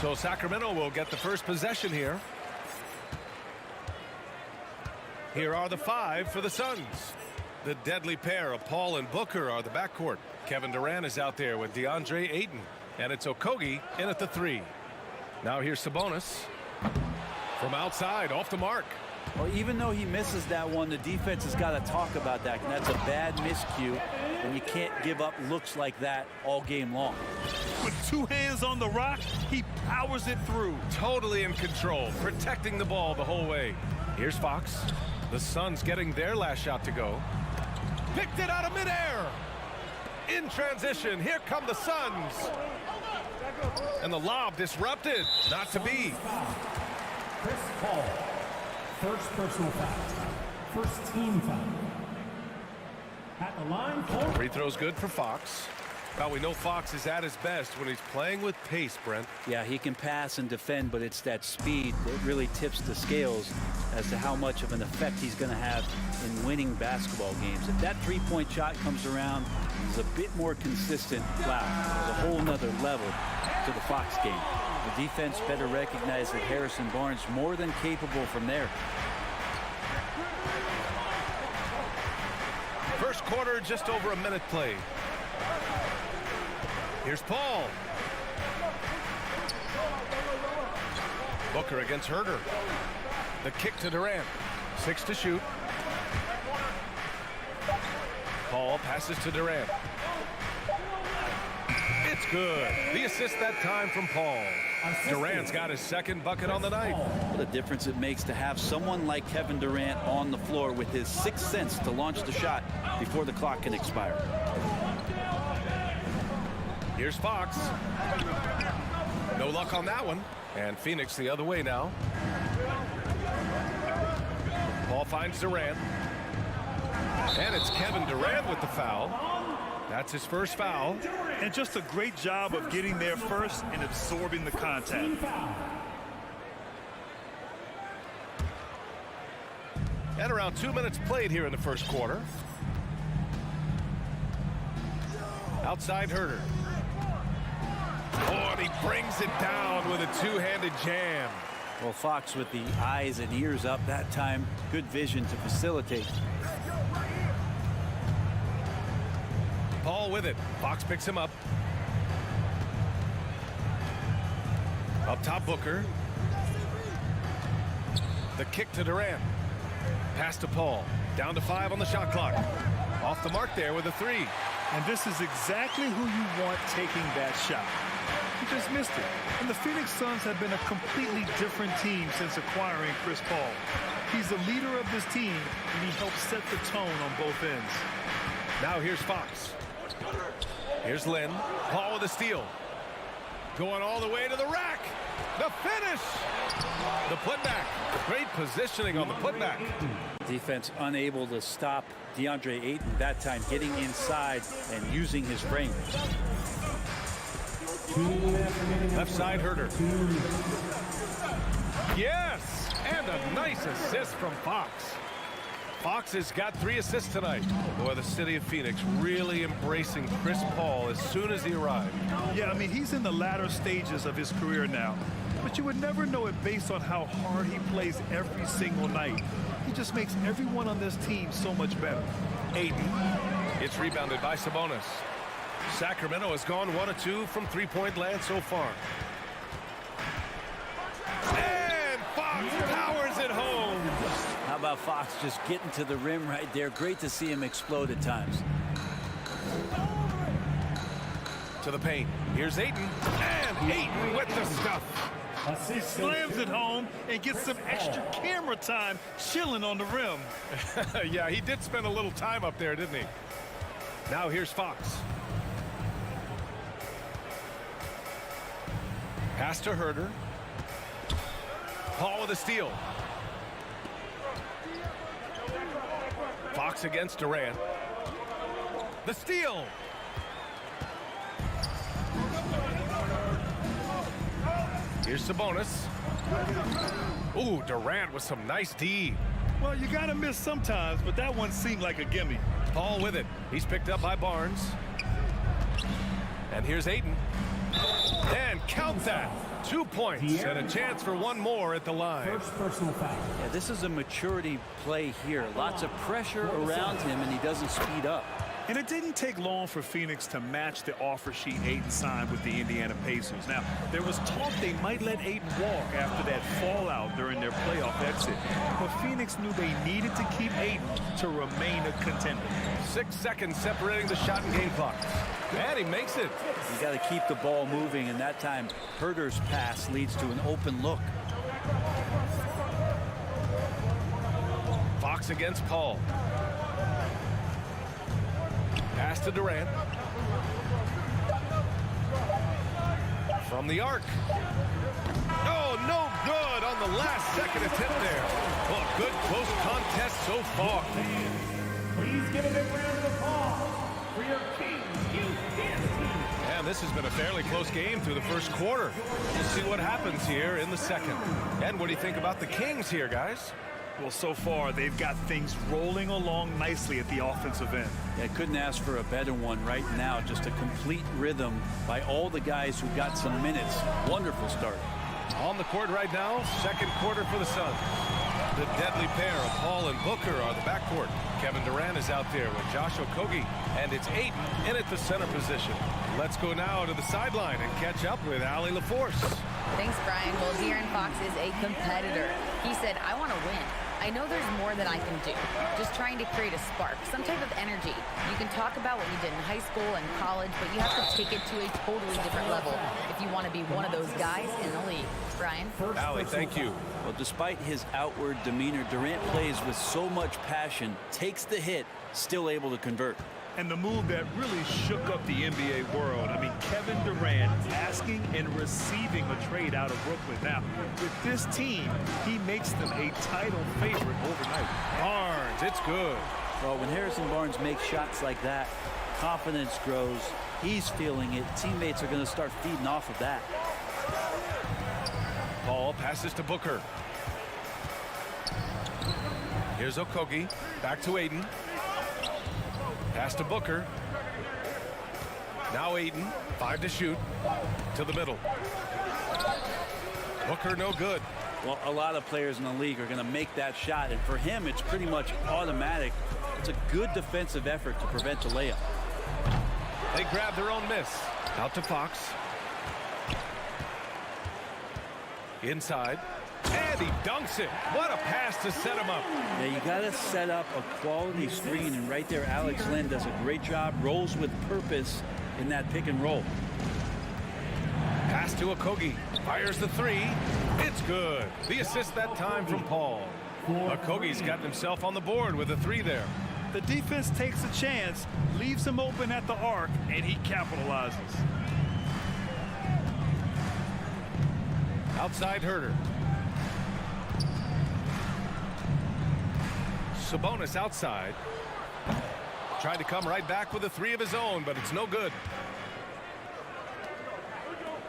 So Sacramento will get the first possession here. Here are the 5 for the Suns. The deadly pair of Paul and Booker are the backcourt. Kevin Durant is out there with DeAndre Ayton. And it's Okogie in at the 3. Now here's Sabonis. From outside, off the mark. Well, even though he misses that one, the defense has got to talk about that. And that's a bad miscue. And you can't give up looks like that all game long. With 2 hands on the rock, he powers it through. Totally in control, protecting the ball the whole way. Here's Fox. The Suns getting their last shot to go. Picked it out of midair. In transition, here come the Suns. And the lob disrupted. Not to be. Chris Paul, first personal foul. First team foul. At the line for... Free throw's good for Fox. Well, we know Fox is at his best when he's playing with pace, Brent. Yeah, he can pass and defend, but it's that speed that really tips the scales as to how much of an effect he's going to have in winning basketball games. If that three-point shot comes around, he's a bit more consistent. Wow, there's a whole nother level to the Fox game. The defense better recognize that Harrison Barnes more than capable from there. First quarter, just over a minute played. Here's Paul. Booker against Herder. The kick to Durant. 6 to shoot. Paul passes to Durant. It's good. The assist that time from Paul. Durant's got his second bucket on the night. What a difference it makes to have someone like Kevin Durant on the floor with his sixth sense to launch the shot before the clock can expire. Here's Fox. No luck on that one. And Phoenix the other way now. Paul finds Durant. And it's Kevin Durant with the foul. That's his first foul. And just a great job of getting there first and absorbing the contact. And around 2 minutes played here in the first quarter. Outside Herder. Oh, and he brings it down with a two-handed jam. Well, Fox with the eyes and ears up that time. Good vision to facilitate. Paul with it. Fox picks him up. Up top, Booker. The kick to Durant. Pass to Paul. Down to 5 on the shot clock. Off the mark there with a 3. And this is exactly who you want taking that shot. He just missed it. And the Phoenix Suns have been a completely different team since acquiring Chris Paul. He's the leader of this team, and he helps set the tone on both ends. Now here's Fox. Here's Lynn. Paul with a steal. Going all the way to the rack. The finish. The putback. Great positioning on the putback. Defense unable to stop DeAndre Ayton that time, getting inside and using his frame. Left side Herder. Yes! And a nice assist from Fox. Fox has got 3 assists tonight. Boy, the city of Phoenix really embracing Chris Paul as soon as he arrived. Yeah, I mean, he's in the latter stages of his career now. But you would never know it based on how hard he plays every single night. He just makes everyone on this team so much better. Ayton. It's rebounded by Sabonis. Sacramento has gone 1 of 2 from three-point land so far. And Fox powers it home. How about Fox just getting to the rim right there? Great to see him explode at times. To the paint. Here's Ayton. And Ayton with the stuff. He slams it home and gets some extra camera time chilling on the rim. Yeah, he did spend a little time up there, didn't he? Now here's Fox. Pass to Herder. Paul with a steal. Fox against Durant. The steal. Here's Sabonis. Ooh, Durant with some nice D. Well, you got to miss sometimes, but that one seemed like a gimme. Paul with it. He's picked up by Barnes. And here's Ayton. And count that. 2 points and a chance for one more at the line. First personal foul. Yeah, this is a maturity play here. Lots of pressure around him, and he doesn't speed up. And it didn't take long for Phoenix to match the offer sheet Ayton signed with the Indiana Pacers. Now, there was talk they might let Ayton walk after that fallout during their playoff exit. But Phoenix knew they needed to keep Ayton to remain a contender. 6 seconds separating the shot and game clock. And he makes it. You got to keep the ball moving, and that time Herder's pass leads to an open look. Fox against Paul. Pass to Durant. From the arc. Oh, no good on the last second attempt there. Well, good close contest so far. Please give a big round of applause for your King Youth Dance Team. And this has been a fairly close game through the first quarter. We'll see what happens here in the second. And what do you think about the Kings here, guys? Well, so far, they've got things rolling along nicely at the offensive end. Yeah, couldn't ask for a better one right now. Just a complete rhythm by all the guys who got some minutes. Wonderful start. On the court right now, second quarter for the Suns. The deadly pair of Paul and Booker are the backcourt. Kevin Durant is out there with Josh Okogie, and it's Ayton in at the center position. Let's go now to the sideline and catch up with Allie LaForce. Thanks, Brian. Well, De'Aaron Fox is a competitor. He said, I want to win. I know there's more that I can do. Just trying to create a spark, some type of energy. You can talk about what you did in high school and college, but you have to take it to a totally different level if you want to be one of those guys in the league. Brian? Allie, thank you. Well, despite his outward demeanor, Durant plays with so much passion, takes the hit, still able to convert. And the move that really shook up the NBA world. I mean, Kevin Durant asking and receiving a trade out of Brooklyn. Now, with this team, he makes them a title favorite overnight. Barnes, it's good. Well, when Harrison Barnes makes shots like that, confidence grows. He's feeling it. Teammates are going to start feeding off of that. Paul passes to Booker. Here's Okogie. Back to Ayton. Pass to Booker. Now Ayton. 5 to shoot. To the middle. Booker no good. Well, a lot of players in the league are going to make that shot, and for him, it's pretty much automatic. It's a good defensive effort to prevent the layup. They grab their own miss. Out to Fox. Inside. And he dunks it. What a pass to set him up. Yeah, you got to set up a quality screen, and right there, Alex Len does a great job, rolls with purpose in that pick and roll. Pass to Okogie. Fires the three. It's good. The assist that time from Paul. Okogie's gotten himself on the board with a three there. The defense takes a chance, leaves him open at the arc, and he capitalizes. Outside Herder. Sabonis outside. Tried to come right back with a three of his own, but it's no good.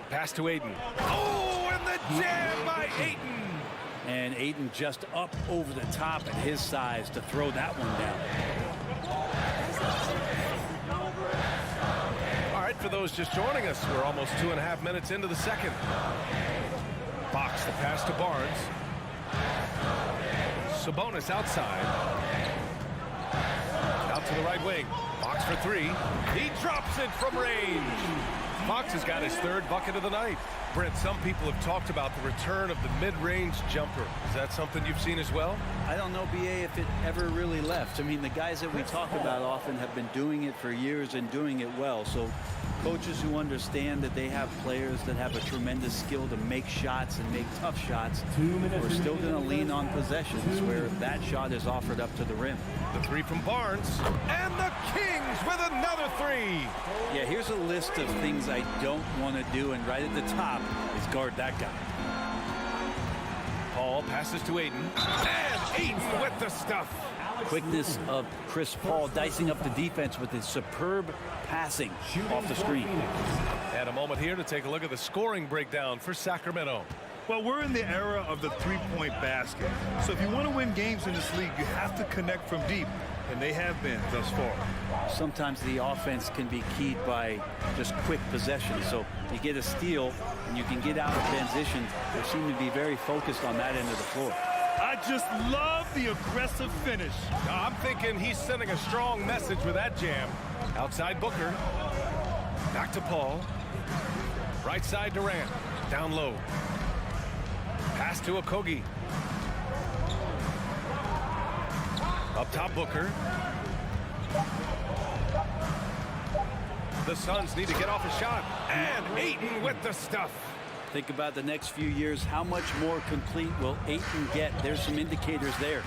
Pass to Ayton. Oh, and the jam by Ayton. And Ayton just up over the top at his size to throw that one down. All right, for those just joining us, we're almost 2.5 minutes into the second. Fox the pass to Barnes. Sabonis outside. Out to the right wing. Fox for three. He drops it from range. Fox has got his third bucket of the night. Brent, some people have talked about the return of the mid-range jumper. Is that something you've seen as well? I don't know, BA, if it ever really left. I mean, the guys that we talk about often have been doing it for years and doing it well. So coaches who understand that they have players that have a tremendous skill to make shots and make tough shots, we're still going to lean on possessions where that shot is offered up to the rim. The three from Barnes. And the Kings with another three. Yeah, here's a list of things I don't want to do, and right at the top is guard that guy. Paul passes to Ayton. And Ayton with the stuff. Quickness of Chris Paul dicing up the defense with his superb passing off the screen. And a moment here to take a look at the scoring breakdown for Sacramento. Well, we're in the era of the three-point basket. So if you want to win games in this league, you have to connect from deep. and they have been thus far. Sometimes the offense can be keyed by just quick possession. So you get a steal and you can get out of transition. They seem to be very focused on that end of the floor. I just love the aggressive finish. I'm thinking he's sending a strong message with that jam. Outside Booker. Back to Paul. Right side Durant. Down low. Pass to Okogie. Up top Booker. The Suns need to get off a shot. And Ayton with the stuff. Think about the next few years. How much more complete will Ayton get? There's some indicators there.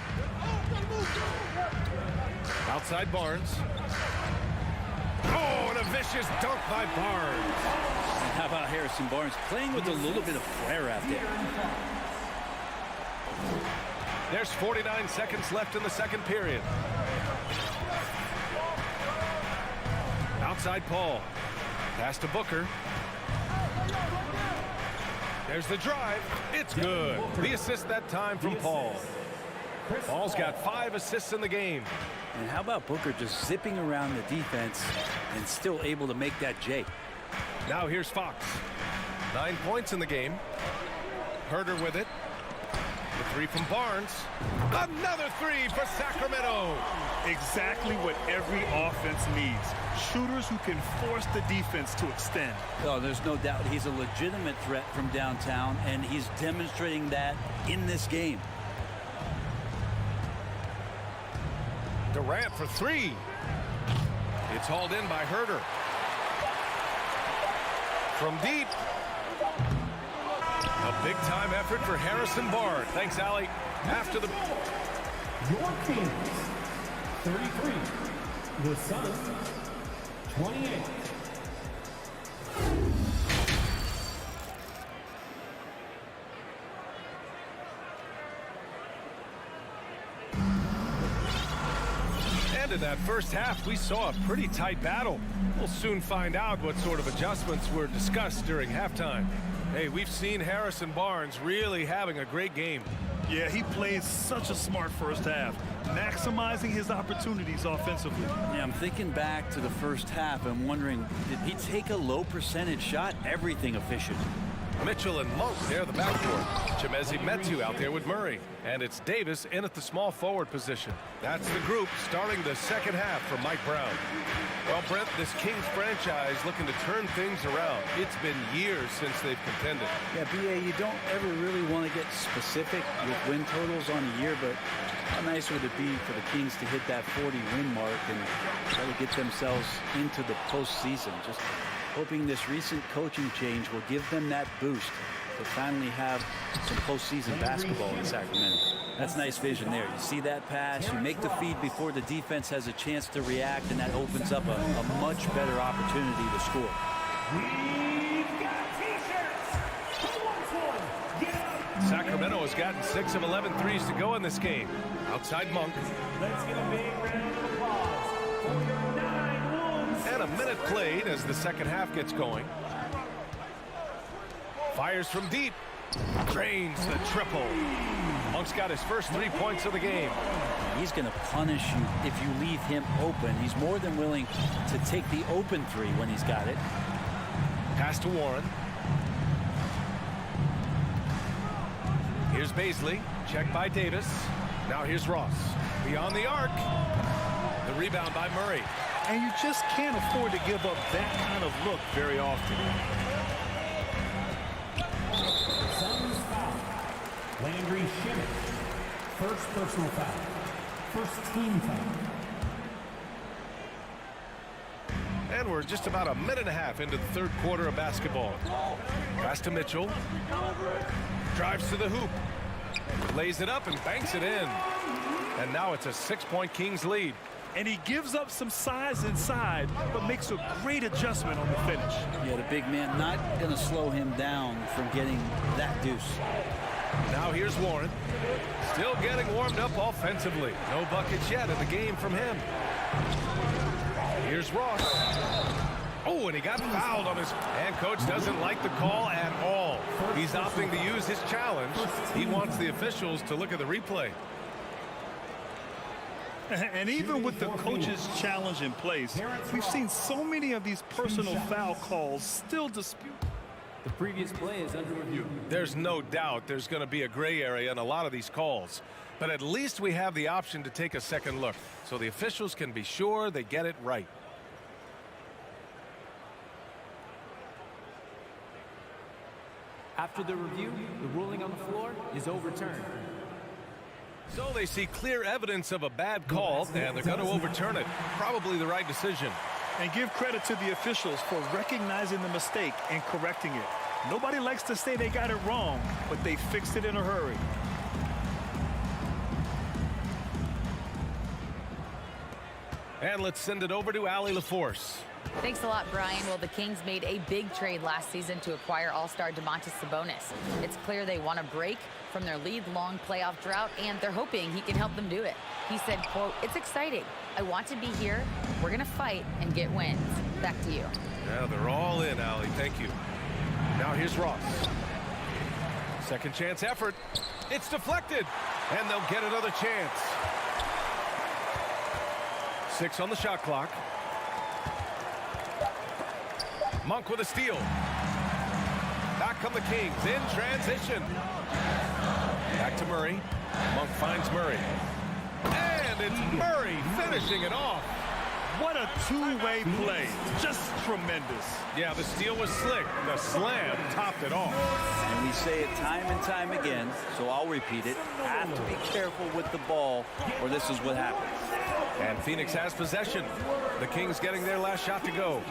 Outside Barnes. Oh, and a vicious dunk by Barnes. And how about Harrison Barnes playing with a little bit of flair out there? There's 49 seconds left in the second period. Outside Paul. Pass to Booker. There's the drive. It's good. The assist that time from Paul. Paul's got 5 assists in the game. And how about Booker just zipping around the defense and still able to make that J? Now here's Fox. 9 points in the game. Herder with it. The 3 from Barnes. Another 3 for Sacramento. Exactly what every offense needs. Shooters who can force the defense to extend. Oh, there's no doubt he's a legitimate threat from downtown, and he's demonstrating that in this game. Durant for 3. It's hauled in by Herder. From deep. A big-time effort for Harrison Barnes. Thanks, Allie. After the... Your teams, 33. The Suns, 28. And in that first half, we saw a pretty tight battle. We'll soon find out what sort of adjustments were discussed during halftime. Hey, we've seen Harrison Barnes really having a great game. Yeah, he played such a smart first half, maximizing his opportunities offensively. Yeah, I'm thinking back to the first half and wondering, did he take a low percentage shot? Everything efficient. Mitchell and Monk there the backcourt. Chimezi Metu out there with Murray. And it's Davis in at the small forward position. That's the group starting the second half for Mike Brown. Well, Brent, this Kings franchise looking to turn things around. It's been years since they've contended. Yeah, BA, you don't ever really want to get specific with win totals on a year, but how nice would it be for the Kings to hit that 40-win mark and try to get themselves into the postseason? Just hoping this recent coaching change will give them that boost to finally have some postseason basketball in Sacramento. That's nice vision there. You see that pass, you make the feed before the defense has a chance to react, and that opens up a much better opportunity to score. We've got T-shirts. Who wants one? Get up. Sacramento has gotten 6 of 11 threes to go in this game. Outside Monk. Let's get a big round of applause for your 9 Wolves. And a minute played as the second half gets going. Fires from deep. Drains the triple. Monk's got his first 3 points of the game. He's going to punish you if you leave him open. He's more than willing to take the open 3 when he's got it. Pass to Warren. Here's Baisley. Checked by Davis. Now here's Ross. Beyond the arc. The rebound by Murray. And you just can't afford to give up that kind of look very often. Suns foul. Landry Schmidt. First personal foul. First team foul. And we're just about a minute and a half into the third quarter of basketball. Pass to Mitchell. Drives to the hoop. Lays it up and banks it in. And now it's a 6-point Kings lead. And he gives up some size inside, but makes a great adjustment on the finish. Yeah, the big man not going to slow him down from getting that deuce. Now here's Warren. Still getting warmed up offensively. No buckets yet in the game from him. Here's Ross. Oh, and he got fouled on his... And coach doesn't like the call at all. He's opting to use his challenge. He wants the officials to look at the replay. And even with the coach's challenge in place, we've seen so many of these personal foul calls still disputed. The previous play is under review. There's no doubt there's going to be a gray area in a lot of these calls. But at least we have the option to take a second look, so the officials can be sure they get it right. After the review, the ruling on the floor is overturned. So they see clear evidence of a bad call, and they're going to overturn it. Probably the right decision. And give credit to the officials for recognizing the mistake and correcting it. Nobody likes to say they got it wrong, but they fixed it in a hurry. And let's send it over to Allie LaForce. Thanks a lot, Brian. Well, the Kings made a big trade last season to acquire all-star Domantas Sabonis. It's clear they want to break from their lead-long playoff drought, and they're hoping he can help them do it. He said, quote, "It's exciting. I want to be here. We're going to fight and get wins." Back to you. Yeah, they're all in, Allie. Thank you. Now here's Ross. Second chance effort. It's deflected, and they'll get another chance. 6 on the shot clock. Monk with a steal. Back come the Kings in transition. Back to Murray. Monk finds Murray. And it's Murray finishing it off. What a two-way play. Just tremendous. Yeah, the steal was slick. The slam topped it off. And we say it time and time again, so I'll repeat it. Have to be careful with the ball, or this is what happens. And Phoenix has possession. The Kings getting their last shot to go.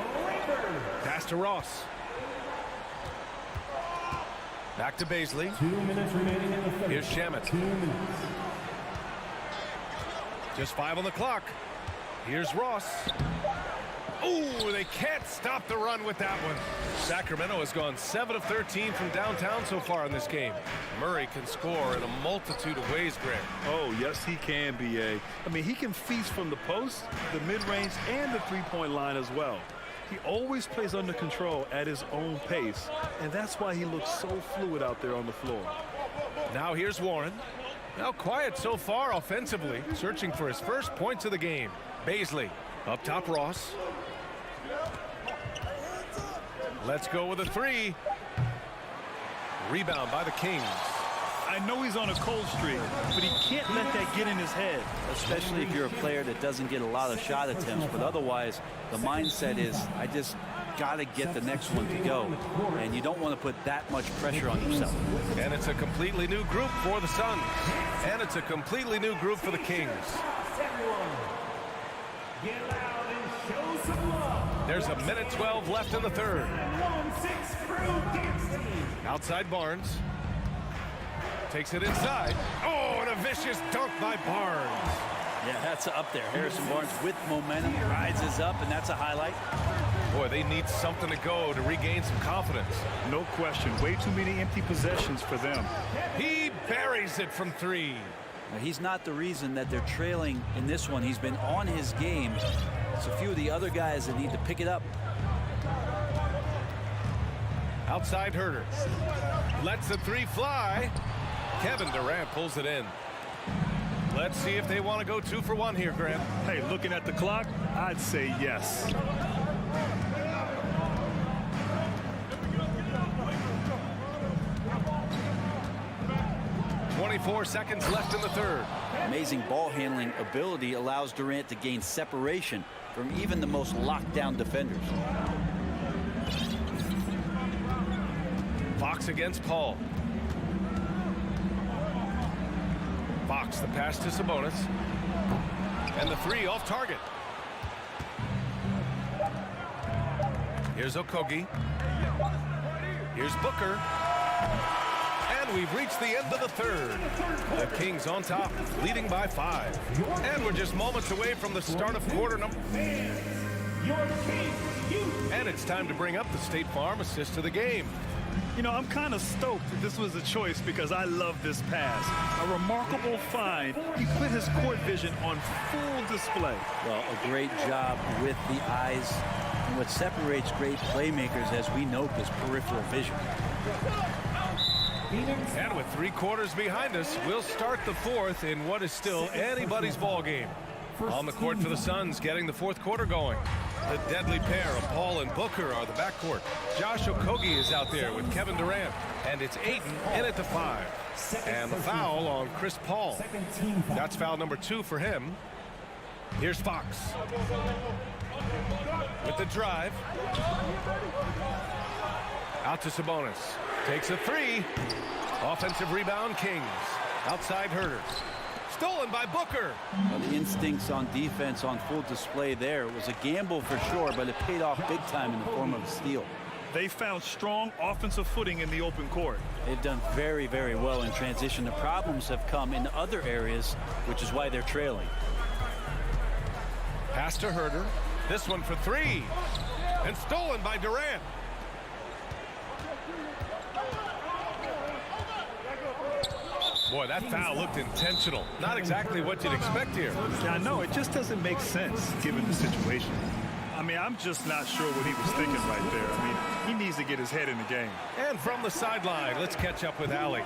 Pass to Ross. Back to Baisley. 2 minutes remaining in the third. Here's Shamet. 2 minutes. Just 5 on the clock. Here's Ross. Ooh, they can't stop the run with that one. Sacramento has gone 7 of 13 from downtown so far in this game. Murray can score in a multitude of ways, Greg. Oh, yes, he can, B.A. I mean, he can feast from the post, the mid-range, and the three-point line as well. He always plays under control at his own pace, and that's why he looks so fluid out there on the floor. Now here's Warren. Now quiet so far offensively, searching for his first points of the game. Baisley, up top Ross. Let's go with a 3. Rebound by the Kings. I know he's on a cold streak, but he can't let that get in his head. Especially if you're a player that doesn't get a lot of shot attempts, but otherwise the mindset is, I just got to get the next one to go, and you don't want to put that much pressure on yourself. And it's a completely new group for the Suns, and it's a completely new group for the Kings. Get loud and show some love. There's a minute 12 left in the third. 1-6 crew dance team. Outside Barnes. Takes it inside. Oh, and a vicious dunk by Barnes. Yeah, that's up there. Harrison Barnes with momentum, rises up, and that's a highlight. Boy, they need something to go to regain some confidence. No question. Way too many empty possessions for them. He buries it from 3. Now, he's not the reason that they're trailing in this one. He's been on his game. It's a few of the other guys that need to pick it up. Outside Herter. Lets the 3 fly. Kevin Durant pulls it in. Let's see if they want to go 2 for 1 here, Grant. Hey, looking at the clock, I'd say yes. .24 seconds left in the third. Amazing ball handling ability allows Durant to gain separation from even the most locked down defenders. Fox against Paul. Fox, the pass to Sabonis. And the 3 off target. Here's Okogie. Here's Booker. And we've reached the end of the third. The Kings on top, leading by 5. And we're just moments away from the start of quarter number. And it's time to bring up the State Farm assist to the game. You know, I'm kind of stoked that this was a choice because I love this pass. A remarkable find. He put his court vision on full display. Well, a great job with the eyes. And what separates great playmakers, as we note, is peripheral vision. And with 3 quarters behind us, we'll start the fourth in what is still anybody's ball game. On the court for the Suns, getting the fourth quarter going. The deadly pair of Paul and Booker are the backcourt. Josh Okogie is out there with Kevin Durant. And it's Ayton in at the 5. And the foul on Chris Paul. That's foul number 2 for him. Here's Fox. With the drive. Out to Sabonis. Takes a 3. Offensive rebound, Kings. Outside Herter. Stolen by Booker. Well, the instincts on defense on full display there. It was a gamble for sure, but it paid off big time in the form of a steal. They found strong offensive footing in the open court. They've done very, very well in transition. The problems have come in other areas, which is why they're trailing. Pass to Herter. This one for 3. And stolen by Durant. Boy, that foul looked intentional. Not exactly what you'd expect here. Yeah, I know. It just doesn't make sense given the situation. I mean, I'm just not sure what he was thinking right there. I mean, he needs to get his head in the game. And from the sideline, let's catch up with Allie.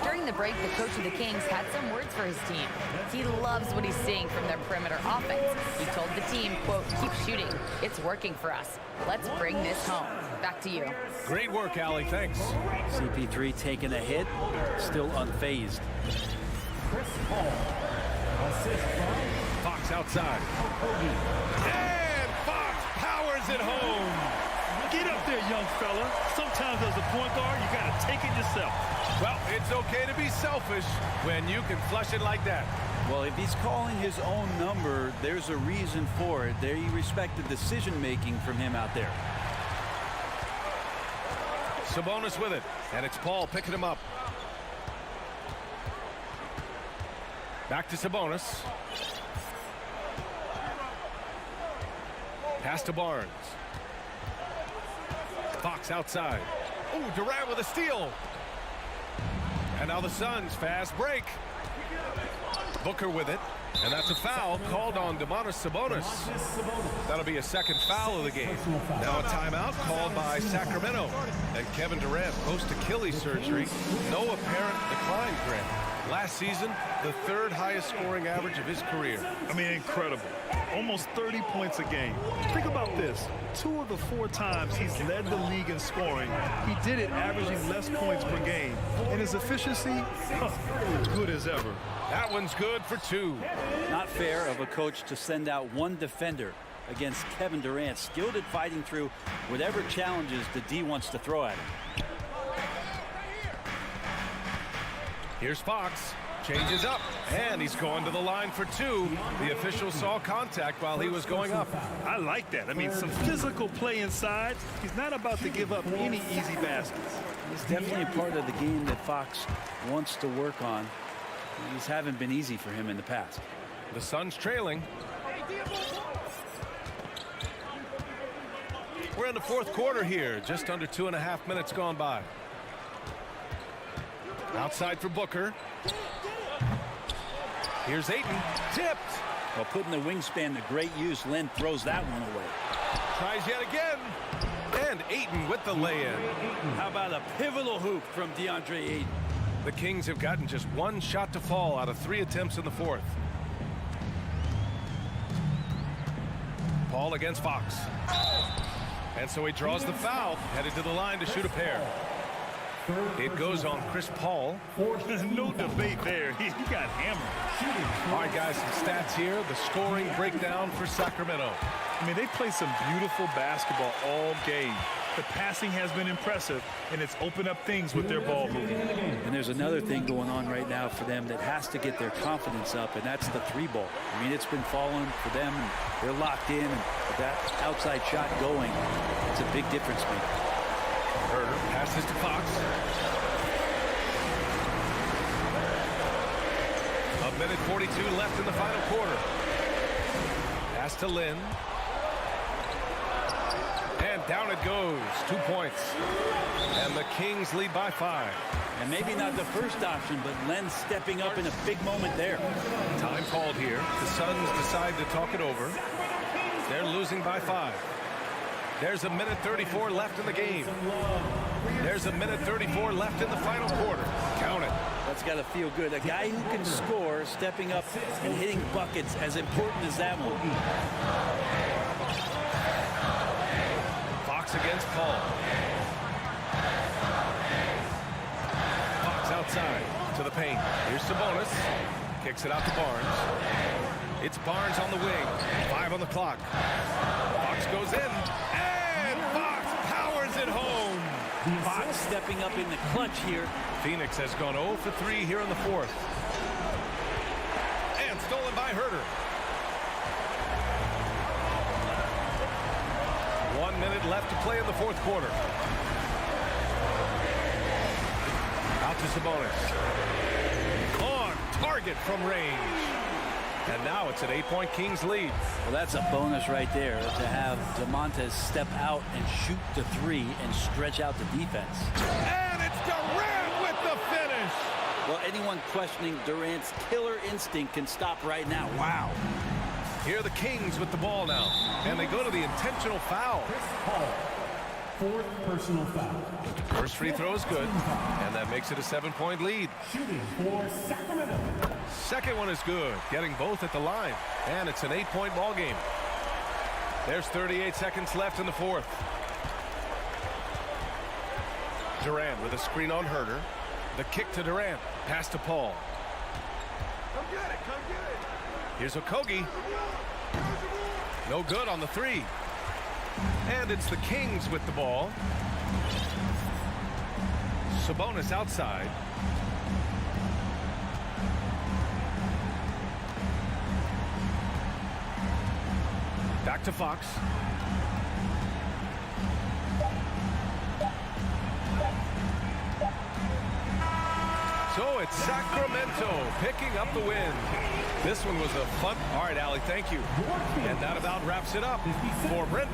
During the break, the coach of the Kings had some words for his team. He loves what he's seeing from their perimeter offense. He told the team, quote, "Keep shooting. It's working for us. Let's bring this home." Back to you. Great work, Allie. Thanks. CP3 taking a hit, still unfazed. Fox outside. And Fox powers it home. Get up there, young fella. Sometimes as a point guard, you got to take it yourself. Well, it's okay to be selfish when you can flush it like that. Well, if he's calling his own number, there's a reason for it. There, you respect the decision-making from him out there. Sabonis with it, and it's Paul picking him up. Back to Sabonis. Pass to Barnes. Fox outside. Ooh, Durant with a steal. And now the Suns, fast break. Booker with it. And that's a foul called on Domantas Sabonis. That'll be a second foul of the game. Now a timeout called by Sacramento. And Kevin Durant post-Achilles surgery. No apparent decline, Grant. Last season, the 3rd highest scoring average of his career. I mean, incredible. Almost 30 points a game. Think about this. 2 of the 4 times he's led the league in scoring, he did it averaging less points per game. And his efficiency, good as ever. That one's good for 2. Not fair of a coach to send out one defender against Kevin Durant, skilled at fighting through whatever challenges the D wants to throw at him. Here's Fox. Changes up. And he's going to the line for 2. The official saw contact while he was going up. I like that. I mean, some physical play inside. He's not about to give up any easy baskets. It's definitely a part of the game that Fox wants to work on. These haven't been easy for him in the past. The Suns trailing. We're in the fourth quarter here. Just under 2.5 minutes gone by. Outside for Booker. Here's Ayton. Tipped. Well, putting the wingspan to great use, Len throws that one away. Tries yet again. And Ayton with the lay-in. How about a pivotal hoop from DeAndre Ayton? The Kings have gotten just 1 shot to fall out of 3 attempts in the 4th. Paul against Fox. And so he draws the foul, headed to the line to shoot a pair. It goes on Chris Paul. There's no debate there. He got hammered. All right, guys, some stats here. The scoring breakdown for Sacramento. I mean, they play some beautiful basketball all game. The passing has been impressive, and it's opened up things with their ball movement. And there's another thing going on right now for them that has to get their confidence up, and that's the 3 ball. I mean, it's been falling for them, and they're locked in, and with that outside shot going, it's a big difference maker. Herter passes to Fox. A minute 42 left in the final quarter. Pass to Lynn. And down it goes. 2 points. And the Kings lead by 5. And maybe not the first option, but Len stepping up in a big moment there. Time called here. The Suns decide to talk it over. They're losing by 5. There's a minute 34 left in the game. There's a minute 34 left in the final quarter. Count it. That's got to feel good. A guy who can score, stepping up and hitting buckets, as important as that one. Fox against Paul. Fox outside to the paint. Here's Sabonis. Kicks it out to Barnes. It's Barnes on the wing. 5 on the clock. Fox goes in. And Fox powers it home. Fox stepping up in the clutch here. Phoenix has gone 0 for 3 here in the fourth. And stolen by Herter. 1 minute left to play in the fourth quarter. Out to Sabonis. On target from range. And now it's an 8-point Kings lead. Well, that's a bonus right there to have DeMontes step out and shoot the three and stretch out the defense. And it's Durant with the finish. Well, anyone questioning Durant's killer instinct can stop right now. Wow. Here are the Kings with the ball now. And they go to the intentional foul. Chris Paul, 4th personal foul. First free throw is good. And that makes it a 7-point lead. Shooting for Sacramento. Second one is good, getting both at the line, and it's an 8-point ball game. There's 38 seconds left in the fourth. Durant with a screen on Herter. The kick to Durant, pass to Paul. Come get it, come get it. Here's Okogie. No good on the three. And it's the Kings with the ball. Sabonis outside. Back to Fox. So it's Sacramento picking up the win. This one was a fun. All right, Allie, thank you. And that about wraps it up for Brent.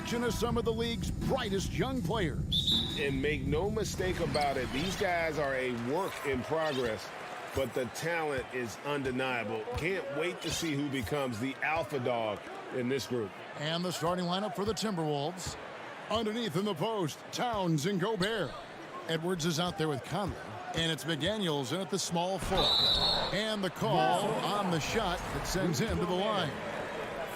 collection of some of the league's brightest young players. And make no mistake about it, these guys are a work in progress, but the talent is undeniable. Can't wait to see who becomes the alpha dog in this group. And the starting lineup for the Timberwolves. Underneath in the post, Towns and Gobert. Edwards is out there with Conley. And it's McDaniels in at the small forward. And the call on the shot that sends him to the line.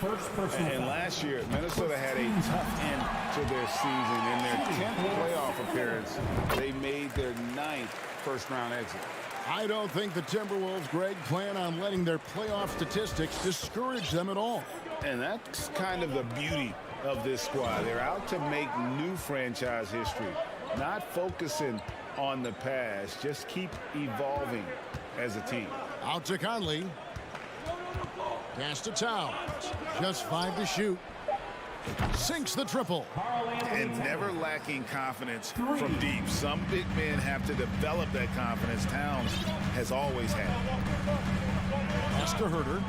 And last year, Minnesota had a tough end to their season. In their 10th playoff appearance, they made their 9th first-round exit. I don't think the Timberwolves, Greg, plan on letting their playoff statistics discourage them at all. And that's kind of the beauty of this squad. They're out to make new franchise history, not focusing on the past. Just keep evolving as a team. Out to Conley. Pass to Towns. Just 5 to shoot. Sinks the triple. And never lacking confidence from deep. Some big men have to develop that confidence. Towns has always had it. Pass to Herter.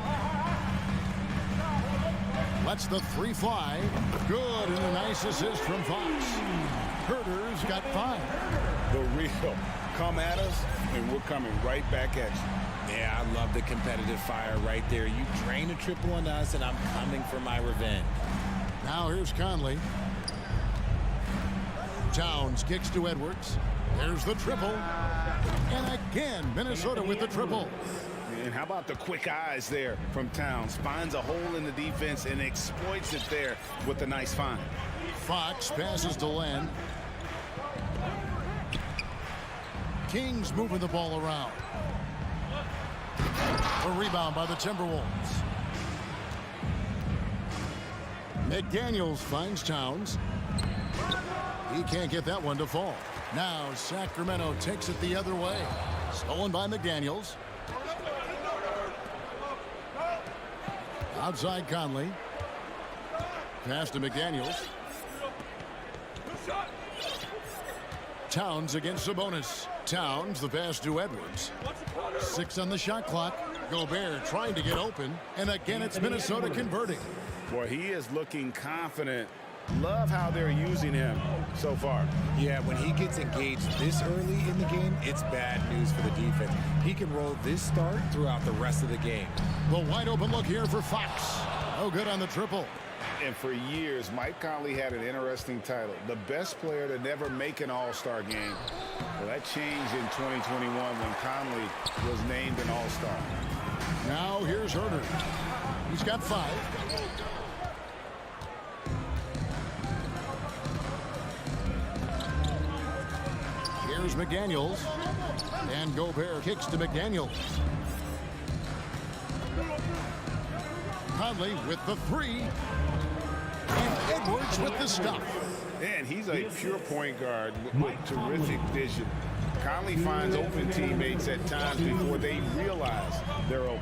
Lets the 3 fly. Good, and a nice assist from Fox. Herter's got 5. The real. Come at us, and we're coming right back at you. Yeah, I love the competitive fire right there. You drain a triple on us, and I'm coming for my revenge. Now here's Conley. Towns kicks to Edwards. There's the triple. And again, Minnesota with the triple. And how about the quick eyes there from Towns? Finds a hole in the defense and exploits it there with a nice find. Fox passes to Len. Kings moving the ball around. A rebound by the Timberwolves. McDaniels finds Towns. He can't get that one to fall. Now Sacramento takes it the other way. Stolen by McDaniels. Outside Conley. Pass to McDaniels. Towns against Sabonis. Towns, the pass to Edwards. 6 on the shot clock. Gobert trying to get open. And again, it's Minnesota converting. Boy, he is looking confident. Love how they're using him so far. Yeah, when he gets engaged this early in the game, it's bad news for the defense. He can roll this start throughout the rest of the game. The wide open look here for Fox. No good on the triple. And for years, Mike Conley had an interesting title. The best player to never make an all-star game. Well, that changed in 2021 when Conley was named an all-star. Now here's Herter. He's got 5. Here's McDaniels. And Gobert kicks to McDaniels. Conley with the 3. And Edwards with the stop. And he's a pure point guard with terrific vision. Conley finds open teammates at times before they realize they're open.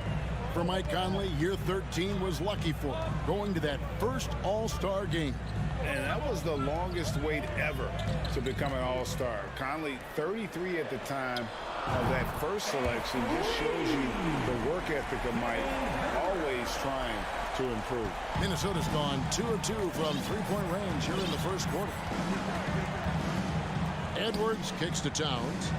For Mike Conley, year 13 was lucky for him, going to that first All-Star game. And that was the longest wait ever to become an all-star. Conley, 33 at the time of that first selection, just shows you the work ethic of Mike, always trying to improve. Minnesota's gone 2 of 2 from three-point range here in the first quarter. Edwards kicks to Towns.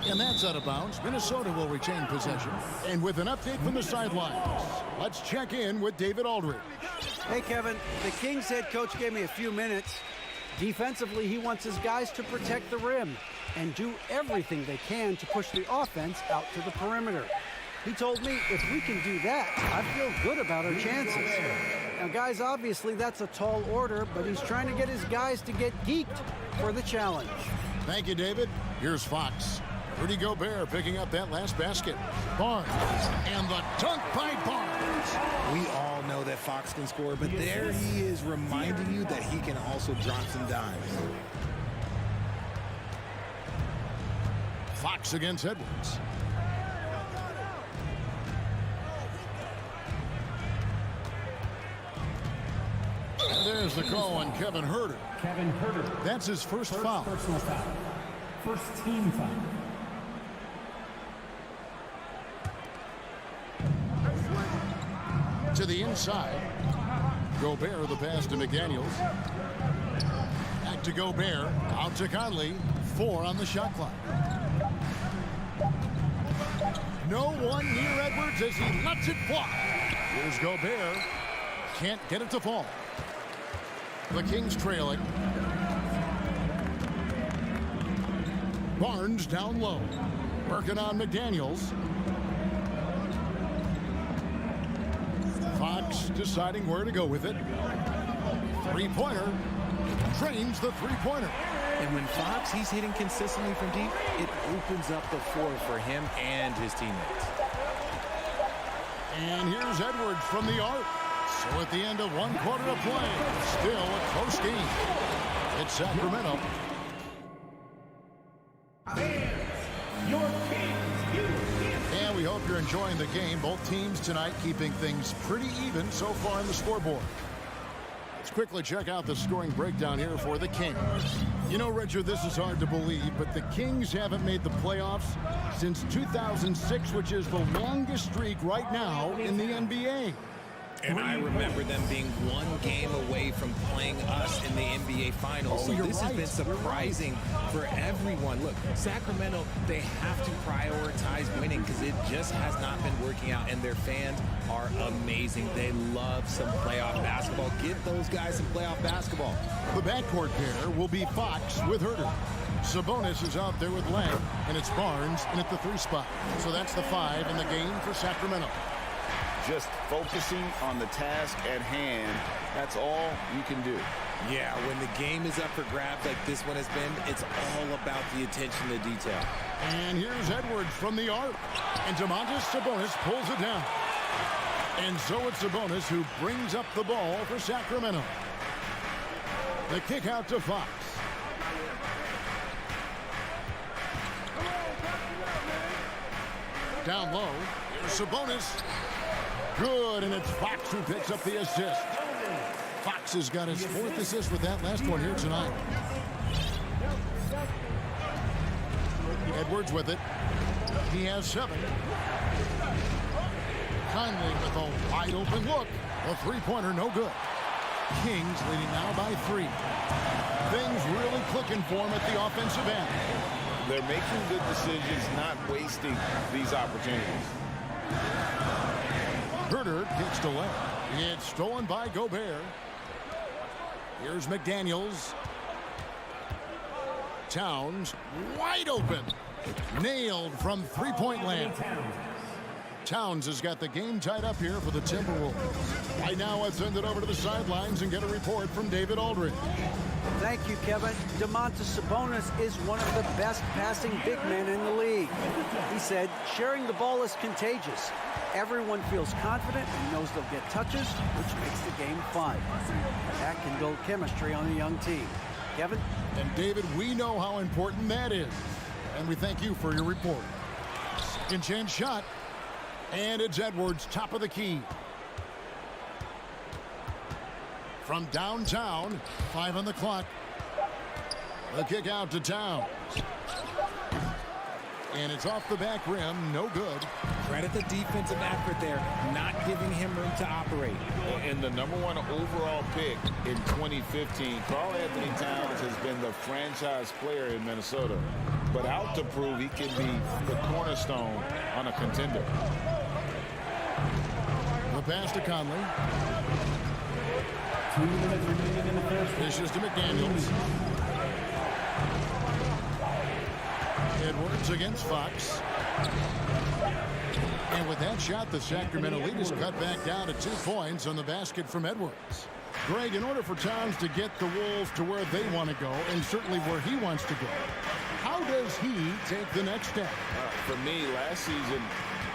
And that's out of bounds. Minnesota will retain possession. And with an update from the sidelines, let's check in with David Aldridge. Hey, Kevin, the Kings head coach gave me a few minutes. Defensively, he wants his guys to protect the rim and do everything they can to push the offense out to the perimeter. He told me if we can do that, I feel good about our chances. Now, guys, obviously that's a tall order, but he's trying to get his guys to get geeked for the challenge. Thank you, David. Here's Fox. Rudy Gobert picking up that last basket. Barnes. And the dunk by Barnes. We all know that Fox can score, but there he is reminding you that he can also drop some dimes. Fox against Edwards. And there's the call on Kevin Herter. Kevin Herter. That's his first foul. Personal foul. First team foul. To the inside. Gobert, the pass to McDaniels. Back to Gobert. Out to Conley. 4 on the shot clock. No one near Edwards as he lets it fly. Here's Gobert. Can't get it to fall. The Kings trailing. Barnes down low. Working on McDaniels. Fox deciding where to go with it. Three-pointer. Drains the three-pointer. And when Fox, he's hitting consistently from deep, it opens up the floor for him and his teammates. And here's Edwards from the arc. So at the end of 1 quarter of play, still a close game. It's Sacramento. And we hope you're enjoying the game. Both teams tonight keeping things pretty even so far on the scoreboard. Let's quickly check out the scoring breakdown here for the Kings. You know, Richard, this is hard to believe, but the Kings haven't made the playoffs since 2006, which is the longest streak right now in the NBA. And I remember them being 1 game away from playing us in the NBA Finals. So this has been surprising for everyone. Look, Sacramento, they have to prioritize winning because it just has not been working out. And their fans are amazing. They love some playoff basketball. Get those guys some playoff basketball. The backcourt pair will be Fox with Herter. Sabonis is out there with Lang, and it's Barnes in at the 3 spot. So that's the 5 in the game for Sacramento. Just focusing on the task at hand, that's all you can do. Yeah, when the game is up for grabs like this one has been, it's all about the attention to detail. And here's Edwards from the arc. And Domantas Sabonis pulls it down. And so it's Sabonis who brings up the ball for Sacramento. The kick out to Fox. Down low, here's Sabonis. Good, and it's Fox who picks up the assist. Fox has got his 4th assist with that last one here tonight. Edwards with it. He has 7. Conley with a wide open look. A 3-pointer, no good. Kings leading now by 3. Things really clicking for him at the offensive end. They're making good decisions, not wasting these opportunities. Herter kicks to left. It's stolen by Gobert. Here's McDaniels. Towns wide open. Nailed from 3-point land. Towns has got the game tied up here for the Timberwolves. Right now, let's send it over to the sidelines and get a report from David Aldridge. Thank you, Kevin. Domantas Sabonis is one of the best passing big men in the league. He said, sharing the ball is contagious. Everyone feels confident and knows they'll get touches, which makes the game fun. That can build chemistry on a young team. Kevin? And David, we know how important that is. And we thank you for your report. Second chance shot. And it's Edwards, top of the key. From downtown, 5 on the clock. The kick out to Towns. And it's off the back rim, no good. Credit the defensive effort there, not giving him room to operate. And the #1 overall pick in 2015, Karl Anthony Towns has been the franchise player in Minnesota, but out to prove he can be the cornerstone on a contender. The pass to Conley. 2 minutes remaining in the first. Dishes to McDaniels. Edwards against Fox. And with that shot, the Sacramento lead is cut back down to 2 points on the basket from Edwards. Greg, in order for Towns to get the Wolves to where they want to go, and certainly where he wants to go, how does he take the next step? For me, last season,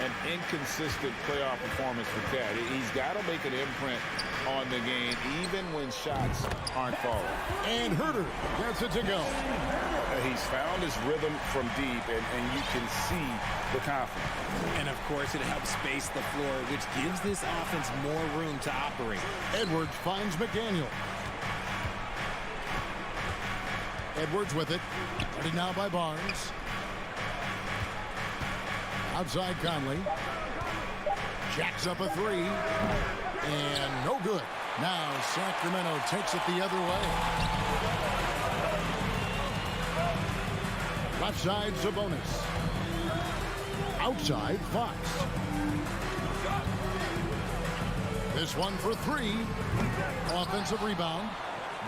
an inconsistent playoff performance for Cat. He's got to make an imprint on the game, even when shots aren't falling. And Herter gets it to go. He's found his rhythm from deep, and you can see the confidence. And, of course, it helps space the floor, which gives this offense more room to operate. Edwards finds McDaniel. Edwards with it. Ready now by Barnes. Outside Conley. Jacks up a 3. And no good. Now Sacramento takes it the other way. Left side, Sabonis. Outside, Fox. This one for three. Offensive rebound.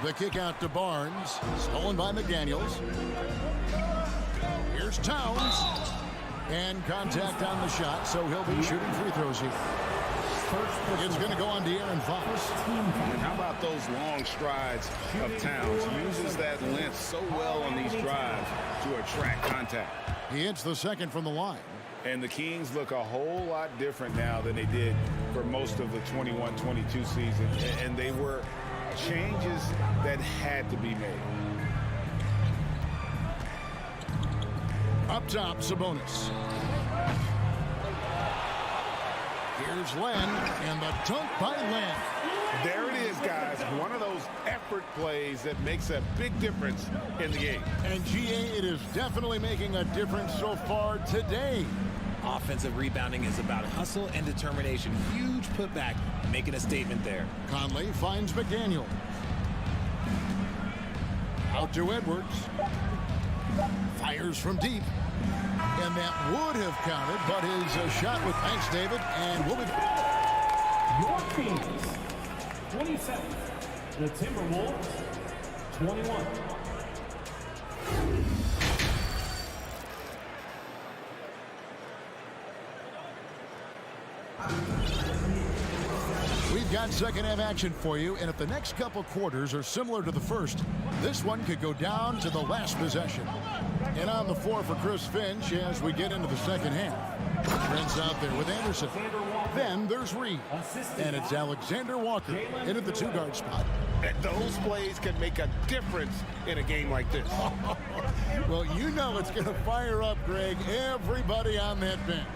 The kick out to Barnes. Stolen by McDaniels. Here's Towns. And contact on the shot, so he'll be shooting free throws here. It's going to go on De'Aaron Fox. And how about those long strides of Towns? Uses that length so well on these drives to attract contact. He hits the second from the line. And the Kings look a whole lot different now than they did for most of the 21-22 season. And they were changes that had to be made. Up top, Sabonis. Here's Len, and the dunk by Len. There it is, guys. One of those effort plays that makes a big difference in the game. And GA, it is definitely making a difference so far today. Offensive rebounding is about hustle and determination. Huge putback, making a statement there. Conley finds McDaniel. Out to Edwards. Fires from deep. And that would have counted, but his shot with thanks, David, and will be... Your Kings, 27. The Timberwolves, 21. We've got second half action for you, and if the next couple quarters are similar to the first, this one could go down to the last possession. And on the floor for Chris Finch as we get into the second half. Trent's out there with Anderson. Then there's Reed. And it's Alexander Walker into the two-guard spot. And those plays can make a difference in a game like this. Well, you know it's going to fire up, Greg, everybody on that bench.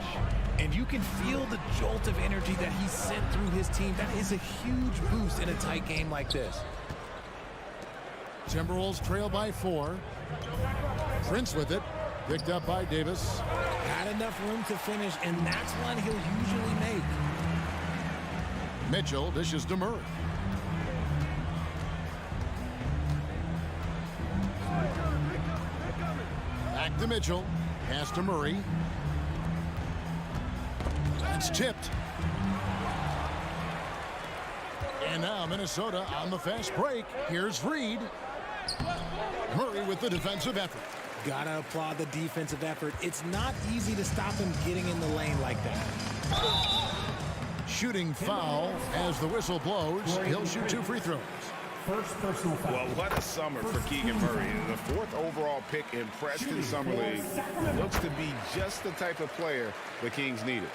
And you can feel the jolt of energy that he sent through his team. That is a huge boost in a tight game like this. Timberwolves trail by 4. Prince with it. Picked up by Davis. Had enough room to finish, and that's one he'll usually make. Mitchell dishes to Murray. Back to Mitchell. Pass to Murray. It's tipped. And now Minnesota on the fast break. Here's Reed. Murray with the defensive effort. Gotta applaud the defensive effort. It's not easy to stop him getting in the lane like that. Shooting foul as the whistle blows. He'll shoot 2 free throws. First personal foul. Well, what a summer for Keegan Murray. The 4th overall pick in Preston Summer League. Looks to be just the type of player the Kings needed.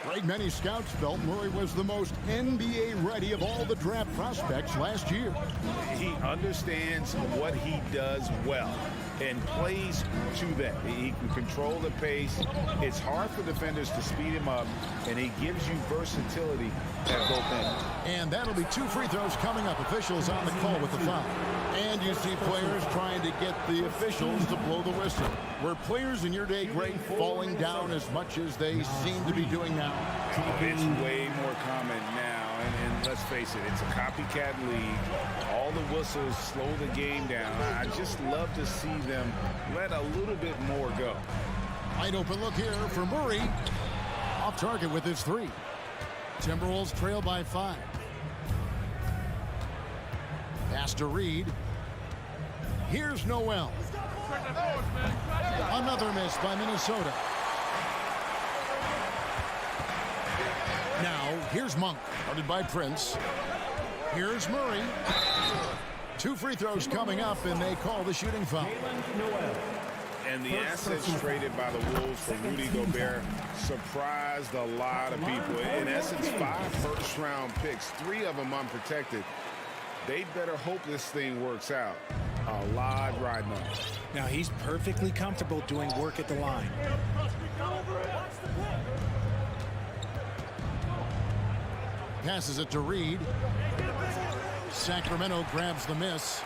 Right, many scouts felt Murray was the most NBA ready of all the draft prospects last year. He understands what he does well and plays to that. He can control the pace. It's hard for defenders to speed him up, and he gives you versatility at both ends. And that'll be 2 free throws coming up. Officials on the call with the foul. And you see players trying to get the officials to blow the whistle. Were players in your day, Greg, falling down as much as they seem to be doing now? It's way more common now, and let's face it, it's a copycat league. All the whistles slow the game down. I just love to see them let a little bit more go. Wide open look here for Murray. Off target with his 3. Timberwolves trail by 5. Pass to Reed. Here's Noel. Another miss by Minnesota. Now, here's Monk, guarded by Prince. Here's Murray. 2 free throws coming up, and they call the shooting foul. And the assets traded by the Wolves for Rudy Gobert surprised a lot of people. In essence, 5 first-round picks, 3 of them unprotected. They better hope this thing works out. A lot riding on it. Now, he's perfectly comfortable doing work at the line. Passes it to Reed. Sacramento grabs the miss.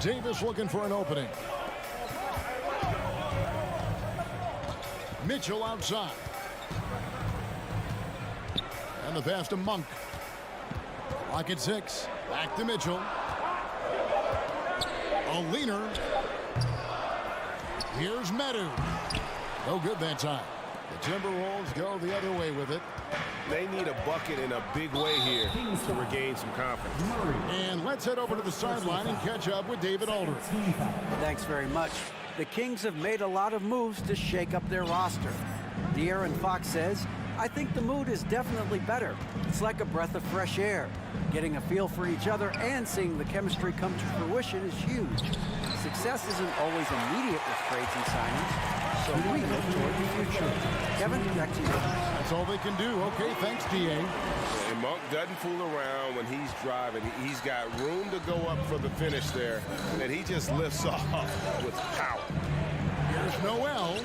Davis looking for an opening. Mitchell outside. And the pass to Monk. Lock at 6. Back to Mitchell. A leaner. Here's Medu. No good that time. The Timberwolves go the other way with it. They need a bucket in a big way here to regain some confidence. And let's head over to the sideline and catch up with David Aldridge. Thanks very much. The Kings have made a lot of moves to shake up their roster. De'Aaron Fox says, I think the mood is definitely better. It's like a breath of fresh air. Getting a feel for each other and seeing the chemistry come to fruition is huge. Success isn't always immediate with trades and signings, so we look toward the future. Kevin, back to you. That's all they can do. Okay, thanks, D.A. And Monk doesn't fool around when he's driving. He's got room to go up for the finish there, and he just lifts off with power. Here's Noel.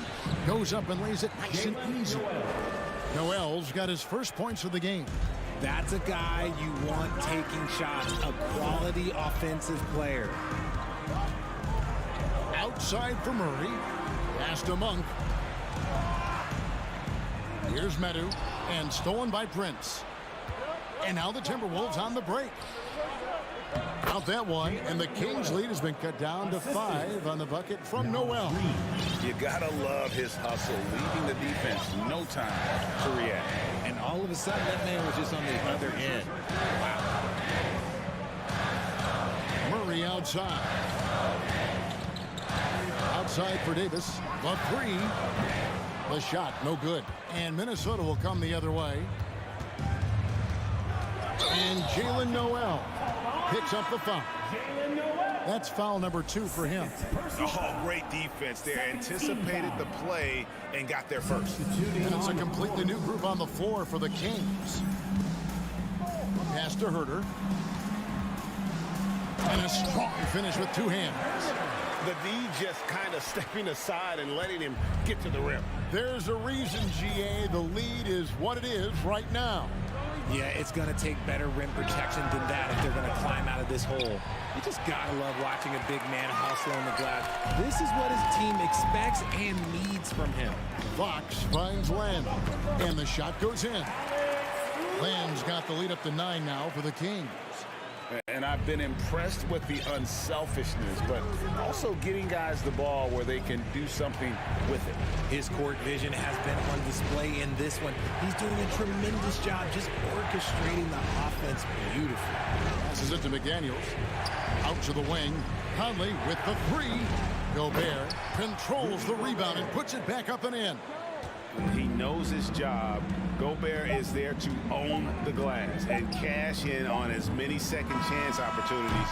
Goes up and lays it nice and easy. Noel's got his first points of the game. That's a guy you want taking shots, a quality offensive player. Outside for Murray. Pass to Monk. Here's Medu. And stolen by Prince. And now the Timberwolves on the break. Out that one, and the Kings' lead has been cut down to 5 on the bucket from Noel. You gotta love his hustle, leaving the defense no time to react. And all of a sudden, that man was just on the other end. Wow. Murray outside. Outside for Davis. The 3. The shot, no good. And Minnesota will come the other way. And Jalen Noel picks up the foul. That's foul number 2 for him. Oh, great defense there. Anticipated the play and got there first. And it's a completely new group on the floor for the Kings. Pass to Herter. And a strong finish with 2 hands. The D just kind of stepping aside and letting him get to the rim. There's a reason, GA, the lead is what it is right now. Yeah, it's going to take better rim protection than that if they're going to climb out of this hole. You just got to love watching a big man hustle on the glass. This is what his team expects and needs from him. Fox finds Lamb, and the shot goes in. Lamb's got the lead up to 9 now for the Kings. And I've been impressed with the unselfishness, but also getting guys the ball where they can do something with it. His court vision has been on display in this one. He's doing a tremendous job just orchestrating the offense beautifully. Passes it to McDaniels. Out to the wing. Conley with the 3. Gobert controls the rebound and puts it back up and in. He knows his job. Gobert is there to own the glass and cash in on as many second chance opportunities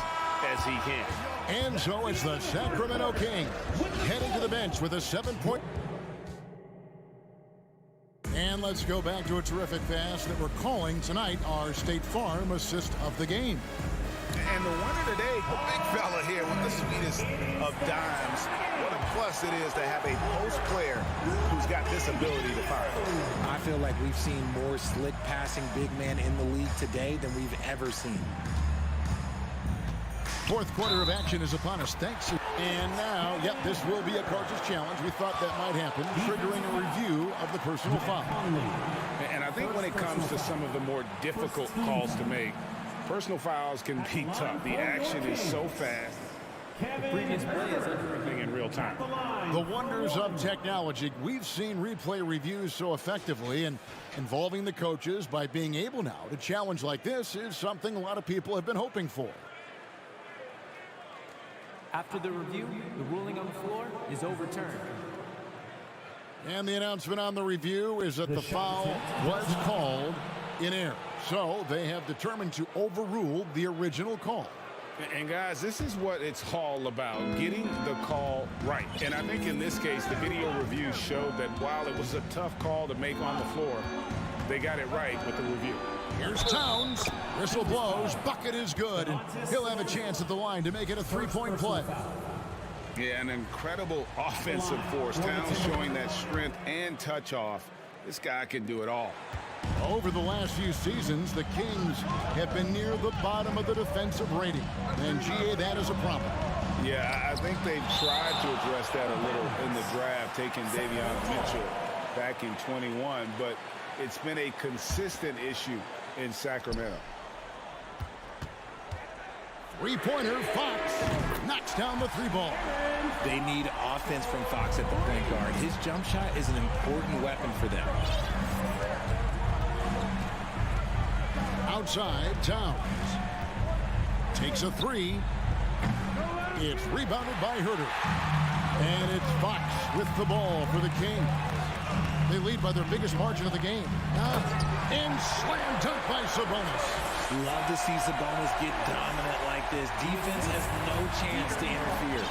as he can. And so it's the Sacramento Kings heading to the bench with a 7-point. And let's go back to a terrific pass that we're calling tonight our State Farm assist of the game. And the winner today, the big fella here with the sweetest of dimes. What a plus it is to have a post player who's got this ability to fire. I feel like we've seen more slick passing big man in the league today than we've ever seen. Fourth quarter of action is upon us. Thanks. And now, yep, this will be a coach's challenge. We thought that might happen, triggering a review of the personal foul. And I think when it comes to some of the more difficult calls to make, personal fouls can be tough. The action is so fast. The previous play is everything in real time. The wonders of technology. We've seen replay reviews so effectively, and involving the coaches by being able now to challenge like this is something a lot of people have been hoping for. After the review, the ruling on the floor is overturned. And the announcement on the review is that the foul was called in error. So they have determined to overrule the original call. And guys, this is what it's all about, getting the call right. And I think in this case, the video review showed that while it was a tough call to make on the floor, they got it right with the review. Here's Towns. Whistle blows. Bucket is good. And he'll have a chance at the line to make it a 3-point play. Yeah, an incredible offensive force. Towns showing that strength and touch off. This guy can do it all. Over the last few seasons, the Kings have been near the bottom of the defensive rating. And, GA, that is a problem. Yeah, I think they've tried to address that a little in the draft, taking Davion Mitchell back in 21. But it's been a consistent issue in Sacramento. Three-pointer, Fox knocks down the three ball. They need offense from Fox at the point guard. His jump shot is an important weapon for them. Outside, Towns takes a three. It's rebounded by Herter. And it's Fox with the ball for the Kings. They lead by their biggest margin of the game. And slam dunk by Sabonis. Love to see Sabonis get dominant like this. Defense has no chance to interfere.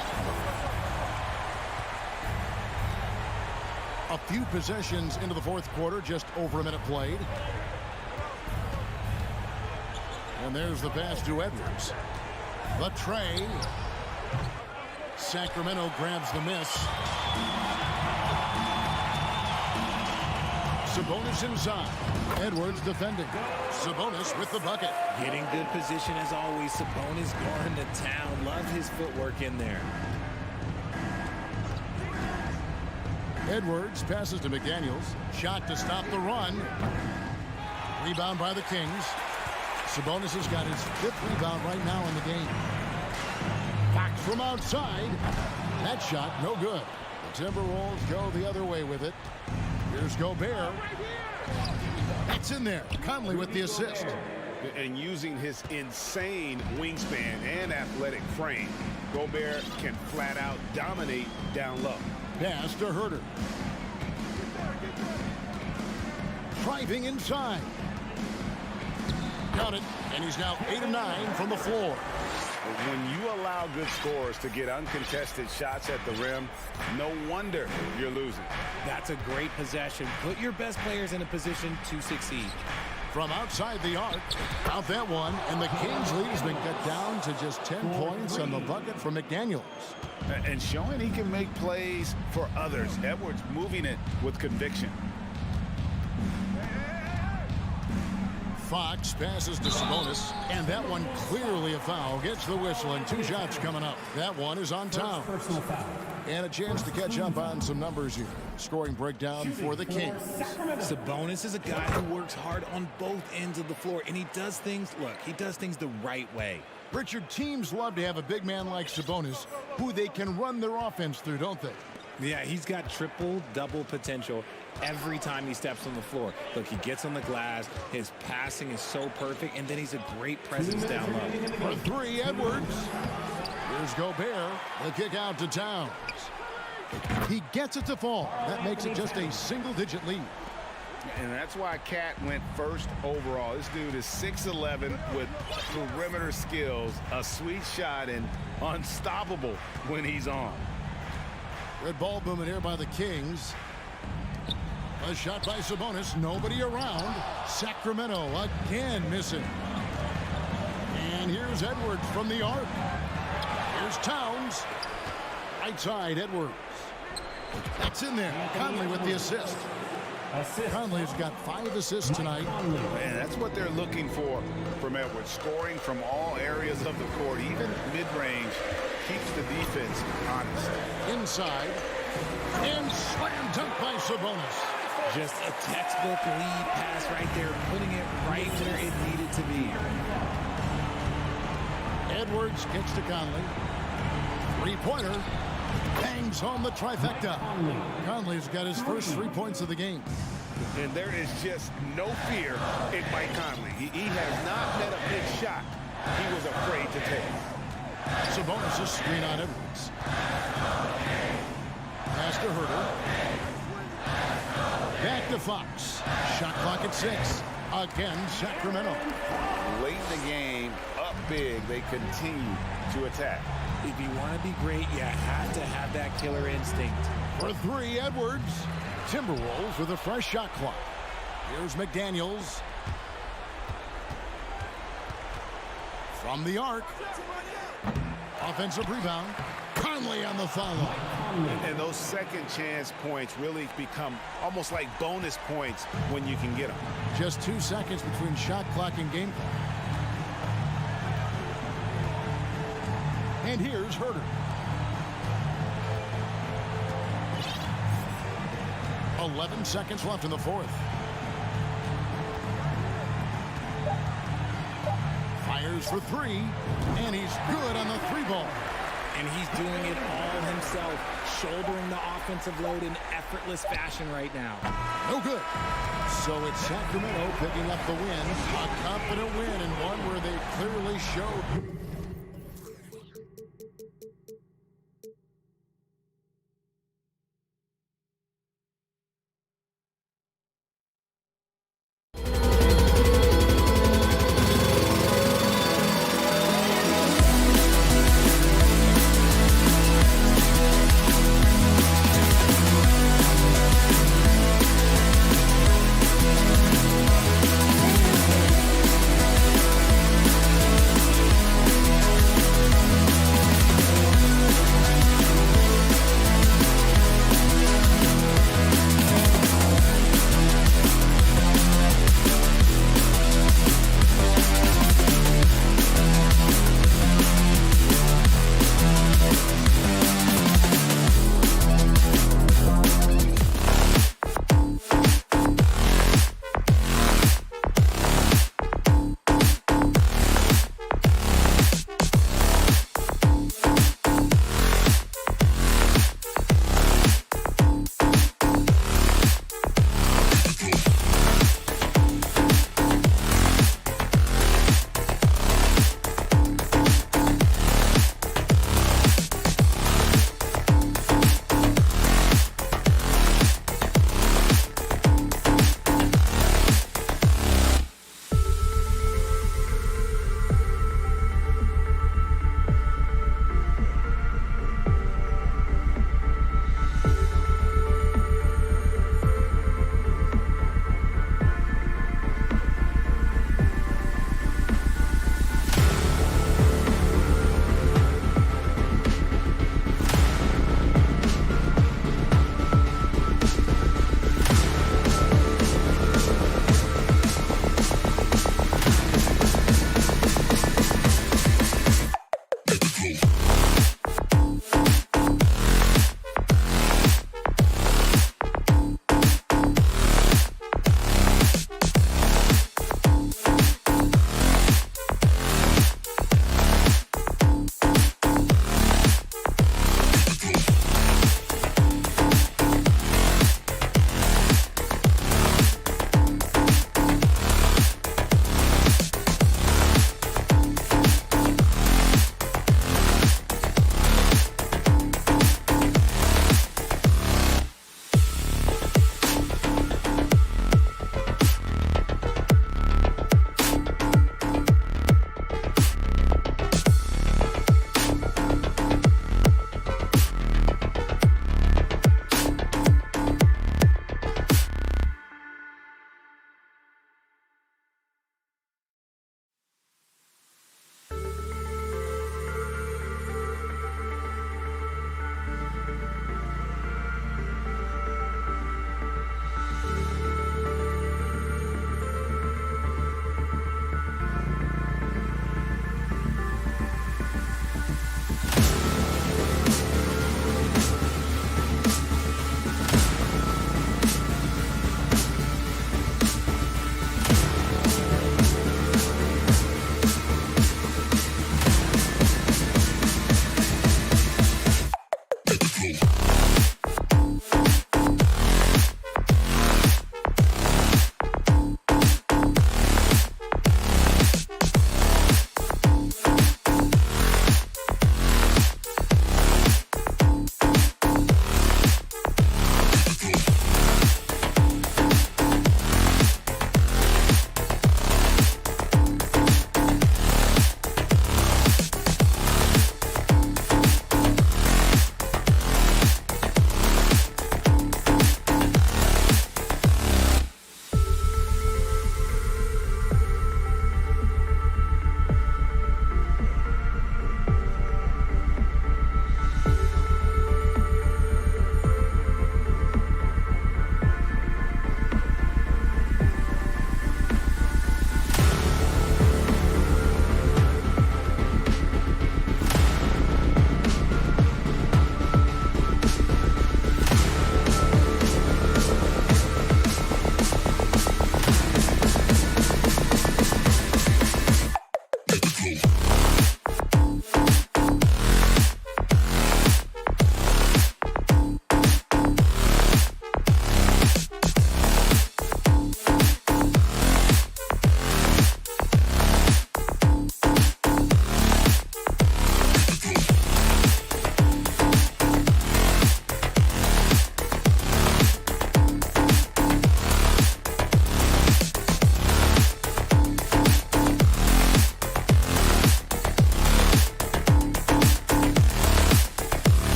A few possessions into the fourth quarter, just over a minute played. And there's the pass to Edwards. The tray. Sacramento grabs the miss. Sabonis inside. Edwards defending. Sabonis with the bucket. Getting good position as always. Sabonis going to town. Love his footwork in there. Edwards passes to McDaniels. Shot to stop the run. Rebound by the Kings. Sabonis has got his fifth rebound right now in the game. Fox from outside. That shot no good. The Timberwolves go the other way with it. Here's Gobert. That's in there. Conley with the assist. And using his insane wingspan and athletic frame, Gobert can flat out dominate down low. Pass to Herter. Driving inside. Got it. And he's now 8 of 9 from the floor. When you allow good scorers to get uncontested shots at the rim, no wonder you're losing. That's a great possession. Put your best players in a position to succeed. From outside the arc, out that one, and the Kings lead has been cut down to just 10 points on the bucket from McDaniels. And showing he can make plays for others. Edwards moving it with conviction. Fox passes to Sabonis, and that one clearly a foul. Gets the whistle, and 2 shots coming up. That one is on Towns. And a chance to catch up on some numbers here. Scoring breakdown for the Kings. Sabonis is a guy who works hard on both ends of the floor, and he does things, look, he does things the right way. Richard, teams love to have a big man like Sabonis who they can run their offense through, don't they? Yeah, he's got triple-double potential every time he steps on the floor. Look, he gets on the glass, his passing is so perfect, and then he's a great presence down low. For 3, Edwards. Here's Gobert. The kick out to Towns. He gets it to fall. That makes it just a single-digit lead. And that's why Cat went first overall. This dude is 6'11" with perimeter skills, a sweet shot, and unstoppable when he's on. Red ball booming here by the Kings. A shot by Sabonis. Nobody around. Sacramento again missing. And here's Edwards from the arc. Here's Towns. Right side, Edwards. That's in there. Conley with the assist. Conley's got 5 assists tonight. And that's what they're looking for from Edwards. Scoring from all areas of the court, even mid-range, keeps the defense honest. Inside. And slam dunk by Sabonis. Just a textbook lead pass right there, putting it right where it needed to be. Edwards gets to Conley. 3-pointer. Bangs home the trifecta. Conley's got his first 3 points of the game. And there is just no fear in Mike Conley. He has not met a big shot he was afraid to take. Sabonis' screen on Edwards. Pass to Herter. Back to Fox. Shot clock at 6. Again, Sacramento. Late in the game, up big, they continue to attack. If you want to be great, you have to have that killer instinct. For 3, Edwards. Timberwolves with a fresh shot clock. Here's McDaniels. From the arc. Offensive rebound. Conley on the foul line. And those second chance points really become almost like bonus points when you can get them. Just 2 seconds between shot clock and game clock. And here's Herter. 11 seconds left in the fourth. fires for three, and he's good on the three ball. And he's doing it all himself, shouldering the offensive load in effortless fashion right now. No good. So it's Sacramento picking up the win, a confident win, and one where they clearly showed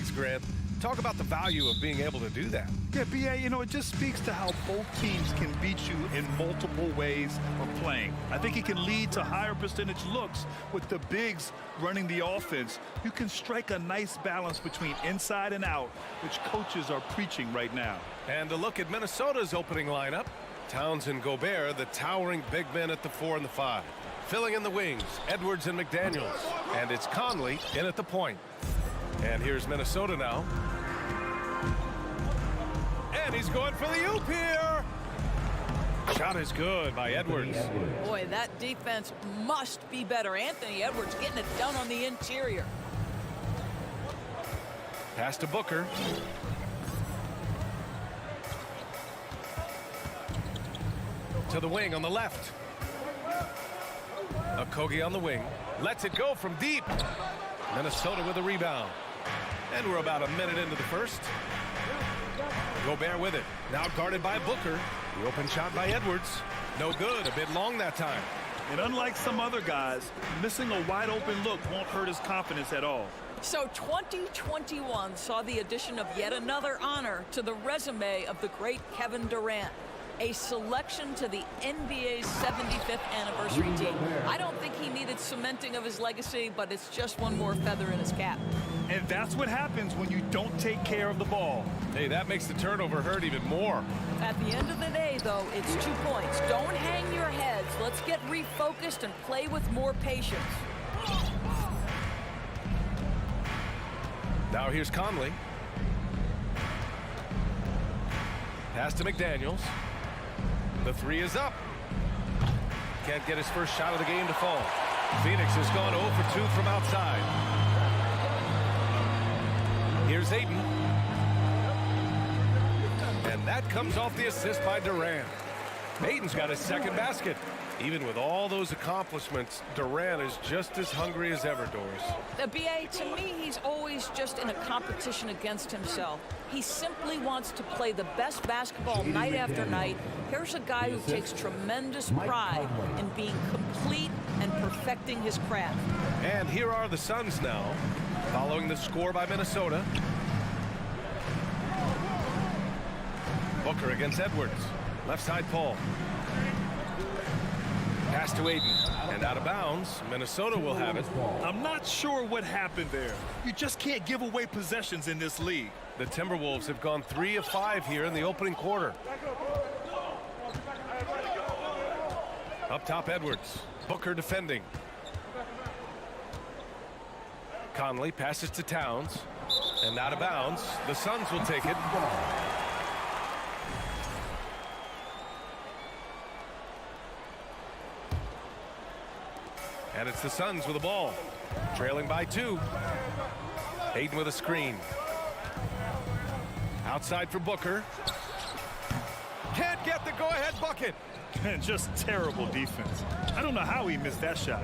Biggs, Grant. Talk about the value of being able to do that. Yeah, B.A., you know, it just speaks to how both teams can beat you in multiple ways of playing. I think it can lead to higher percentage looks with the bigs running the offense. You can strike a nice balance between inside and out, which coaches are preaching right now. And a look at Minnesota's opening lineup. Towns and Gobert, the towering big men at the 4 and the 5. Filling in the wings, Edwards and McDaniels. And it's Conley in at the point. And here's Minnesota now. And he's going for the oop here. Shot is good by Edwards. Boy, that defense must be better. Anthony Edwards getting it done on the interior. Pass to Booker. To the wing on the left. Okogie on the wing. Lets it go from deep. Minnesota with a rebound. And we're about a minute into the first. Gobert with it. Now guarded by Booker. The open shot by Edwards. No good. A bit long that time. And unlike some other guys, missing a wide open look won't hurt his confidence at all. So 2021 saw the addition of yet another honor to the resume of the great Kevin Durant. A selection to the NBA's 75th anniversary team. I don't think he needed cementing of his legacy, but it's just one more feather in his cap. And that's what happens when you don't take care of the ball. Hey, that makes the turnover hurt even more. At the end of the day, though, it's 2 points. Don't hang your heads. Let's get refocused and play with more patience. Now here's Conley. Pass to McDaniels. The 3 is up. Can't get his first shot of the game to fall. Phoenix has gone 0 for 2 from outside. Here's Ayton. And that comes off the assist by Durant. Ayton's got his second basket. Even with all those accomplishments, Durant is just as hungry as ever, Doris. The BA, to me, he's always just in a competition against himself. He simply wants to play the best basketball night after night. Here's a guy who takes tremendous pride in being complete and perfecting his craft. And here are the Suns now, following the score by Minnesota. Booker against Edwards. Left side Paul. Pass to Ayton, and out of bounds. Minnesota will have it. I'm not sure what happened there. You just can't give away possessions in this league. The Timberwolves have gone 3 of 5 here in the opening quarter. Up top, Edwards. Booker defending. Conley passes to Towns, and out of bounds. The Suns will take it. And it's the Suns with the ball. Trailing by 2. Ayton with a screen. Outside for Booker. Can't get the go-ahead bucket. Man, just terrible defense. I don't know how he missed that shot.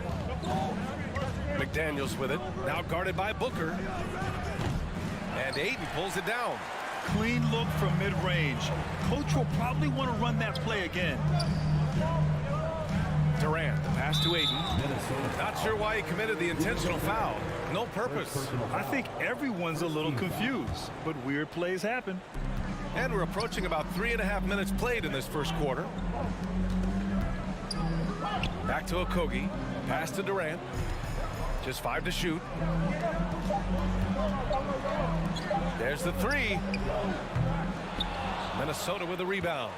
McDaniels with it. Now guarded by Booker. And Ayton pulls it down. Clean look from mid-range. Coach will probably want to run that play again. Durant, the pass to Ayton. Not sure why he committed the intentional foul. No purpose. I think everyone's a little confused, but weird plays happen. And we're approaching about 3.5 minutes played in this first quarter. Back to Okogie. Pass to Durant. Just 5 to shoot. There's the 3. Minnesota with a rebound.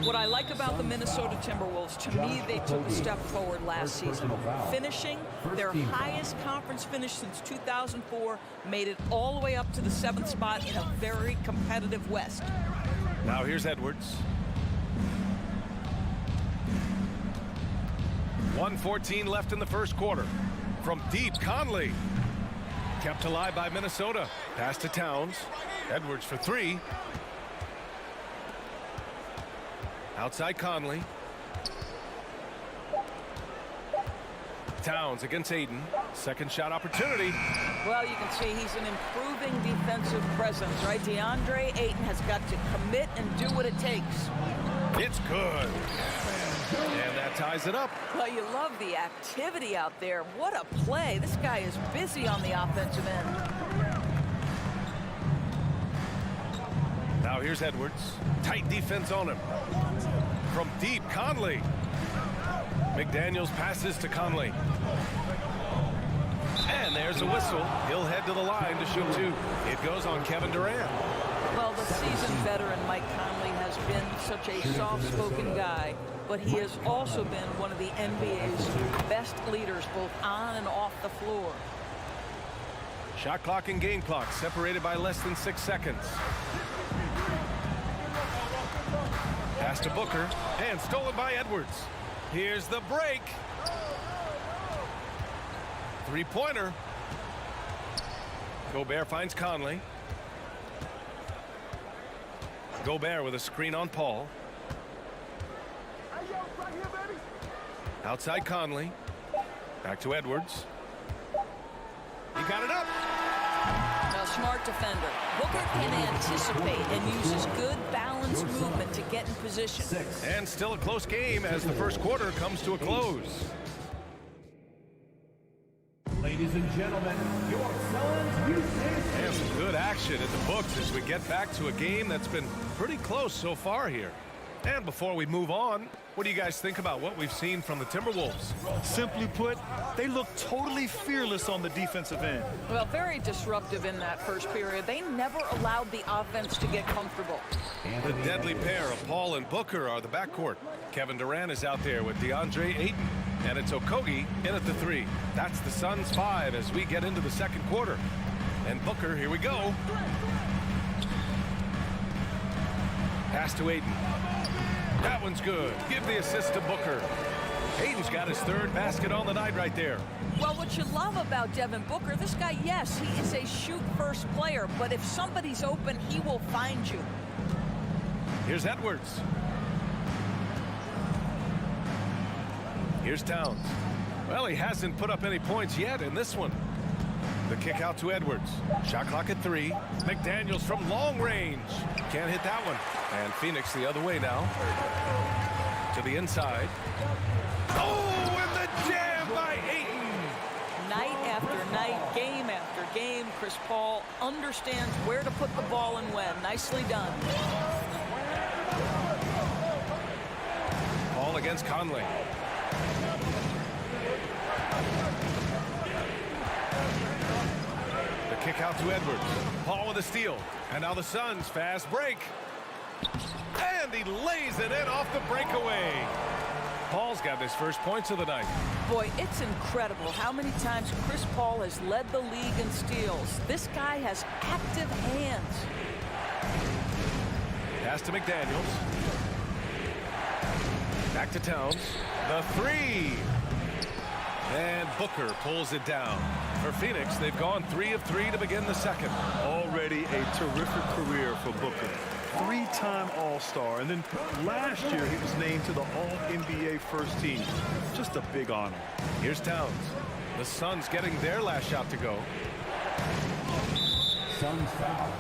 What I like about the Minnesota Timberwolves, to me, they took a step forward last season. Finishing their highest conference finish since 2004, made it all the way up to the 7th spot in a very competitive West. Now here's Edwards. 1:14 left in the first quarter. From deep, Conley. Kept alive by Minnesota. Pass to Towns. Edwards for 3. Outside Conley. Towns against Ayton. Second shot opportunity. Well, you can see he's an improving defensive presence, right? DeAndre Ayton has got to commit and do what it takes. It's good. And that ties it up. Well, you love the activity out there. What a play. This guy is busy on the offensive end. Now here's Edwards. Tight defense on him. From deep, Conley. McDaniels passes to Conley. And there's a whistle. He'll head to the line to shoot two. It goes on Kevin Durant. Well, the seasoned veteran Mike Conley has been such a soft-spoken guy, but he has also been one of the NBA's best leaders, both on and off the floor. Shot clock and game clock separated by less than 6 seconds. Pass to Booker and stolen by Edwards. Here's the break. Three-pointer. Gobert finds Conley. Gobert with a screen on Paul. Outside Conley. Back to Edwards. He got it up. A smart defender. Booker can anticipate and uses good balanced movement to get in position. And still a close game as the first quarter comes to a close. Ladies and gentlemen, your Suns Houston. And some good action in the books as we get back to a game that's been pretty close so far here. And before we move on, what do you guys think about what we've seen from the Timberwolves? Simply put, they look totally fearless on the defensive end. Well, very disruptive in that first period. They never allowed the offense to get comfortable. The deadly pair of Paul and Booker are the backcourt. Kevin Durant is out there with DeAndre Ayton. And it's Okogie in at the three. That's the Suns 5 as we get into the second quarter. And Booker, here we go. Pass to Ayton. That one's good. Give the assist to Booker. Ayton's got his third basket on the night right there. Well, what you love about Devin Booker, this guy, yes, he is a shoot-first player, but if somebody's open, he will find you. Here's Edwards. Here's Towns. Well, he hasn't put up any points yet in this one. The kick out to Edwards. Shot clock at 3. McDaniels from long range. Can't hit that one. And Phoenix the other way now. To the inside. Oh, and the jam by Ayton. Night after night, game after game, Chris Paul understands where to put the ball and when. Nicely done. Paul against Conley. The kick out to Edwards. Paul with a steal. And now the Suns fast break. And he lays it in off the breakaway. Paul's got his first points of the night. Boy, it's incredible how many times Chris Paul has led the league in steals. This guy has active hands. Pass to McDaniels. Back to Towns. The three. And Booker pulls it down. For Phoenix, they've gone 3 of 3 to begin the second. Already a terrific career for Booker. 3-time All-Star. And then last year, he was named to the All-NBA first team. Just a big honor. Here's Towns. The Suns getting their last shot to go. Suns foul.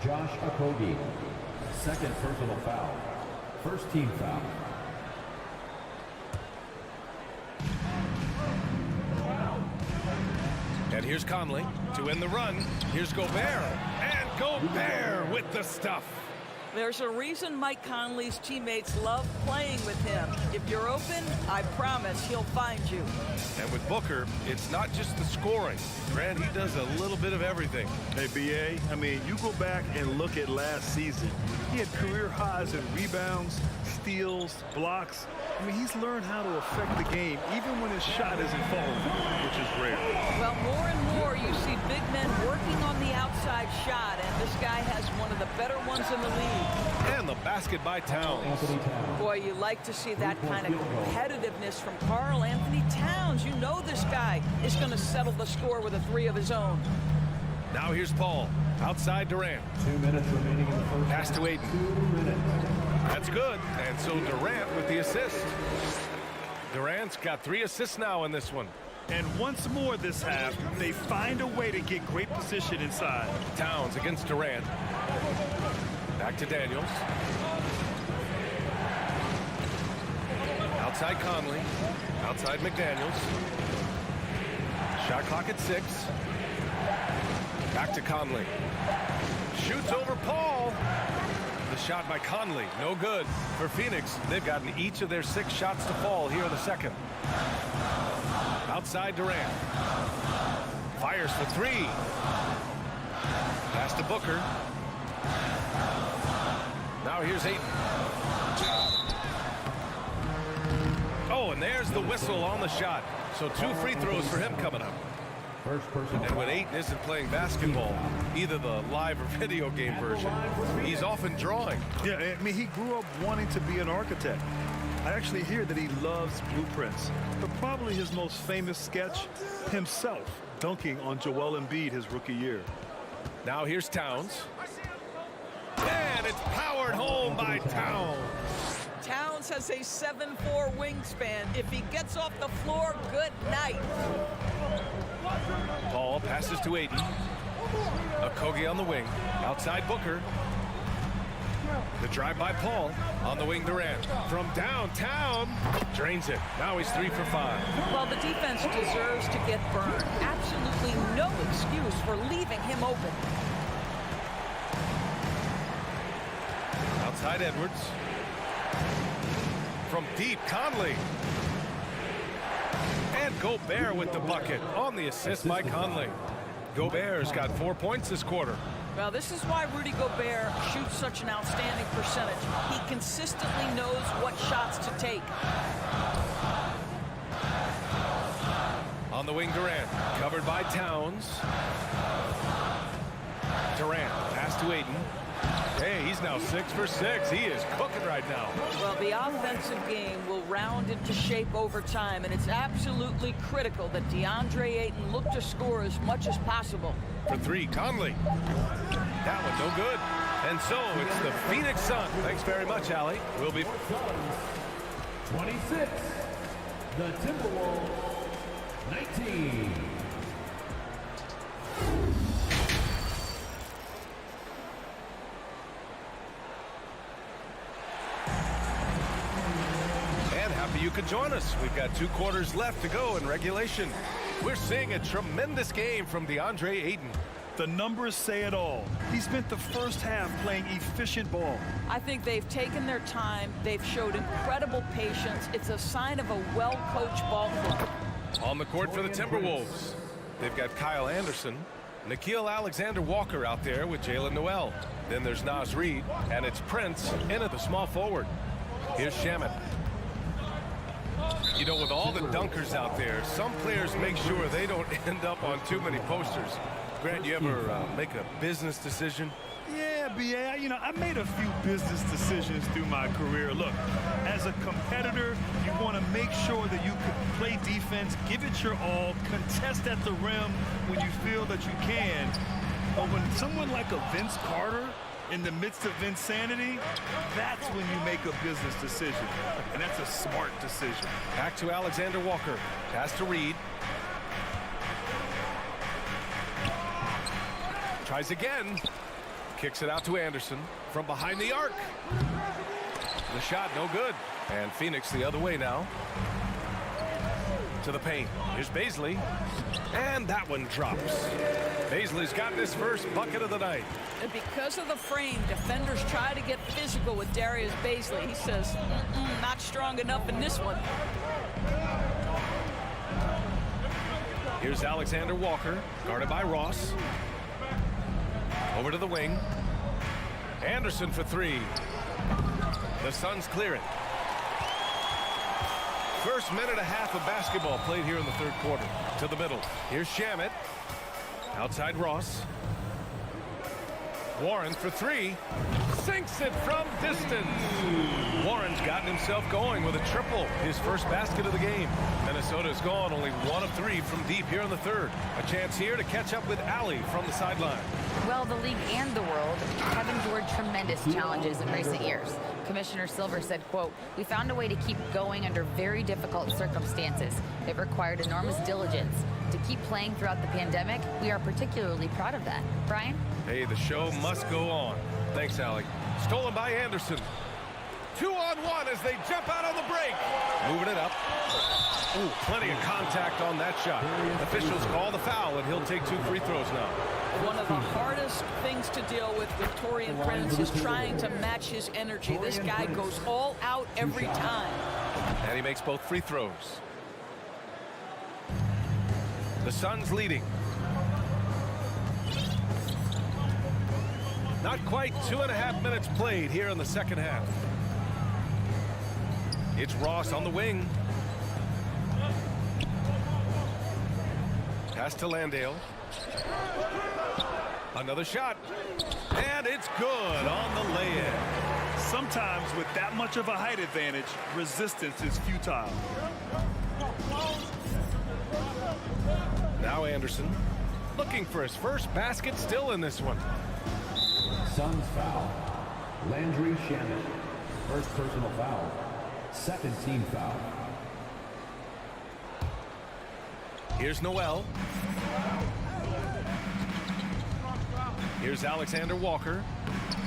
Josh Okogie. Second personal foul. First team foul. And here's Conley to end the run. Here's Gobert. And Gobert with the stuff. There's a reason Mike Conley's teammates love playing with him. If you're open, I promise he'll find you. And with Booker, it's not just the scoring. Grant, he does a little bit of everything. Hey, B.A., I mean, you go back and look at last season. He had career highs in rebounds, steals, blocks. I mean, he's learned how to affect the game, even when his shot isn't falling, which is rare. Well, more and more you see big men working on the outside shot, and this guy has one of the better ones in the league. And the basket by Towns. Boy, you like to see that kind of competitiveness from Karl Anthony Towns. You know this guy is going to settle the score with a three of his own. Now here's Paul. Outside Durant. 2 minutes remaining in the first. Pass to Ayton. 2 minutes. That's good. And so Durant with the assist. Durant's got 3 assists now in this one. And once more this half, they find a way to get great position inside. Towns against Durant. Back to Daniels. Outside Conley. Outside McDaniels. Shot clock at 6. Back to Conley. Shoots over Paul. The shot by Conley, no good. For Phoenix, they've gotten each of their 6 shots to fall here in the second. Outside Durant. Fires for 3. Pass to Booker. Now here's Ayton. Oh, and there's the whistle on the shot. So 2 free throws for him coming up. And when Ayton isn't playing basketball, either the live or video game version, he's often drawing. Yeah, I mean, he grew up wanting to be an architect. I actually hear that he loves blueprints. But probably his most famous sketch, himself dunking on Joel Embiid his rookie year. Now here's Towns. And it's powered home by Towns. Towns has a 7'4" wingspan. If he gets off the floor, good night. Paul passes to Ayton. Okogie on the wing. Outside Booker. The drive by Paul. On the wing Durant. From downtown. Drains it. Now he's 3 for 5. Well, the defense deserves to get burned. Absolutely no excuse for leaving him open. Outside Edwards. From deep, Conley. And Gobert with the bucket on the assist by Conley. Gobert's got 4 points this quarter. Well, this is why Rudy Gobert shoots such an outstanding percentage. He consistently knows what shots to take. On the wing, Durant. Covered by Towns. Durant, pass to Ayton. Hey, he's now 6 for 6. He is cooking right now. Well, the offensive game will round into shape over time, and it's absolutely critical that DeAndre Ayton look to score as much as possible. For 3, Conley. That one no good. And so it's the Phoenix Suns. Thanks very much, Allie. We'll be 26. The Timberwolves, 19. You can join us. We've got 2 quarters left to go in regulation. We're seeing a tremendous game from DeAndre Ayton. The numbers say it all. He spent the first half playing efficient ball. I think they've taken their time. They've showed incredible patience. It's a sign of a well-coached ball club. On the court for the Timberwolves, they've got Kyle Anderson, Nickeil Alexander-Walker out there with Jalen Noel. Then there's Naz Reid, and it's Prince in at the small forward. Here's Shamet. You know, with all the dunkers out there, some players make sure they don't end up on too many posters. Grant, you ever make a business decision? Yeah, B.A., you know, I made a few business decisions through my career. Look, as a competitor, you want to make sure that you can play defense, give it your all, contest at the rim when you feel that you can. But when someone like a Vince Carter in the midst of insanity, that's when you make a business decision. And that's a smart decision. Back to Alexander Walker. Pass to Reed. Tries again. Kicks it out to Anderson from behind the arc. The shot no good. And Phoenix the other way now. To the paint. Here's Baisley. And that one drops. Baisley's gotten his first bucket of the night. And because of the frame, defenders try to get physical with Darius Baisley. He says, not strong enough in this one. Here's Alexander Walker, guarded by Ross. Over to the wing. Anderson for 3. The Suns clear it. First minute and a half of basketball played here in the third quarter. To the middle. Here's Shamet. Outside Ross. Warren for 3. Sinks it from distance. Warren's gotten himself going with a triple. His first basket of the game. Minnesota's gone only 1 of 3 from deep here in the third. A chance here to catch up with Allie from the sideline. Well, the league and the world have endured tremendous challenges in recent years. Commissioner Silver said, quote, "We found a way to keep going under very difficult circumstances. It required enormous diligence. To keep playing throughout the pandemic, we are particularly proud of that." Brian? Hey, the show must go on. Thanks, Allie. Stolen by Anderson. 2-on-1 as they jump out on the break. Moving it up. Ooh, plenty of contact on that shot. Officials call the foul, and he'll take 2 free throws now. One of the hardest things to deal with Torian Prince is trying to match his energy. This guy goes all out every time. And he makes both free throws. The Suns leading. Not quite 2.5 minutes played here in the second half. It's Ross on the wing. Pass to Landale. Another shot. And it's good on the lay-in. Sometimes with that much of a height advantage, resistance is futile. Now Anderson looking for his first basket, still in this one. Suns foul. Landry Shannon. First personal foul. Second team foul. Here's Noel. Here's Alexander Walker.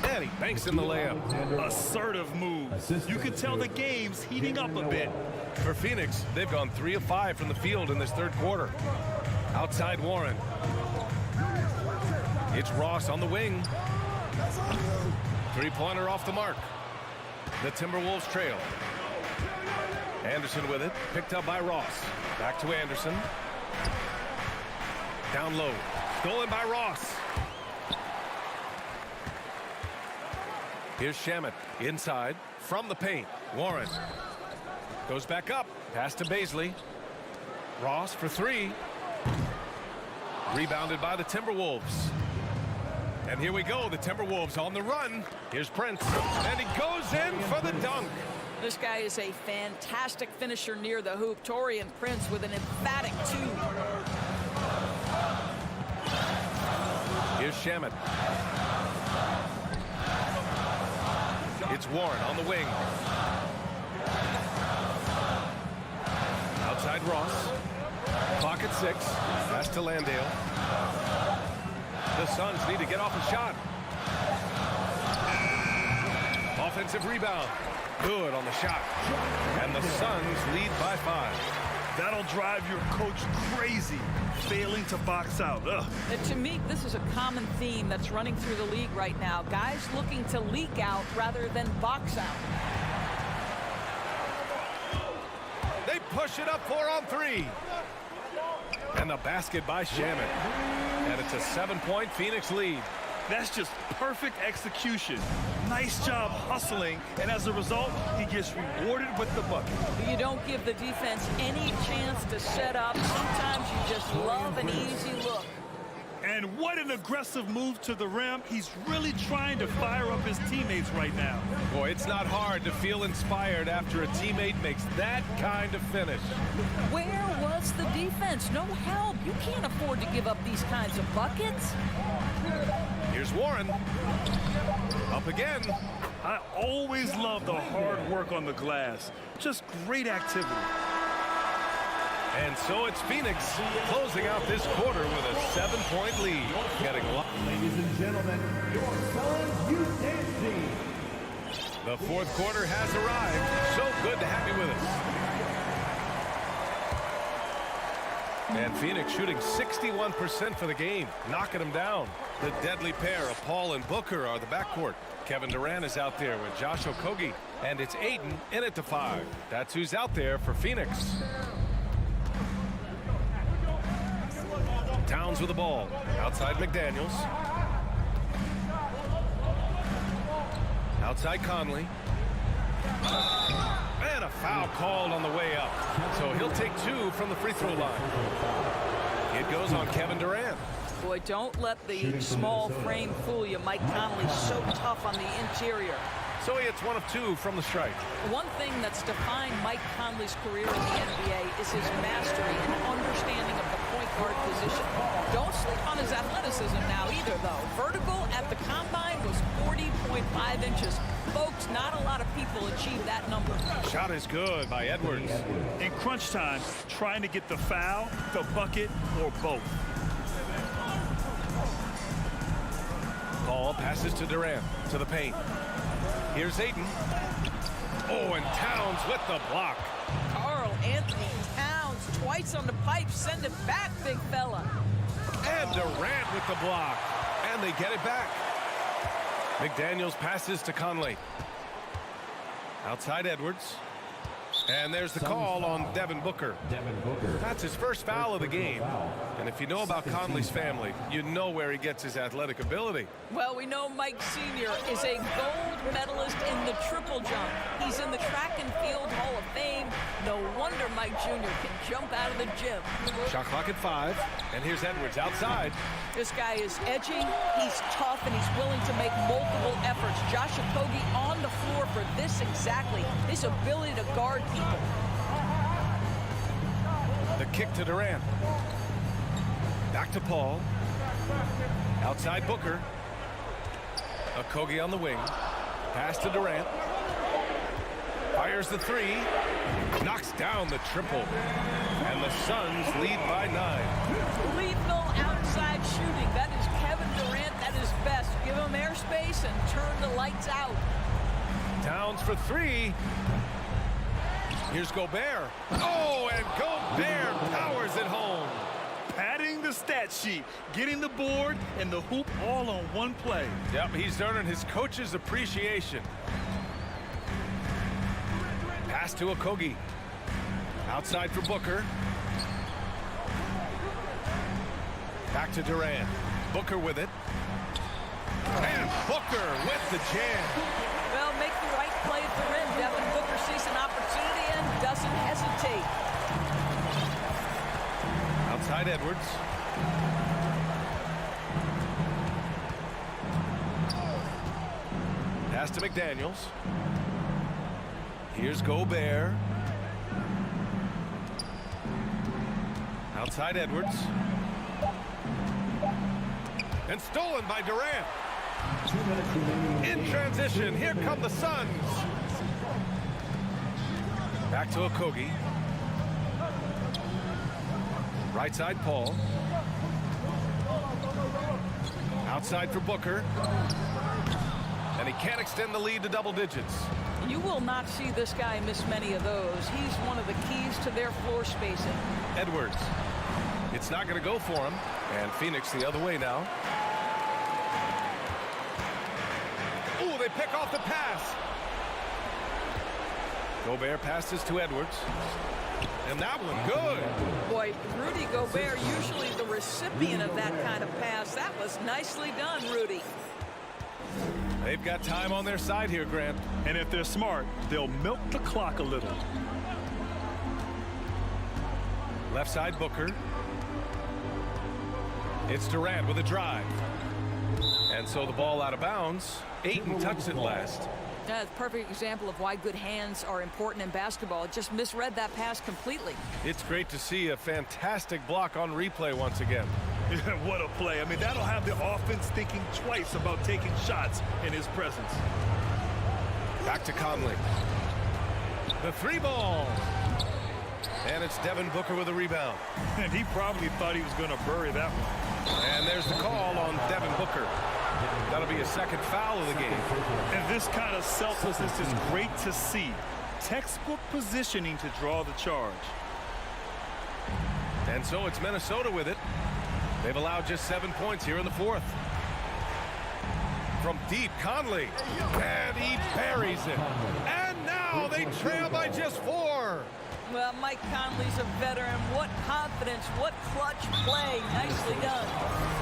And he banks in the layup. Assertive move. You can tell the game's heating up a bit. For Phoenix, they've gone 3 of 5 from the field in this third quarter. Outside Warren. It's Ross on the wing. 3-pointer off the mark. The Timberwolves trail. Anderson with it. Picked up by Ross. Back to Anderson. Down low. Stolen by Ross. Here's Shamet inside from the paint. Warren goes back up. Pass to Baisley. Ross for 3. Rebounded by the Timberwolves. And here we go, the Timberwolves on the run. Here's Prince, and he goes in for the dunk. This guy is a fantastic finisher near the hoop. Torian Prince with an emphatic 2. Here's Shamet. It's Warren on the wing. Outside Ross. Clock at 6. Pass to Landale. The Suns need to get off a shot. Offensive rebound. Good on the shot. And the Suns lead by 5. That'll drive your coach crazy, failing to box out. And to me, this is a common theme that's running through the league right now. Guys looking to leak out rather than box out. They push it up 4-on-3. And the basket by Shamet. And it's a 7-point Phoenix lead. That's just perfect execution. Nice job hustling, and as a result, he gets rewarded with the bucket. You don't give the defense any chance to set up. Sometimes you just love an easy look. And what an aggressive move to the rim. He's really trying to fire up his teammates right now. Boy, it's not hard to feel inspired after a teammate makes that kind of finish. Where was the defense? No help. You can't afford to give up these kinds of buckets. Here's Warren. Up again. I always love the hard work on the glass. Just great activity. And so it's Phoenix closing out this quarter with a 7-point lead. Getting Ladies and gentlemen, your Suns Youth Dance Team. The fourth quarter has arrived. So good to have you with us. And Phoenix shooting 61% for the game, knocking them down. The deadly pair of Paul and Booker are the backcourt. Kevin Durant is out there with Josh Okogie, and it's Aiden in it to 5. That's who's out there for Phoenix. Towns with the ball. Outside McDaniels. Outside Conley. And a foul called on the way up. So he'll take 2 from the free throw line. It goes on Kevin Durant. Boy, don't let the small frame fool you. Mike Conley's so tough on the interior. So he hits 1 of 2 from the strike. One thing that's defined Mike Conley's career in the NBA is his mastery and understanding of the point guard position. Don't sleep on his athleticism now either, though. Vertical at the combine was 40.5 inches. Folks, not a lot of people achieve that number. Shot is good by Edwards. In crunch time, trying to get the foul, the bucket, or both. Ball passes to Durant, to the paint. Here's Aiden. Oh, and Towns with the block. Carl Anthony Towns twice on the pipe. Send it back, big fella. And Durant with the block. And they get it back. McDaniels passes to Conley. Outside Edwards. And there's the call on Devin Booker. That's his first foul of the game. And if you know about Conley's family, you know where he gets his athletic ability. Well, we know Mike Sr. is a gold medalist in the triple jump. He's in the track and field Hall of Fame. No wonder Mike Jr. can jump out of the gym. Shot clock at 5. And here's Edwards outside. This guy is edgy, he's tough, and he's willing to make multiple efforts. Josh Okogie on the floor for this exactly, his ability to guard people. The kick to Durant. Back to Paul. Outside Booker. Okogie on the wing. Pass to Durant. Fires the 3. Knocks down the triple. And the Suns lead by 9. Lethal outside shooting. That is Kevin Durant at his best. Give him airspace and turn the lights out. Towns for 3. Here's Gobert. Oh, and Gobert powers it home. Padding the stat sheet, getting the board and the hoop all on one play. Yep, he's earning his coach's appreciation. Pass to Okogie. Outside for Booker. Back to Durant. Booker with it. And Booker with the jam. Well, make the right play at the rim. Devin Booker sees an opportunity and doesn't hesitate. Outside Edwards. Pass to McDaniels. Here's Gobert. Outside Edwards. And stolen by Durant. In transition, here come the Suns. Back to Okogie. Right side, Paul. Outside for Booker. And he can't extend the lead to double digits. You will not see this guy miss many of those. He's one of the keys to their floor spacing. Edwards. It's not going to go for him. And Phoenix the other way now. Ooh, they pick off the pass. Gobert passes to Edwards. And that one good. Boy, Rudy Gobert, usually the recipient of that kind of pass. That was nicely done, Rudy. They've got time on their side here, Grant. And if they're smart, they'll milk the clock a little. Left side, Booker. It's Durant with a drive. And so the ball out of bounds. Ayton touched it last. That's a perfect example of why good hands are important in basketball. It just misread that pass completely. It's great to see a fantastic block on replay once again. What a play. I mean, that'll have the offense thinking twice about taking shots in his presence. Back to Conley. The 3 ball. And it's Devin Booker with a rebound. And he probably thought he was going to bury that one. And there's the call on Devin Booker. That'll be a second foul of the game. And this kind of selflessness is great to see. Textbook positioning to draw the charge. And so it's Minnesota with it. They've allowed just 7 points here in the 4th. From deep, Conley. And he buries it. And now they trail by just 4. Well, Mike Conley's a veteran. What confidence, what clutch play. Nicely done.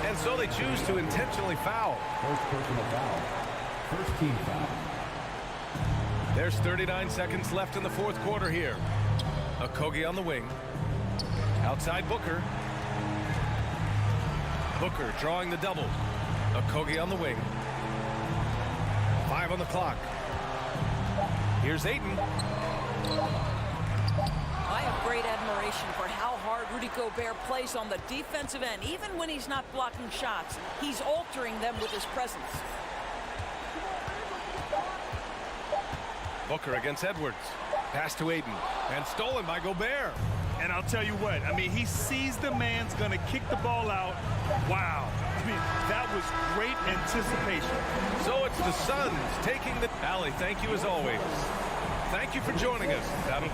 And so they choose to intentionally foul. First personal foul. First team foul. There's 39 seconds left in the 4th quarter here. Okogie on the wing. Outside Booker. Booker drawing the double. Okogie on the wing. 5 on the clock. Here's Ayton. I have great admiration for how hard Rudy Gobert plays on the defensive end. Even when he's not blocking shots, he's altering them with his presence. Booker against Edwards. Pass to Ayton. And stolen by Gobert. And I'll tell you what, I mean, he sees the man's going to kick the ball out. Wow. I mean, that was great anticipation. So it's the Suns taking the... Allie, thank you as always. Thank you for joining us. That'll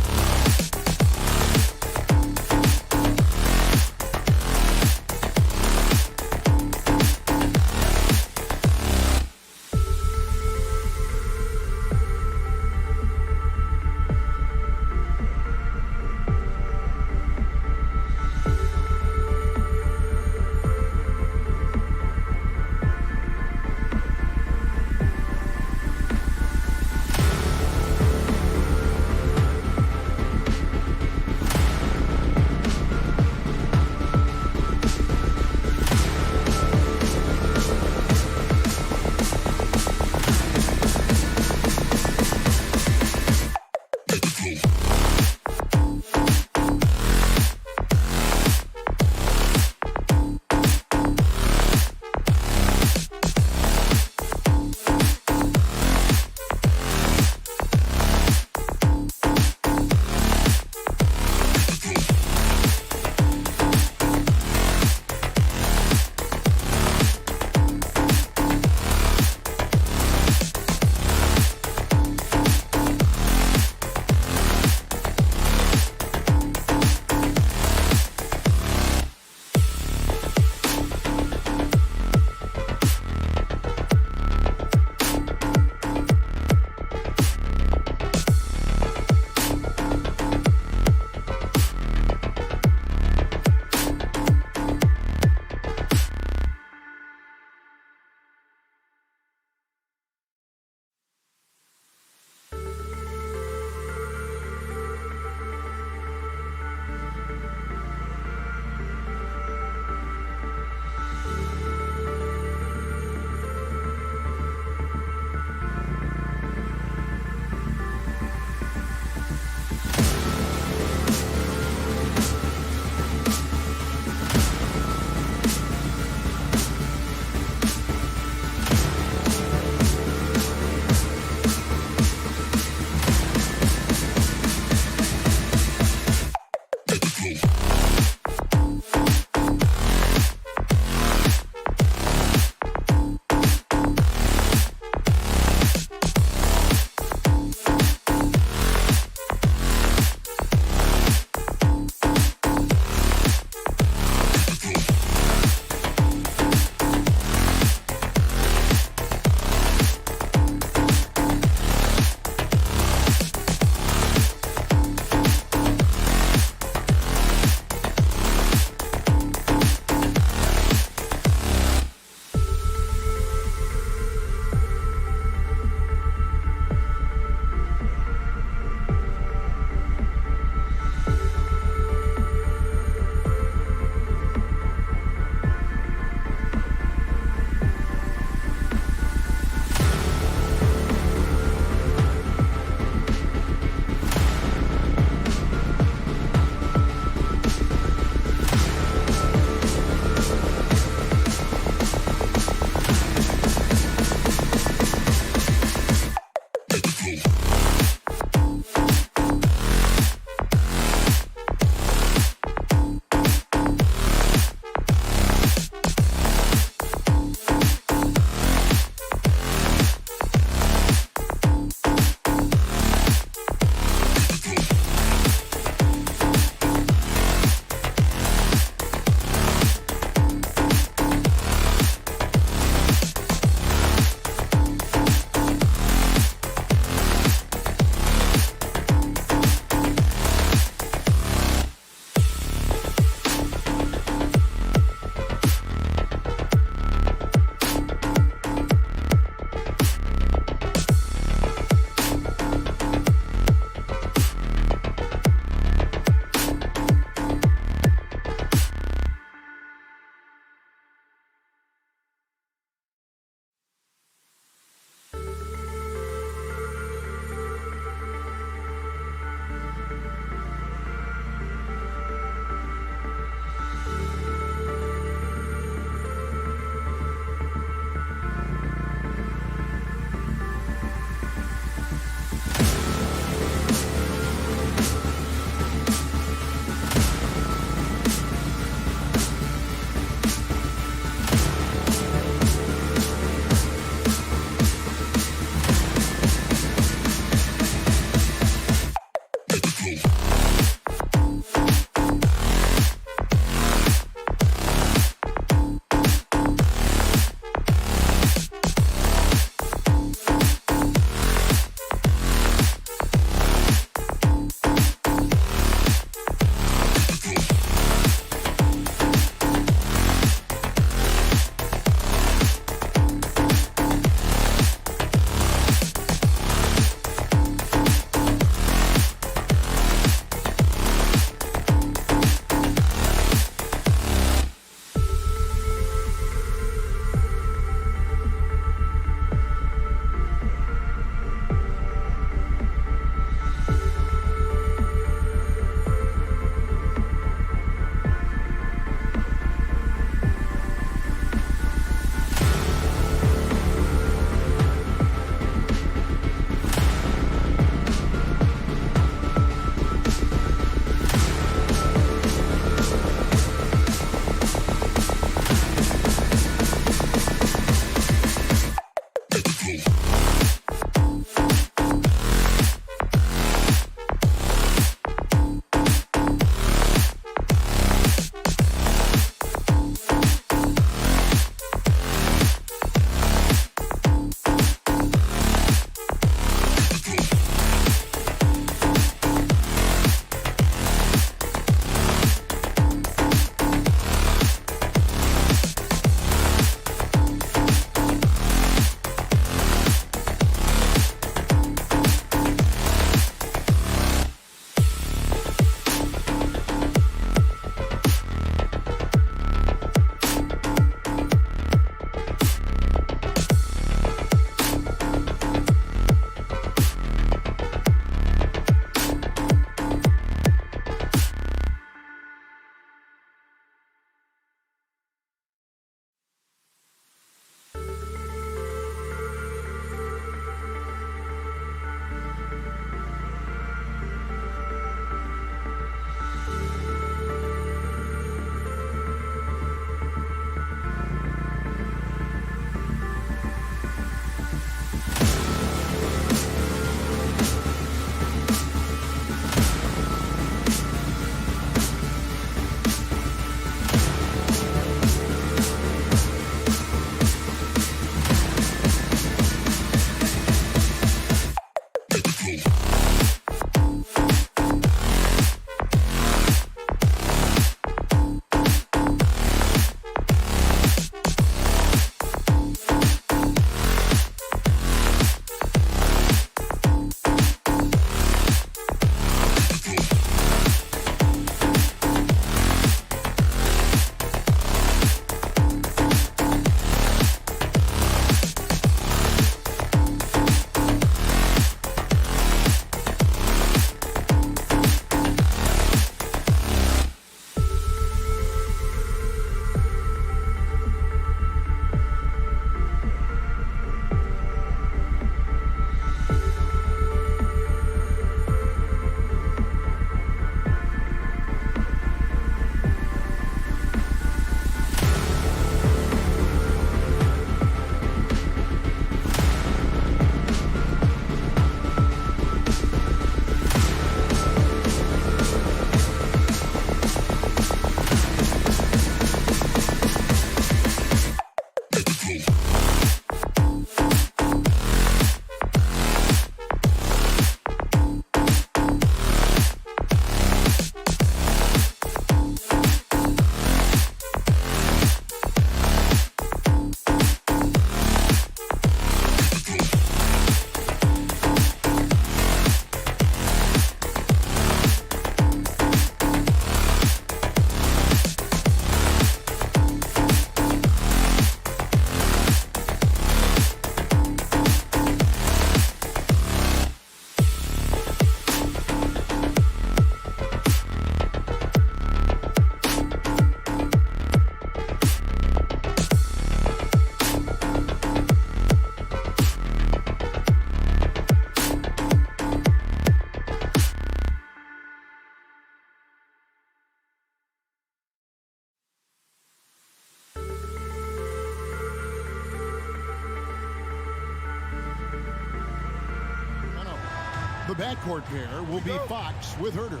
backcourt pair will be Fox with Herter.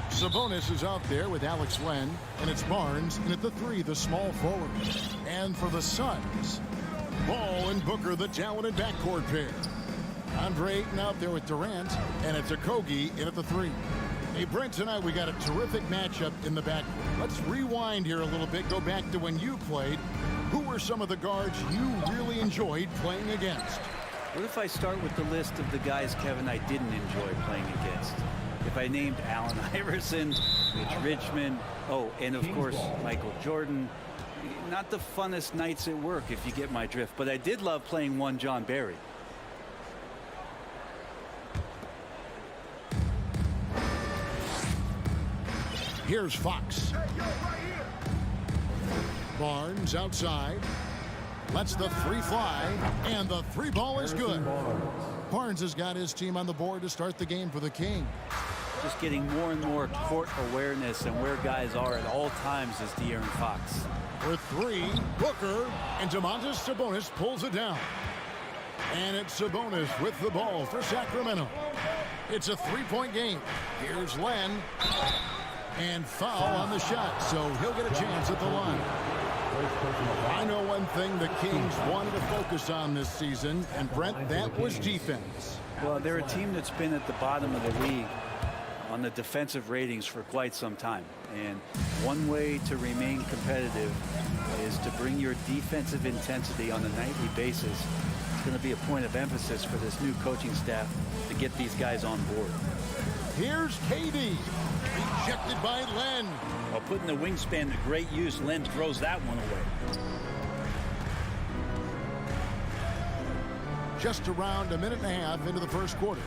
Sabonis is out there with Alex Len, and it's Barnes in at the 3, the small forward. And for the Suns, Ball and Booker, the talented backcourt pair. Andre Ayton out there with Durant, and it's Okogie in at the 3. Hey, Brent, tonight we got a terrific matchup in the backcourt. Let's rewind here a little bit, go back to when you played. Who were some of the guards you really enjoyed playing against? What if I start with the list of the guys, Kevin, I didn't enjoy playing against? If I named Allen Iverson, Mitch Richmond, and of course, Michael Jordan. Not the funnest nights at work, if you get my drift, but I did love playing one John Barry. Here's Fox. Barnes outside. Lets the 3 fly, and the 3 ball is good. Barnes has got his team on the board to start the game for the King. Just getting more and more court awareness and where guys are at all times is De'Aaron Fox. For 3, Booker, and Domantas Sabonis pulls it down. And it's Sabonis with the ball for Sacramento. It's a 3-point game. Here's Len. And foul on the shot, so he'll get a chance at the line. I know one thing the Kings wanted to focus on this season, and Brent, that was defense. Well, they're a team that's been at the bottom of the league on the defensive ratings for quite some time. And one way to remain competitive is to bring your defensive intensity on a nightly basis. It's going to be a point of emphasis for this new coaching staff to get these guys on board. Here's KD. Rejected by Len. While putting the wingspan to great use, Len throws that one away. Just around a minute and a half into the first quarter.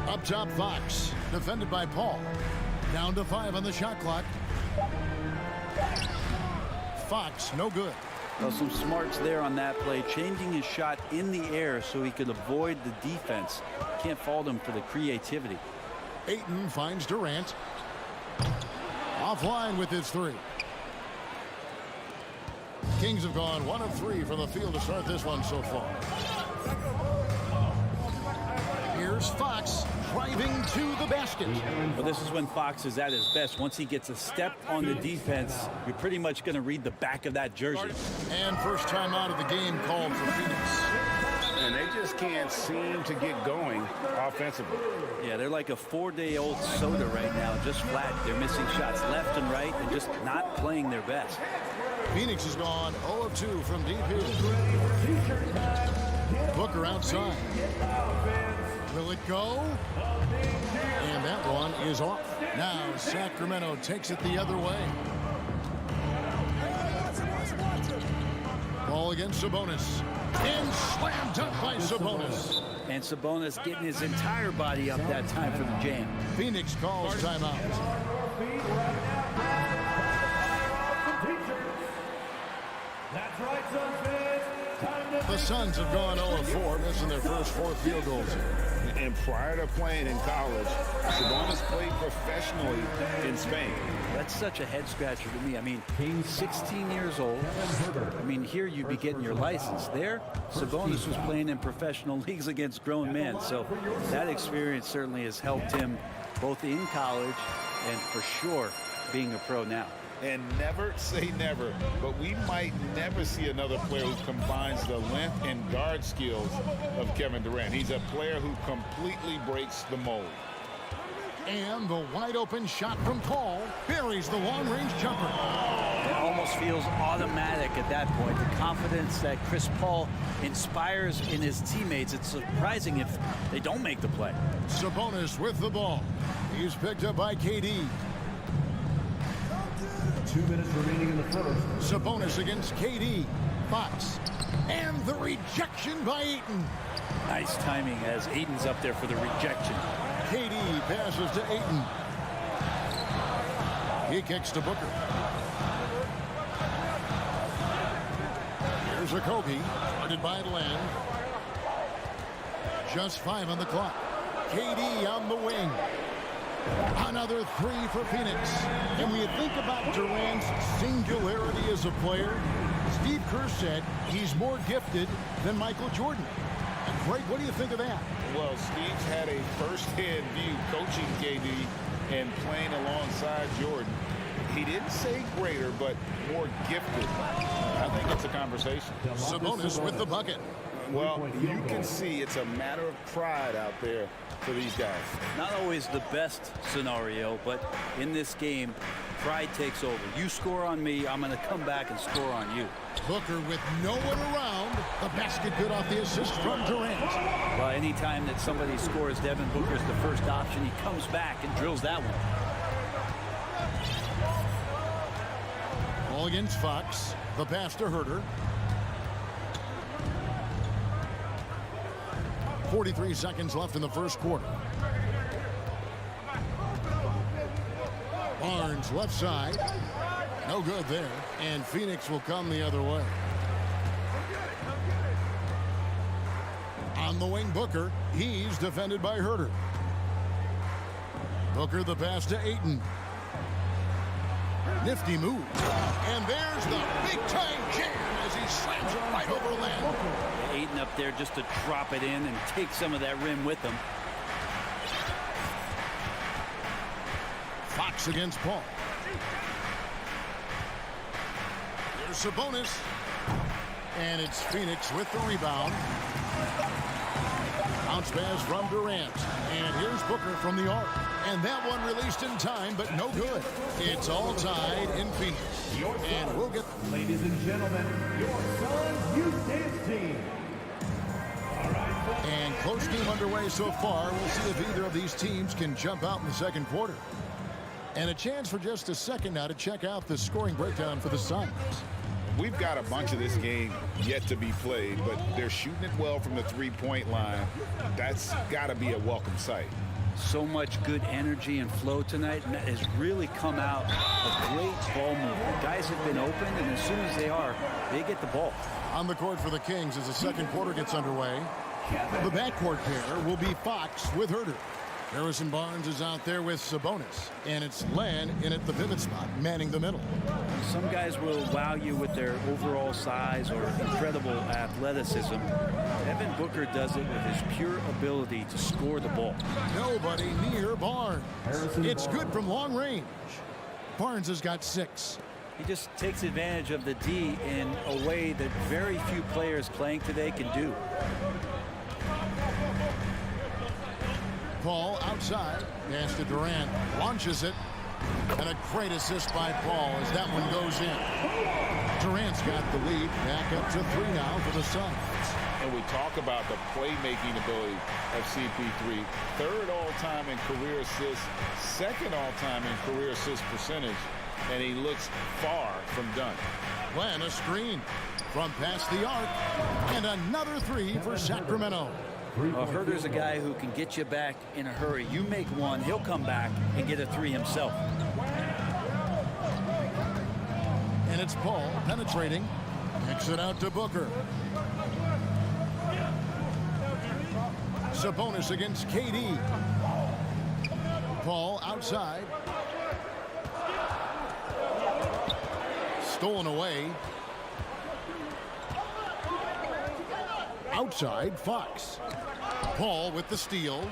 Up top, Fox. Defended by Paul. Down to 5 on the shot clock. Fox, no good. Well, some smarts there on that play, changing his shot in the air so he could avoid the defense. Can't fault him for the creativity. Ayton finds Durant. Offline with his 3. Kings have gone 1 of 3 from the field to start this one so far. Here's Fox driving to the basket. Well, this is when Fox is at his best. Once he gets a step on the defense, you're pretty much going to read the back of that jersey. And first time out of the game called for Phoenix. And they just can't seem to get going offensively. Yeah, they're like a 4-day-old soda right now, just flat. They're missing shots left and right and just not playing their best. Phoenix has gone 0 of 2 from deep here. Booker outside. Will it go? And that one is off. Now Sacramento takes it the other way. Ball against Sabonis. And slam dunk by Sabonis. And Sabonis getting his entire body up that time for the jam. Phoenix calls timeout. That's right, Suns fans. The Suns have gone 0 of 4, missing their first 4 field goals. And prior to playing in college, Sabonis played professionally in Spain. That's such a head scratcher to me. I mean, 16 years old. I mean, here you'd be getting your license. There, Sabonis was playing in professional leagues against grown men. So that experience certainly has helped him both in college and for sure being a pro now. And never say never, but we might never see another player who combines the length and guard skills of Kevin Durant. He's a player who completely breaks the mold. And the wide open shot from Paul buries the long-range jumper. It almost feels automatic at that point. The confidence that Chris Paul inspires in his teammates. It's surprising if they don't make the play. Sabonis with the ball. He's picked up by KD. 2 minutes remaining in the first. Sabonis against KD. Fox. And the rejection by Ayton. Nice timing as Ayton's up there for the rejection. KD passes to Ayton. He kicks to Booker. Here's Okogie, guarded by Len. Just 5 on the clock. KD on the wing. Another 3 for Phoenix. And when you think about Durant's singularity as a player, Steve Kerr said he's more gifted than Michael Jordan. Greg, what do you think of that? Well, Steve's had a first-hand view coaching KD and playing alongside Jordan. He didn't say greater, but more gifted. I think it's a conversation. Sabonis with the bucket. Well, you can see it's a matter of pride out there for these guys. Not always the best scenario, but in this game, pride takes over. You score on me, I'm going to come back and score on you. Booker with no one around. The basket good off the assist from Durant. Well, anytime that somebody scores, Devin Booker's the first option. He comes back and drills that one. Ball against Fox. The pass to Herter. 43 seconds left in the first quarter. Barnes left side. No good there. And Phoenix will come the other way. On the wing, Booker. He's defended by Herter. Booker the pass to Ayton. Nifty move. And there's the big-time jam as he slams it right over Lamb. Ayton up there just to drop it in and take some of that rim with him. Fox against Paul. Here's Sabonis. And it's Phoenix with the rebound. Bounce pass from Durant. And here's Booker from the arc. And that one released in time, but no good. It's all tied in Phoenix. And we'll get... Ladies and gentlemen, your Suns Youth Dance Team. And close game underway so far. We'll see if either of these teams can jump out in the second quarter. And a chance for just a second now to check out the scoring breakdown for the Suns. We've got a bunch of this game yet to be played, but they're shooting it well from the three-point line. That's got to be a welcome sight. So much good energy and flow tonight, and that has really come out a great ball movement. Guys have been open, and as soon as they are, they get the ball. On the court for the Kings as the second quarter gets underway. The backcourt pair will be Fox with Herter. Harrison Barnes is out there with Sabonis. And it's Len in at the pivot spot, manning the middle. Some guys will wow you with their overall size or incredible athleticism. Devin Booker does it with his pure ability to score the ball. Nobody near Barnes. It's good from long range. Barnes has got 6. He just takes advantage of the D in a way that very few players playing today can do. Paul outside. Pass to Durant. Launches it. And a great assist by Paul as that one goes in. Durant's got the lead. Back up to 3 now for the Suns. And we talk about the playmaking ability of CP3. 3rd all-time in career assists. 2nd all-time in career assist percentage. And he looks far from done. Glenn, a screen from past the arc. And another 3 for Sacramento. Herter's a guy who can get you back in a hurry. You make one, he'll come back and get a 3 himself. And it's Paul penetrating. Kicks it out to Booker. Sabonis against KD. Paul outside. Stolen away. Outside, Fox. Paul with the steal.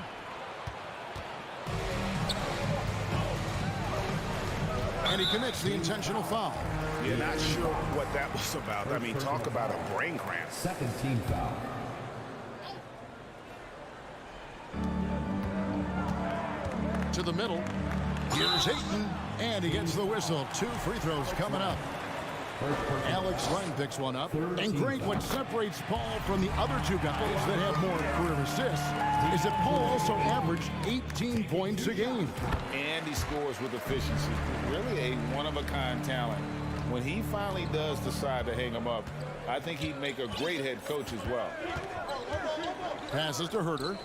And he commits the intentional foul. You're not sure what that was about. I mean, talk about a brain cramp. Second team foul. To the middle. Here's Ayton. And he gets the whistle. 2 free throws coming up. Alex Ryan picks one up. And Greg, what separates Paul from the other 2 guys that have more career assists is that Paul also averaged 18 points a game. And he scores with efficiency. Really a one-of-a-kind talent. When he finally does decide to hang him up, I think he'd make a great head coach as well. Passes to Herter.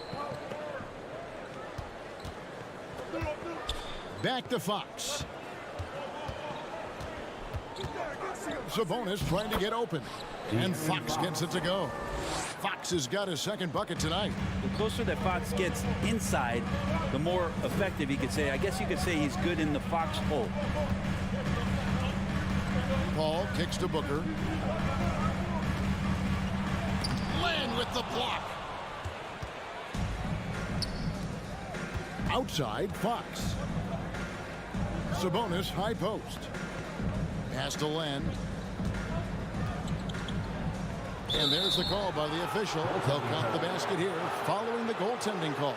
Back to Fox. Sabonis trying to get open. And Fox gets it to go. Fox has got his 2nd bucket tonight. The closer that Fox gets inside, the more effective he could say. I guess you could say he's good in the Fox hole. Paul kicks to Booker. Land with the block. Outside, Fox. Sabonis, high post. Pass to Len. And there's the call by the official. They'll count the basket here following the goaltending call.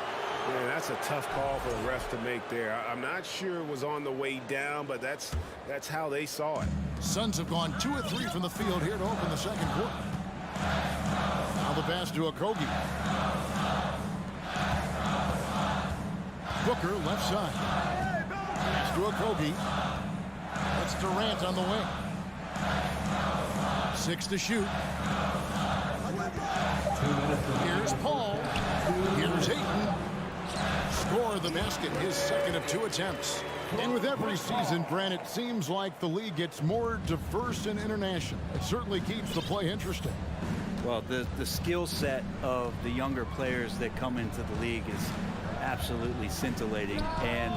Yeah, that's a tough call for the refs to make there. I'm not sure it was on the way down, but that's how they saw it. Suns have gone 2 of 3 from the field here to open the second quarter. Now the pass to Okogie. Booker left side. Pass to Okogie. That's Durant on the wing. 6 to shoot. Here's Paul. Here's Ayton. Score the basket, his second of 2 attempts. And with every season, Brent, it seems like the league gets more diverse and international. It certainly keeps the play interesting. Well, the skill set of the younger players that come into the league is absolutely scintillating. And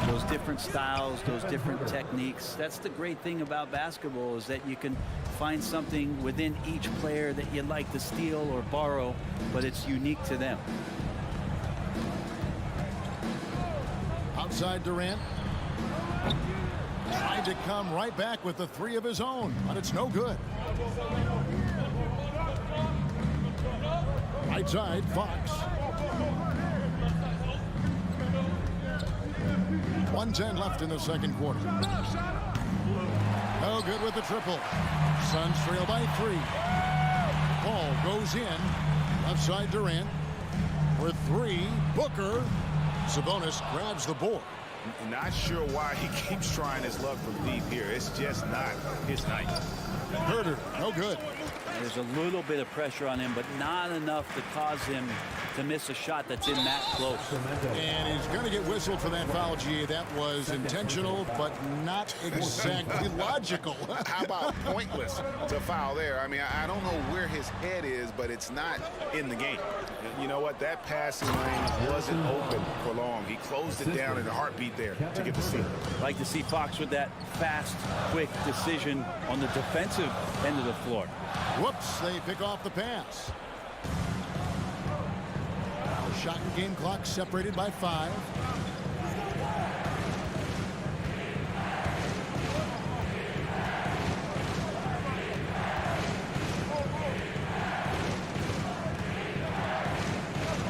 those different styles, those different techniques, that's the great thing about basketball, is that you can find something within each player that you'd like to steal or borrow, but it's unique to them. Outside Durant. Tried to come right back with the 3 of his own, but it's no good. Right side, Fox. 1:10 left in the second quarter. No good with the triple. Suns trail by 3. Ball goes in. Left side Durant. For 3, Booker. Sabonis grabs the board. Not sure why he keeps trying his luck from deep here. It's just not his night. Herder, no good. There's a little bit of pressure on him, but not enough to cause him to miss a shot that's in that close. And he's going to get whistled for that foul, G. That was intentional, but not exactly logical. How about pointless to foul there? I mean, I don't know where his head is, but it's not in the game. You know what? That passing lane wasn't open for long. He closed it down in a heartbeat there to get the steal. Like to see Fox with that fast, quick decision on the defensive end of the floor. Whoops, they pick off the pass. The shot and game clock separated by 5.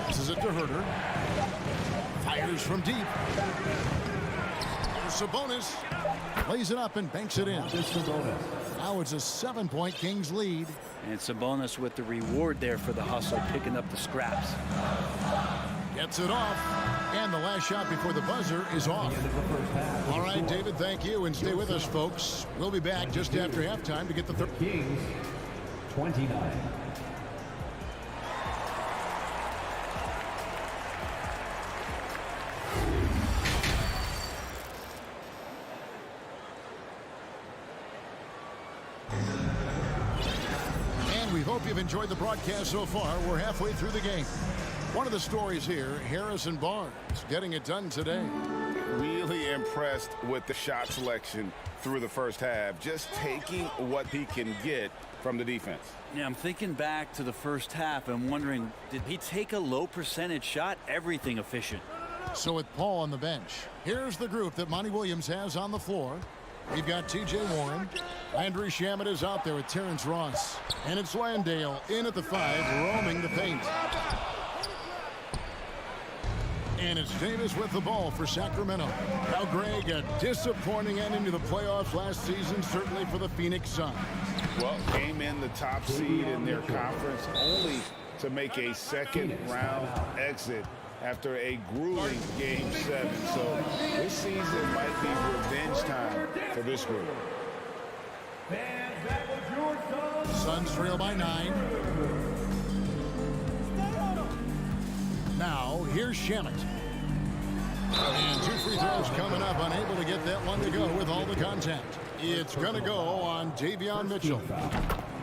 Passes it to Herder. Fires from deep. There's Sabonis. Lays it up and banks it in. Now it's a 7-point Kings lead. And Sabonis with the reward there for the hustle, picking up the scraps. Gets it off. And the last shot before the buzzer is off. All right, David, thank you. And stay with us, folks. We'll be back just after halftime to get the third. Kings 29. We hope you've enjoyed the broadcast so far. We're halfway through the game. One of the stories here, Harrison Barnes getting it done today. Really impressed with the shot selection through the first half, just taking what he can get from the defense. Yeah, I'm thinking back to the first half and wondering, did he take a low percentage shot? Everything efficient. So with Paul on the bench, here's the group that Monty Williams has on the floor. We've got T.J. Warren. Landry Shamet is out there with Terrence Ross. And it's Landale in at the 5, roaming the paint. And it's Davis with the ball for Sacramento. Now, Greg, a disappointing ending to the playoffs last season, certainly for the Phoenix Suns. Well, came in the top seed in their conference, only to make a second-round exit after a grueling Game 7. So this season might be revenge time for this group. Suns trail by 9. Now, here's Shamet. And 2 free throws coming up, unable to get that one to go with all the contact. It's going to go on Davion Mitchell.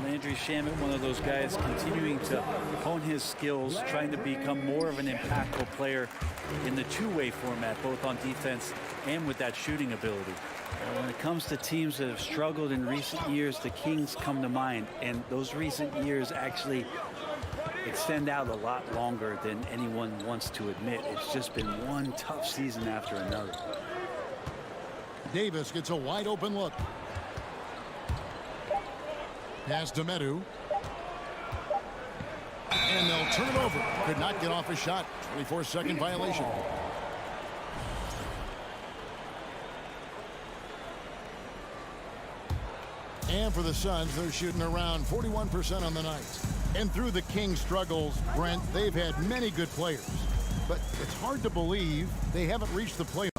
Landry Shamet, one of those guys continuing to hone his skills, trying to become more of an impactful player in the two-way format, both on defense and with that shooting ability. When it comes to teams that have struggled in recent years, the Kings come to mind, and those recent years actually extend out a lot longer than anyone wants to admit. It's just been one tough season after another. Davis gets a wide open look. Pass to Medu. And they'll turn it over. Could not get off a shot. 24-second violation. And for the Suns, they're shooting around 41% on the night. And through the Kings' struggles, Brent, they've had many good players. But it's hard to believe they haven't reached the playoffs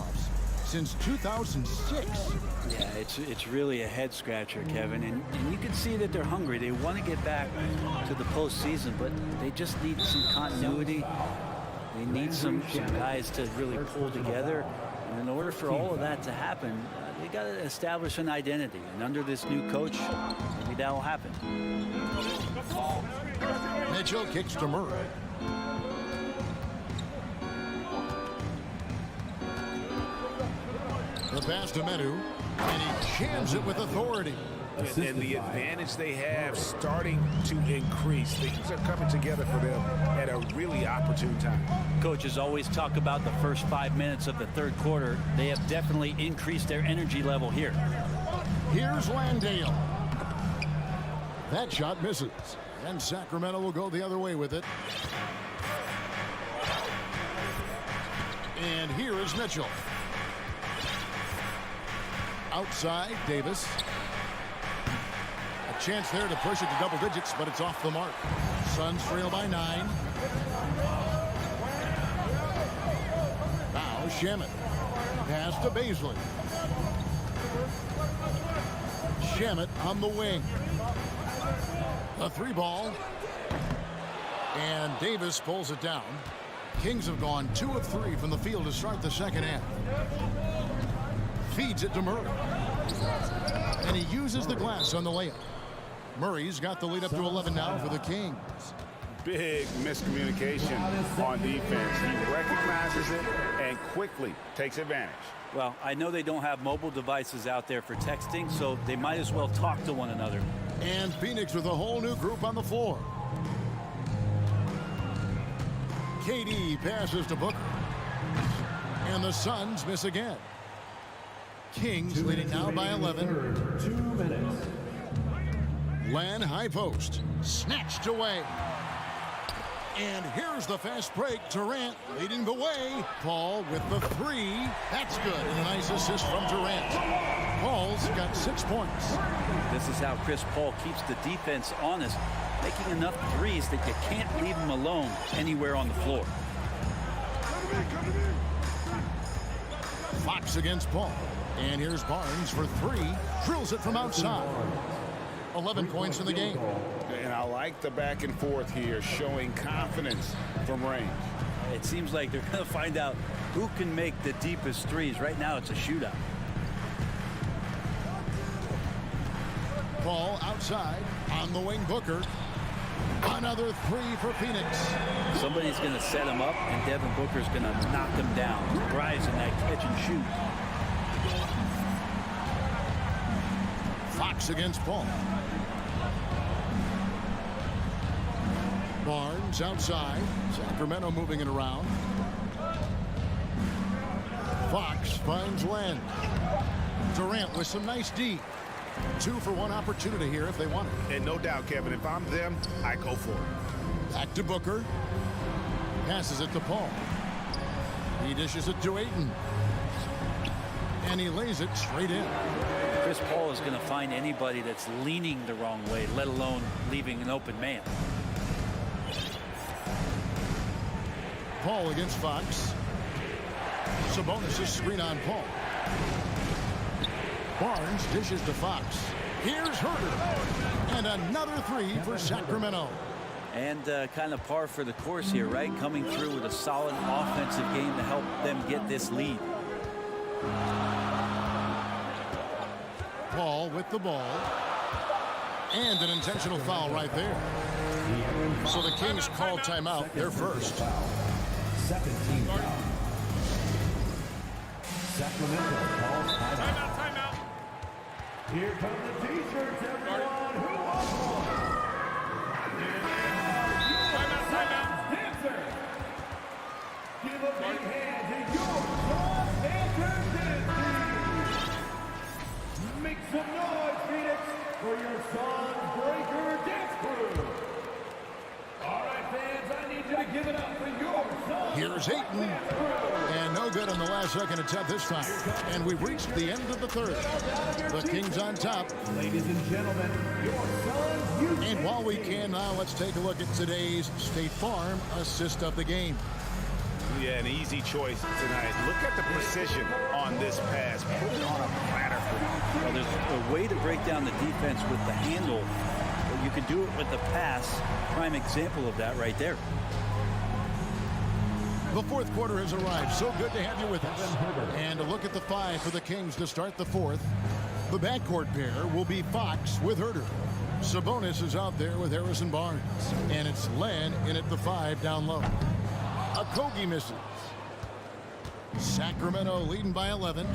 since 2006. Yeah, it's really a head scratcher, Kevin. And you can see that they're hungry. They want to get back to the postseason, but they just need some continuity. They need some guys to really pull together. And in order for all of that to happen, they got to establish an identity. And under this new coach, maybe that will happen. Mitchell kicks to Murray. The pass to Medu, and he jams it with authority. And the advantage they have starting to increase. Things are coming together for them at a really opportune time. Coaches always talk about the first 5 minutes of the third quarter. They have definitely increased their energy level here. Here's Landale. That shot misses. And Sacramento will go the other way with it. And here is Mitchell. Outside, Davis. A chance there to push it to double digits, but it's off the mark. Suns trail by 9. Now Shamet. Pass to Baisley. Shamet on the wing. A 3-ball. And Davis pulls it down. Kings have gone 2 of 3 from the field to start the second half. Feeds it to Murray. And he uses the glass on the layup. Murray's got the lead up to 11 now for the Kings. Big miscommunication on defense. He recognizes it and quickly takes advantage. Well, I know they don't have mobile devices out there for texting, so they might as well talk to one another. And Phoenix with a whole new group on the floor. KD passes to Booker. And the Suns miss again. Kings leading now by 11. 2 minutes. Len high post. Snatched away. And here's the fast break. Durant leading the way. Paul with the 3. That's good. And a nice assist from Durant. Paul's got 6 points. This is how Chris Paul keeps the defense honest, making enough threes that you can't leave him alone anywhere on the floor. Fox against Paul. And here's Barnes for 3. Drills it from outside. 11 points in the game. And I like the back and forth here, showing confidence from range. It seems like they're going to find out who can make the deepest threes. Right now, it's a shootout. Paul outside. On the wing, Booker. Another 3 for Phoenix. Somebody's going to set him up, and Devin Booker's going to knock him down. Thrives in that catch and shoot. Fox against Paul. Barnes outside. Sacramento moving it around. Fox finds Len. Durant with some nice D. 2 for 1 opportunity here if they want it. And no doubt, Kevin, if I'm them, I go for it. Back to Booker. Passes it to Paul. He dishes it to Ayton. And he lays it straight in. Chris Paul is going to find anybody that's leaning the wrong way, let alone leaving an open man. Paul against Fox. Sabonis' screen on Paul. Barnes dishes to Fox. Here's Herter. And another 3 for Sacramento. And kind of par for the course here, right? Coming through with a solid offensive game to help them get this lead. Paul with the ball. And an intentional foul right there. So the Kings call timeout. They're first. Second team foul. Sacramento calls timeout. Timeout. Here come the T-shirts, everyone. Who wants one? Timeout. Give a big hand to your son, Anthony. Make some noise, Phoenix, for your son's breaker dance crew. All right, fans, I need you to give it up for your son. Here's Ayton. And no good on the last second attempt this time. And we've reached the end of the third. The Kings on top. Ladies and gentlemen, your son's And while we can now, let's take a look at today's State Farm assist of the game. Yeah, an easy choice tonight. Look at the precision on this pass. Put it on a platter for him. Well, there's a way to break down the defense with the handle, but you can do it with the pass. Prime example of that right there. The fourth quarter has arrived. So good to have you with us. And a look at the five for the Kings to start the fourth. The backcourt pair will be Fox with Herter. Sabonis is out there with Harrison Barnes. And it's Len in at the 5 down low. Okogie misses. Sacramento leading by 11.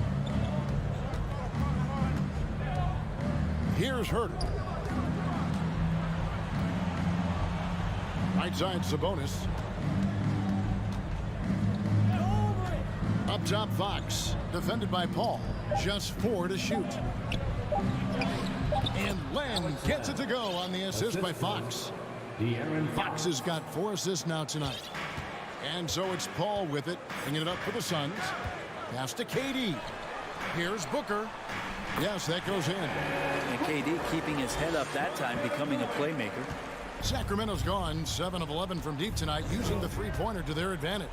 Here's Herter. Right side Sabonis. Up top Fox. Defended by Paul. Just 4 to shoot. And Len gets it to go on the assist by Fox. Fox has got 4 assists now tonight. And so it's Paul with it, bringing it up for the Suns. Pass to KD. Here's Booker. Yes, that goes in. And KD keeping his head up that time, becoming a playmaker. Sacramento's gone 7 of 11 from deep tonight, using the three-pointer to their advantage.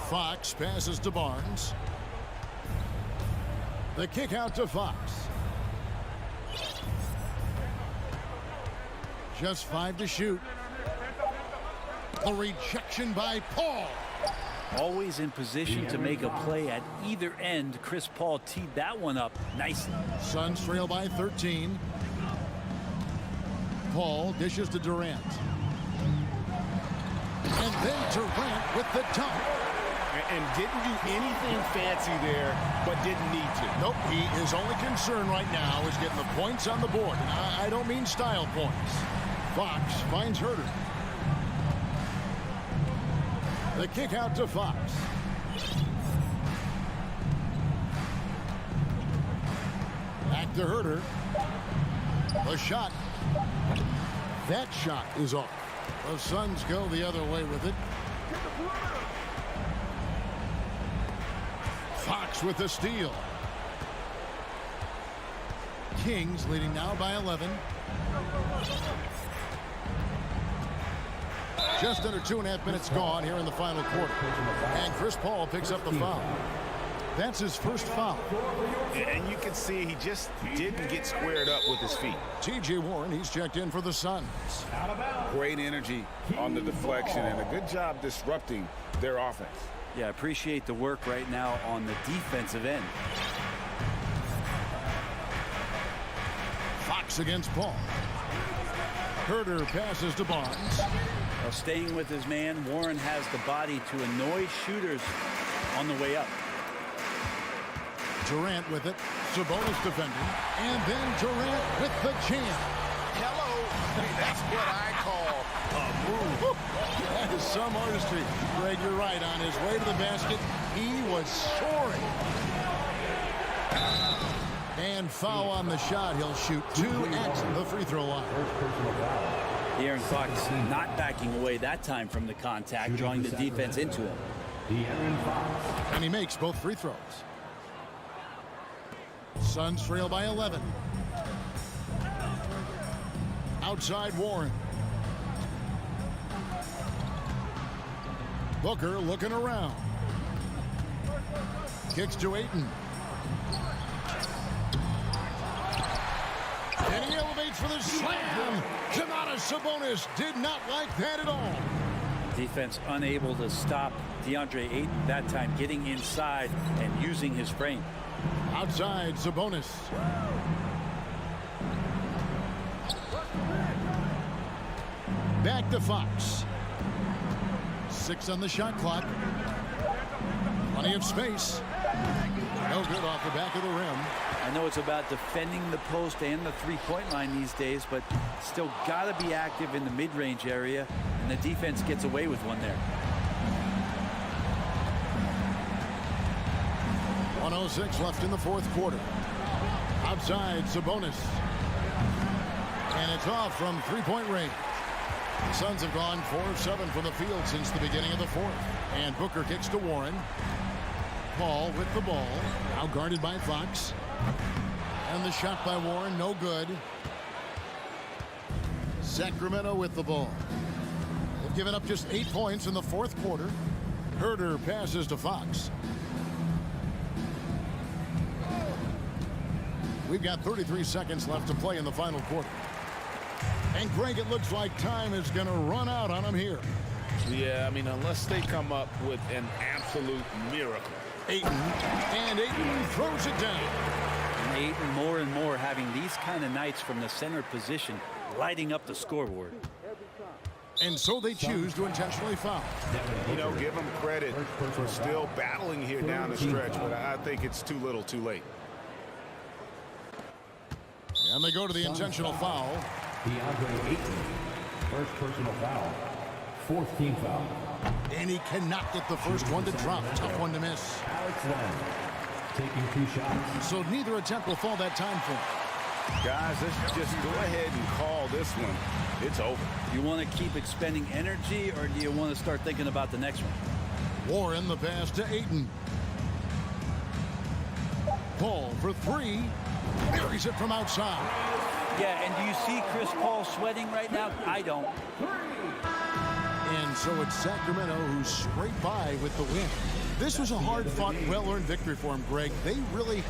Fox passes to Barnes. The kick out to Fox. Just 5 to shoot. A rejection by Paul. Always in position to make a play at either end. Chris Paul teed that one up nicely. Suns trail by 13. Paul dishes to Durant. And then Durant with the dunk. And didn't do anything fancy there, but didn't need to. Nope, his only concern right now is getting the points on the board. And I don't mean style points. Fox finds Herter. The kick out to Fox. Back to Herter. A shot. That shot is off. The Suns go the other way with it. Fox with the steal. Kings leading now by 11. Just under 2.5 minutes gone here in the final quarter. And Chris Paul picks up the foul. That's his first foul. And you can see he just didn't get squared up with his feet. T.J. Warren, he's checked in for the Suns. Great energy on the deflection and a good job disrupting their offense. Yeah, appreciate the work right now on the defensive end. Fox against Paul. Herter passes to Barnes. Well, staying with his man, Warren has the body to annoy shooters on the way up. Durant with it. Sabonis defending. And then Durant with the jam. Hello. That's what I call a move. That is some artistry. Greg, you're right. On his way to the basket, he was soaring. And foul on the shot. He'll shoot 2 at the free throw line. De'Aaron Fox not backing away that time from the contact, drawing the defense into him. And he makes both free throws. Suns trail by 11. Outside Warren. Booker looking around. Kicks to Ayton. And he elevates for the slam. Domantas Sabonis did not like that at all. Defense unable to stop DeAndre Ayton that time, getting inside and using his frame. Outside Sabonis. Back to Fox. 6 on the shot clock. Plenty of space. No good off the back of the rim. I know it's about defending the post and the three-point line these days, but still got to be active in the mid-range area. And the defense gets away with one there. 1:06 left in the fourth quarter. Outside, Sabonis. And it's off from three-point range. The Suns have gone 4 of 7 from the field since the beginning of the fourth. And Booker kicks to Warren. Paul with the ball. Now guarded by Fox. And the shot by Warren, no good. Sacramento with the ball. They've given up just 8 points in the fourth quarter. Herter passes to Fox. We've got 33 seconds left to play in the final quarter. And Greg, it looks like time is going to run out on them here. Yeah, I mean, unless they come up with an absolute miracle. Ayton, and Ayton throws it down. And Ayton more and more having these kind of nights from the center position, lighting up the scoreboard. And so they choose to intentionally foul. You know, give them credit for still battling here down the stretch, but I think it's too little too late. And they go to the intentional foul. DeAndre Ayton, first personal foul, fourth team foul. And he cannot get the first one to drop. Tough one to miss. Alex Len taking 2 shots. So neither attempt will fall that time for him. Guys, let's just go ahead and call this one. It's over. You want to keep expending energy, or do you want to start thinking about the next one? Warren the pass to Ayton. Paul for 3. Buries it from outside. Yeah, and do you see Chris Paul sweating right now? I don't. And so it's Sacramento who scraped by with the win. This was a hard-fought, well-earned victory for him, Greg. They really...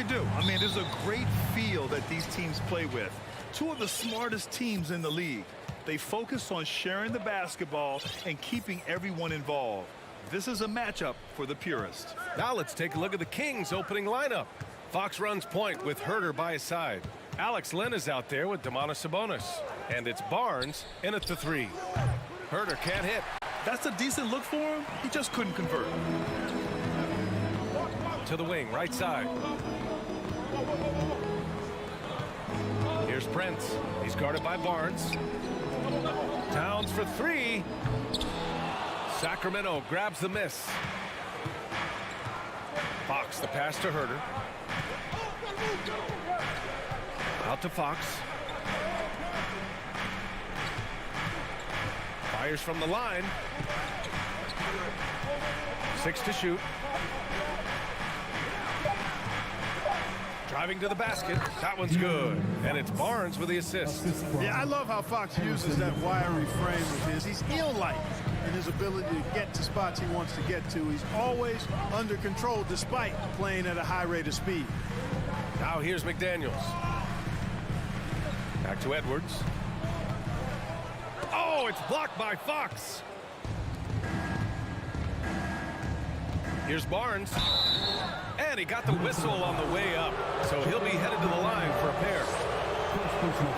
do. I mean, there's a great feel that these teams play with. Two of the smartest teams in the league. They focus on sharing the basketball and keeping everyone involved. This is a matchup for the purist. Now let's take a look at the Kings' opening lineup. Fox runs point with Herder by his side. Alex Len is out there with Domantas Sabonis. And it's Barnes in at the 3. Herder can't hit. That's a decent look for him. He just couldn't convert. To the wing, right side. Here's Prince. He's guarded by Barnes. Towns for 3. Sacramento grabs the miss. Fox, the pass to Herder. Out to Fox. Fires from the line. 6 to shoot. Driving to the basket. That one's good. And it's Barnes with the assist. Yeah, I love how Fox uses that wiry frame of his. He's eel-like in his ability to get to spots he wants to get to. He's always under control despite playing at a high rate of speed. Now here's McDaniels. Back to Edwards. Oh, it's blocked by Fox. Here's Barnes. And he got the whistle on the way up. So he'll be headed to the line for a pair.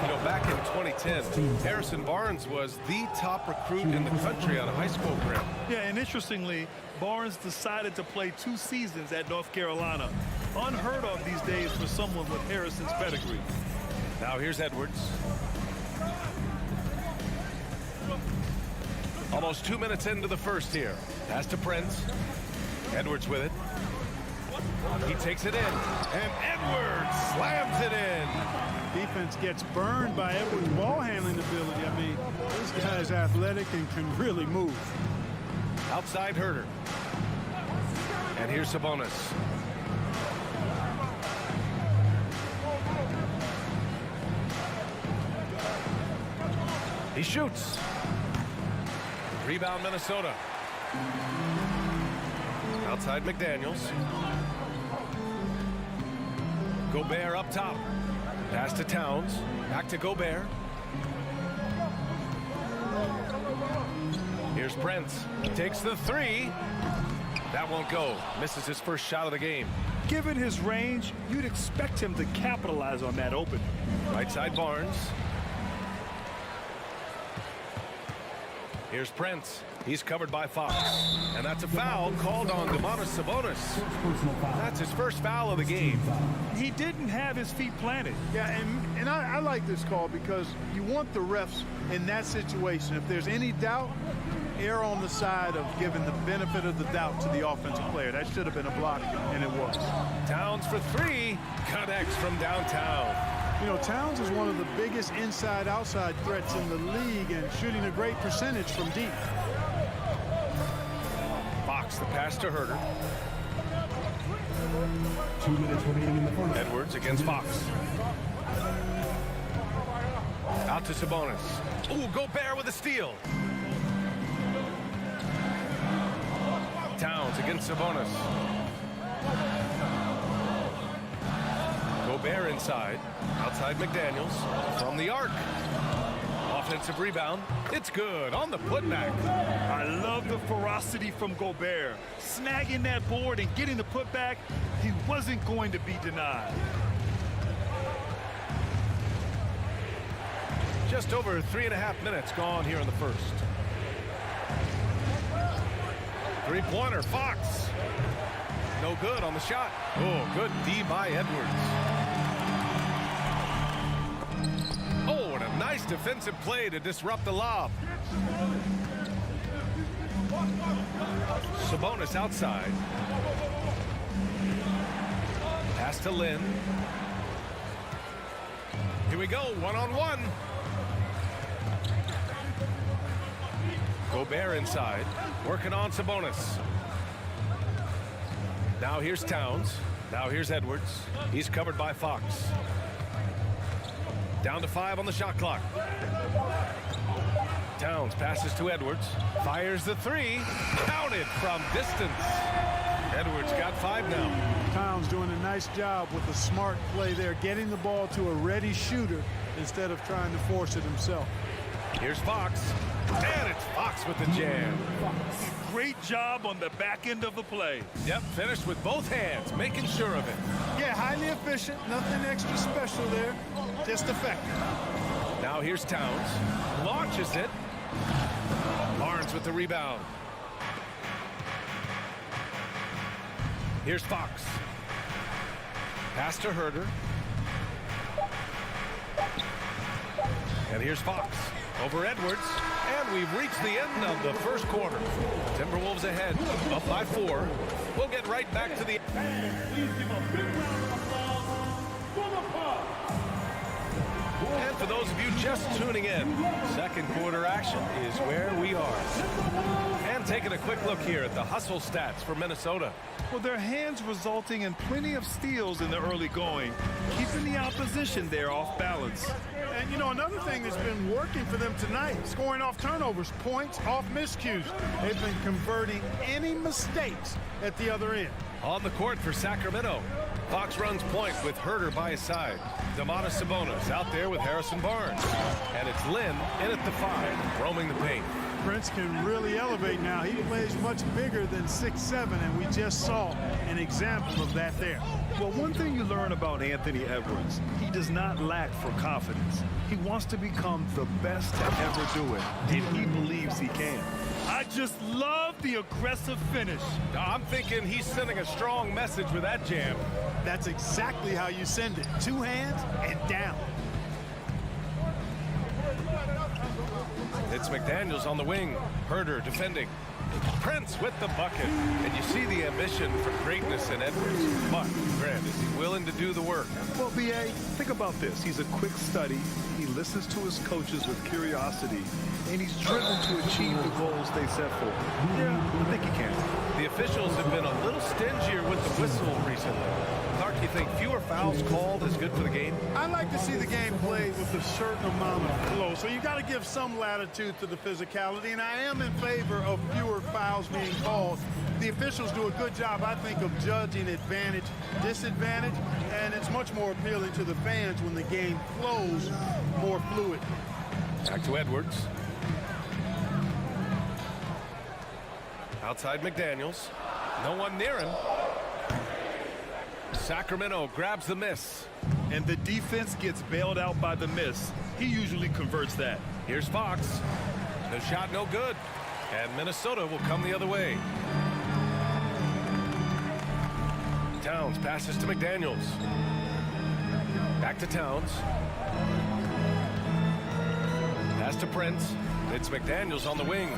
You know, back in 2010, Harrison Barnes was the top recruit in the country out of high school career. Yeah, and interestingly, Barnes decided to play 2 seasons at North Carolina. Unheard of these days for someone with Harrison's pedigree. Now here's Edwards. Almost 2 minutes into the first here. Pass to Prince. Edwards with it. He takes it in. And Edwards slams it in. Defense gets burned by Edwards' ball handling ability. I mean, this guy's athletic and can really move. Outside Herder. And here's Sabonis. He shoots. Rebound Minnesota. Outside McDaniels. Gobert up top. Pass to Towns. Back to Gobert. Here's Prince. Takes the 3. That won't go. Misses his first shot of the game. Given his range, you'd expect him to capitalize on that open. Right side Barnes. Here's Prince. He's covered by Fox. And that's a foul called on Domantas Sabonis. That's his first foul of the game. He didn't have his feet planted. Yeah, and I like this call because you want the refs in that situation. If there's any doubt, err on the side of giving the benefit of the doubt to the offensive player. That should have been a block, and it was. Towns for 3. Connects from downtown. You know, Towns is one of the biggest inside-outside threats in the league and shooting a great percentage from deep. Fox, the pass to Herder. 2 minutes remaining in the first. Edwards against Fox. Out to Sabonis. Ooh, Gobert with a steal. Towns against Sabonis. Gobert inside. Outside McDaniels. From the arc. Offensive rebound. It's good on the putback. I love the ferocity from Gobert. Snagging that board and getting the putback, he wasn't going to be denied. Just over 3.5 minutes gone here in the first. Three-pointer, Fox. No good on the shot. Oh, good D by Edwards. Oh, and a nice defensive play to disrupt the lob. Sabonis outside. Pass to Lynn. Here we go, one-on-one. Gobert inside, working on Sabonis. Now here's Towns. Now here's Edwards. He's covered by Fox. Down to 5 on the shot clock. Towns passes to Edwards. Fires the 3. Counted from distance. Edwards got 5 now. Towns doing a nice job with a smart play there, getting the ball to a ready shooter instead of trying to force it himself. Here's Fox, and it's Fox with the jam. Great job on the back end of the play. Yep, finished with both hands, making sure of it. Yeah, highly efficient, nothing extra special there, just effective. Now here's Towns, launches it. Barnes with the rebound. Here's Fox. Pass to Herder. And here's Fox over Edwards. And we've reached the end of the first quarter. Timberwolves ahead, up by 4. We'll get right back to the... Please give a big round of applause for the Bucks. And for those of you just tuning in, second quarter action is where we are. And taking a quick look here at the hustle stats for Minnesota. Well, their hands resulting in plenty of steals in the early going, keeping the opposition there off balance. And, you know, another thing that's been working for them tonight, scoring off turnovers, points off miscues. They've been converting any mistakes at the other end. On the court for Sacramento, Fox runs point with Herder by his side. Domantas Sabonis out there with Harrison Barnes. And it's Lynn in at the 5, roaming the paint. Prince can really elevate now. He plays much bigger than 6'7", and we just saw an example of that there. Well, one thing you learn about Anthony Edwards, he does not lack for confidence. He wants to become the best to ever do it, and he believes he can. I just love the aggressive finish. I'm thinking he's sending a strong message with that jam. That's exactly how you send it. 2 hands and down. It's McDaniels on the wing. Herder defending. Prince with the bucket. And you see the ambition for greatness in Edwards. But, Grant, is he willing to do the work? Well, B.A., think about this. He's a quick study. He listens to his coaches with curiosity. And he's driven to achieve the goals they set for him. Yeah, I think he can. The officials have been a little stingier with the whistle recently. Clark, you think fewer fouls called is good for the game? I like to see the game played with a certain amount of flow. So you got to give some latitude to the physicality, and I am in favor of fewer fouls being called. The officials do a good job, I think, of judging advantage, disadvantage, and it's much more appealing to the fans when the game flows more fluid. Back to Edwards. Outside McDaniels. No one near him. Sacramento grabs the miss. And the defense gets bailed out by the miss. He usually converts that. Here's Fox. The shot no good. And Minnesota will come the other way. Towns passes to McDaniels. Back to Towns. Pass to Prince. It's McDaniels on the wing.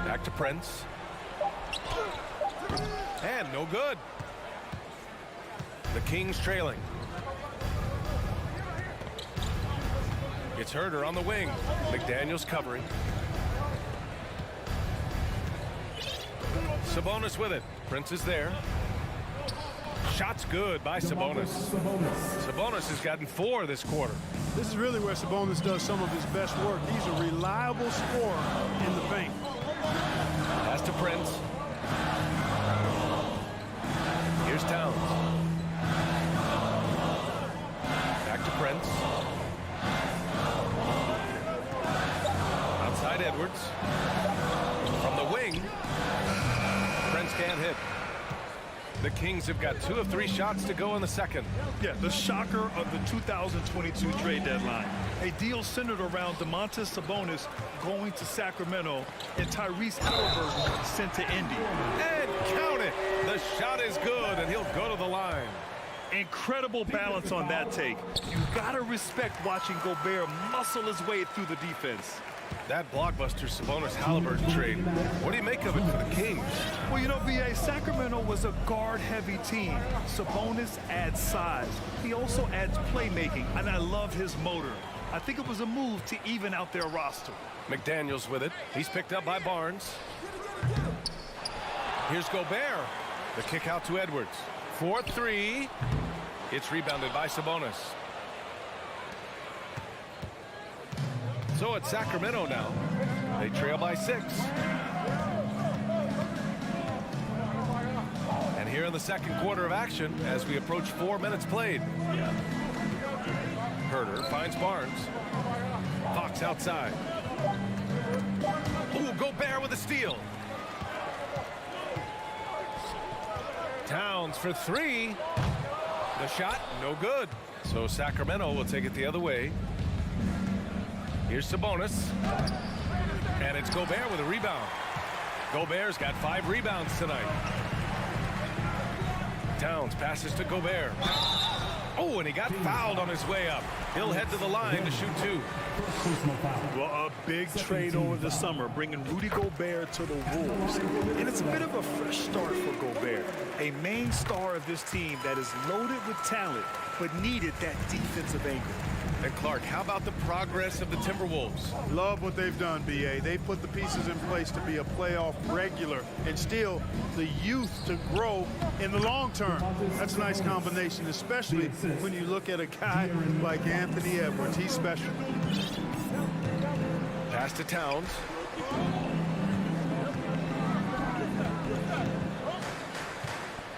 Back to Prince. And no good. The Kings trailing. It's Herder on the wing. McDaniels covering. Sabonis with it. Prince is there. Shot's good by Sabonis. Sabonis has gotten 4 this quarter. This is really where Sabonis does some of his best work. He's a reliable scorer in the paint. Pass to Prince. Here's Towns. Back to Prince. Outside Edwards. From the wing. Prince can't hit. The Kings have got 2 of 3 shots to go in the second. Yeah, the shocker of the 2022 trade deadline. A deal centered around Domantas Sabonis going to Sacramento and Tyrese Halliburton sent to Indy. And count it. The shot is good, and he'll go to the line. Incredible balance on that take. You gotta respect watching Gobert muscle his way through the defense. That blockbuster Sabonis-Halliburton trade. What do you make of it for the Kings? Well, you know, B.A., Sacramento was a guard-heavy team. Sabonis adds size. He also adds playmaking, and I love his motor. I think it was a move to even out their roster. McDaniels with it. He's picked up by Barnes. Here's Gobert. The kick out to Edwards. 4-3. It's rebounded by Sabonis. So it's Sacramento now. They trail by 6. in the second quarter of action as we approach 4 minutes played. Herder finds Barnes. Fox outside. Ooh, Gobert with a steal. Towns for three. The shot, no good. So Sacramento will take it the other way. Here's Sabonis. And it's Gobert with a rebound. Gobert's got 5 rebounds tonight. Towns passes to Gobert. Oh, and he got fouled on his way up. He'll head to the line to shoot 2. Well, a big trade over the summer, bringing Rudy Gobert to the Wolves. And it's a bit of a fresh start for Gobert, a main star of this team that is loaded with talent, but needed that defensive anchor. And Clark, how about the progress of the Timberwolves? Love what they've done, B.A. They've put the pieces in place to be a playoff regular and still the youth to grow in the long term. That's a nice combination, especially when you look at a guy like Anthony Edwards. He's special. Pass to Towns.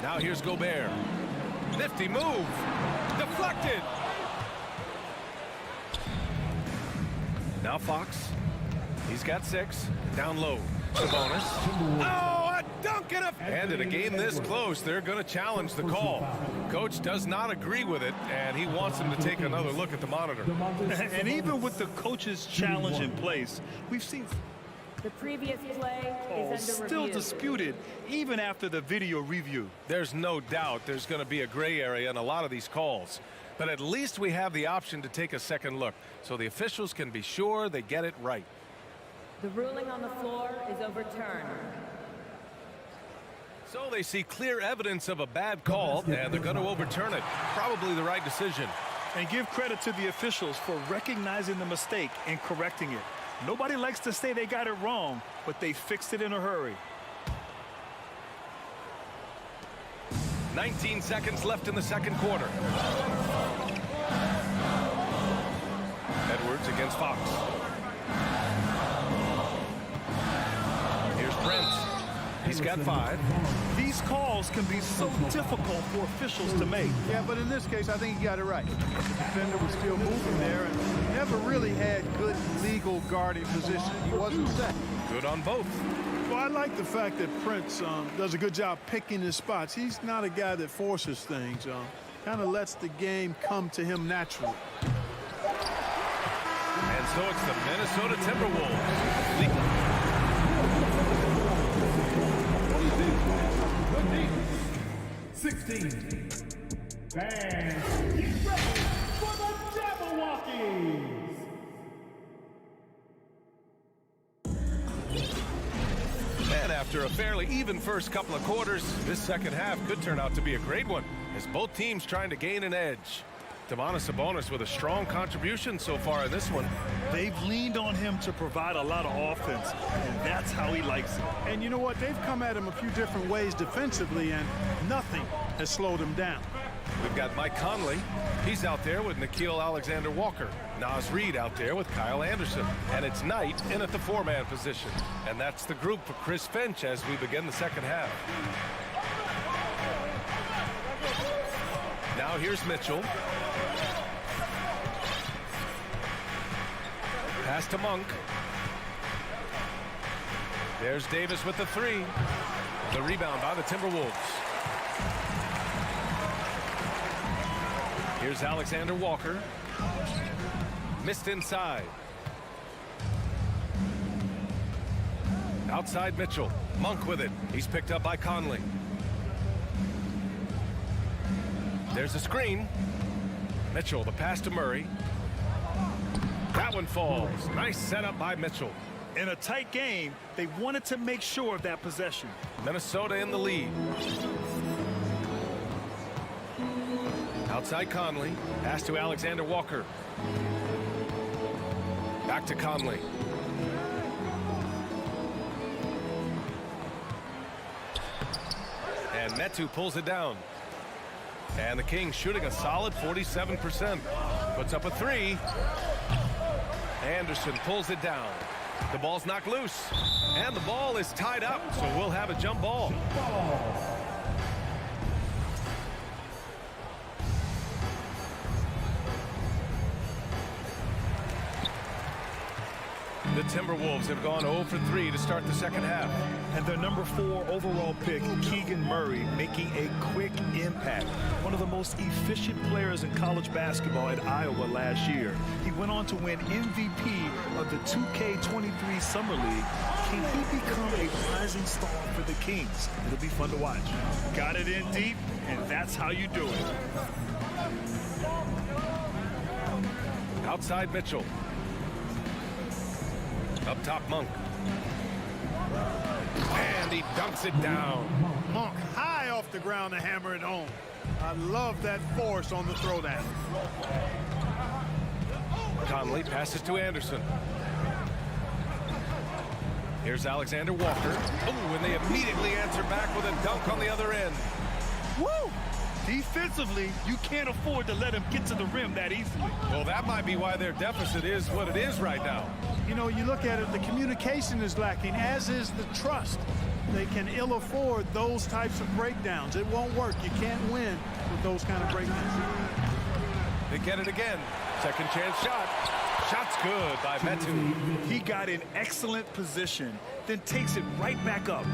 Now here's Gobert. Nifty move. Deflected. Now Fox. He's got 6. Down low. Sabonis. Oh, a dunk and in a game this close, they're going to challenge the call. Coach does not agree with it, and he wants him to take another look at the monitor. And even with the coach's challenge in place, we've seen the previous play is under still review. disputed even after the video review. There's no doubt there's going to be a gray area in a lot of these calls. But at least we have the option to take a second look, so the officials can be sure they get it right. The ruling on the floor is overturned. So they see clear evidence of a bad call, and they're going to overturn it. Probably the right decision. And give credit to the officials for recognizing the mistake and correcting it. Nobody likes to say they got it wrong, but they fixed it in a hurry. 19 seconds left in the second quarter. Edwards against Fox. Here's Brent. He's got 5. These calls can be so difficult for officials to make. Yeah, but in this case, I think he got it right. The defender was still moving there and never really had good legal guarding position. He wasn't set. Good on both. Well, I like the fact that Prince does a good job picking his spots. He's not a guy that forces things. Kind of lets the game come to him naturally. And so it's the Minnesota Timberwolves. 16. And get ready for the Jabberwockies. And after a fairly even first couple of quarters, this second half could turn out to be a great one, as both teams trying to gain an edge. Domantas Sabonis with a strong contribution so far in this one. They've leaned on him to provide a lot of offense, and that's how he likes it. And you know what? They've come at him a few different ways defensively, and nothing has slowed him down. We've got Mike Conley. He's out there with Nickeil Alexander-Walker. Naz Reid out there with Kyle Anderson. And it's Knight in at the 4-man position. And that's the group for Chris Finch as we begin the second half. Now here's Mitchell. Pass to Monk. There's Davis with the 3. The rebound by the Timberwolves. Here's Alexander Walker. Missed inside. Outside Mitchell. Monk with it. He's picked up by Conley. There's a screen. Mitchell, the pass to Murray. That one falls. Nice setup by Mitchell. In a tight game, they wanted to make sure of that possession. Minnesota in the lead. Outside Conley. Pass to Alexander Walker. Back to Conley. And Metu pulls it down. And the Kings shooting a solid 47%. Puts up a 3. Anderson pulls it down. The ball's knocked loose. And the ball is tied up, so we'll have a jump ball. Timberwolves have gone 0 for 3 to start the second half. And their number 4 overall pick, Keegan Murray, making a quick impact. One of the most efficient players in college basketball at Iowa last year. He went on to win MVP of the 2K23 Summer League. Can he become a rising star for the Kings? It'll be fun to watch. Got it in deep, and that's how you do it. Outside Mitchell. Up top, Monk. And he dunks it down. Monk high off the ground to hammer it home. I love that force on the throwdown. Conley passes to Anderson. Here's Alexander Walker. Oh, and they immediately answer back with a dunk on the other end. Woo! Defensively, you can't afford to let him get to the rim that easily. Well, that might be why their deficit is what it is right now. You know, you look at it, the communication is lacking, as is the trust. They can ill afford those types of breakdowns. It won't work. You can't win with those kind of breakdowns. They get it again. Second chance shot. Shot's good by Metu. He got in excellent position, then takes it right back up.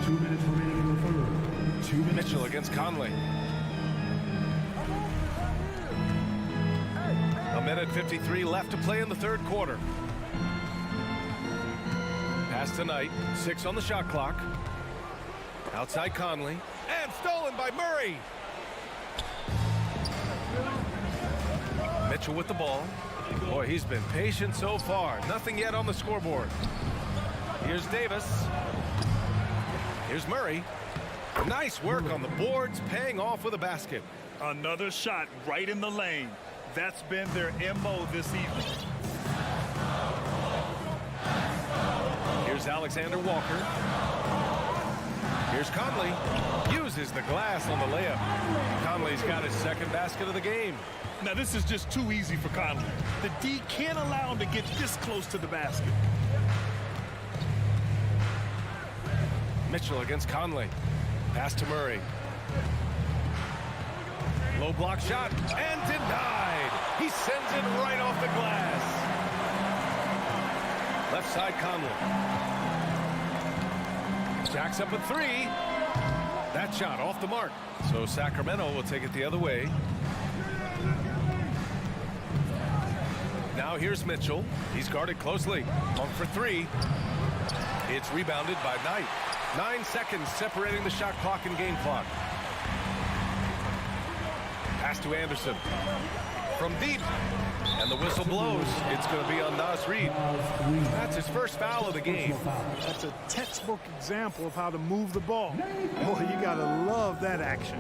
2 minutes remaining in the third. 2 minutes. Mitchell against Conley. A minute 53 left to play in the third quarter. Pass to Knight. 6 on the shot clock. Outside Conley. And stolen by Murray. Mitchell with the ball. Boy, he's been patient so far. Nothing yet on the scoreboard. Here's Davis. Here's Murray. Nice work on the boards, paying off with a basket. Another shot right in the lane. That's been their MO this evening. Here's Alexander Walker. Here's Conley. Uses the glass on the layup. Conley's got his second basket of the game. Now, this is just too easy for Conley. The D can't allow him to get this close to the basket. Mitchell against Conley. Pass to Murray. Low block shot and denied. He sends it right off the glass. Left side Conley. Jacks up a 3. That shot off the mark. So Sacramento will take it the other way. Now here's Mitchell. He's guarded closely. On for 3. It's rebounded by Knight. 9 seconds separating the shot clock and game clock. Pass to Anderson. From deep. And the whistle blows. It's going to be on Naz Reid. That's his first foul of the game. That's a textbook example of how to move the ball. Boy, you got to love that action.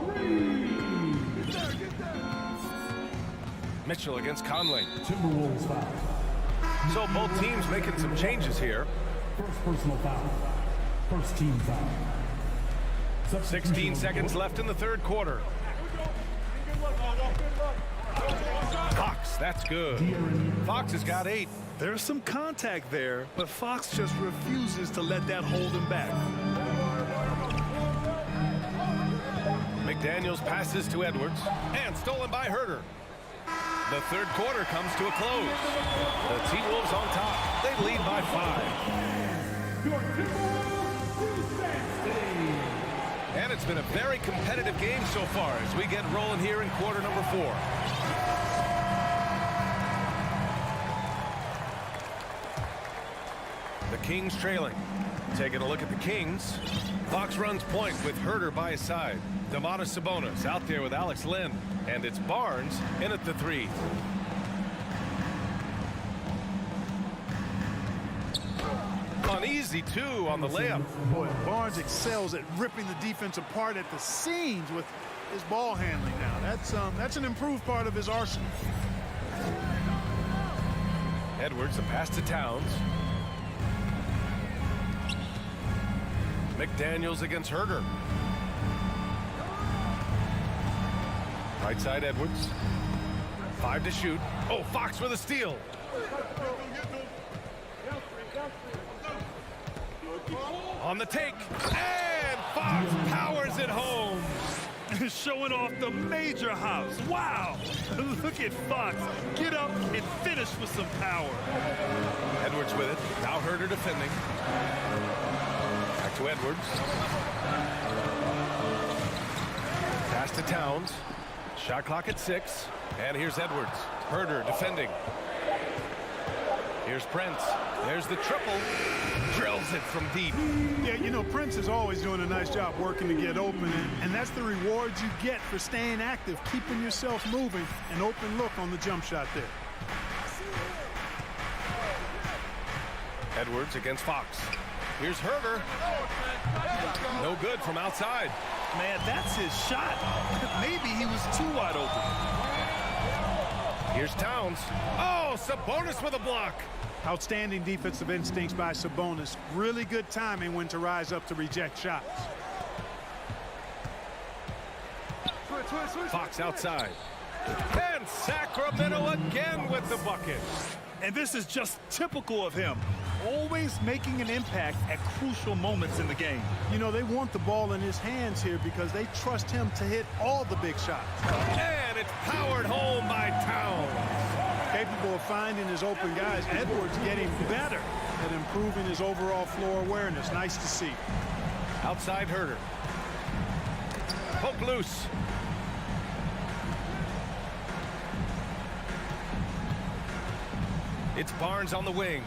Mitchell against Conley. Timberwolves foul. So both teams making some changes here. First personal foul. First team foul. 16 seconds left in the third quarter. Fox, that's good. Fox has got 8. There's some contact there, but Fox just refuses to let that hold him back. McDaniels passes to Edwards, and stolen by Herter. The third quarter comes to a close. The T-Wolves on top. They lead by 5. And it's been a very competitive game so far as we get rolling here in quarter number 4. The Kings trailing. Taking a look at the Kings. Fox runs point with Herter by his side. Domantas Sabonis out there with Alex Len. And it's Barnes in at the 3. Uneasy, too, on the layup. Boy, Barnes excels at ripping the defense apart at the seams with his ball handling now. That's an improved part of his arsenal. Edwards, a pass to Towns. McDaniels against Herter. Right side Edwards. 5 to shoot. Oh, Fox with a steal. On the take. And Fox powers it home. Showing off the major house. Wow. Look at Fox. Get up and finish with some power. Edwards with it. Now Herder defending. Back to Edwards. Pass to Towns. Shot clock at 6. And here's Edwards. Herder defending. Here's Prince. There's the triple. Drills it from deep. Yeah, you know, Prince is always doing a nice job working to get open, and that's the reward you get for staying active, keeping yourself moving, an open look on the jump shot there. Edwards against Fox. Here's Herder. No good from outside. Man, that's his shot. Maybe he was too wide open. Here's Towns. Oh, Sabonis with a block. Outstanding defensive instincts by Sabonis. Really good timing when to rise up to reject shots. Fox outside. And Sacramento again with the bucket. And this is just typical of him. Always making an impact at crucial moments in the game. You know, they want the ball in his hands here because they trust him to hit all the big shots. And it's powered home by Towns. Capable of finding his open guys. Edwards getting better at improving his overall floor awareness. Nice to see. Outside Herder. Poke loose. It's Barnes on the wing.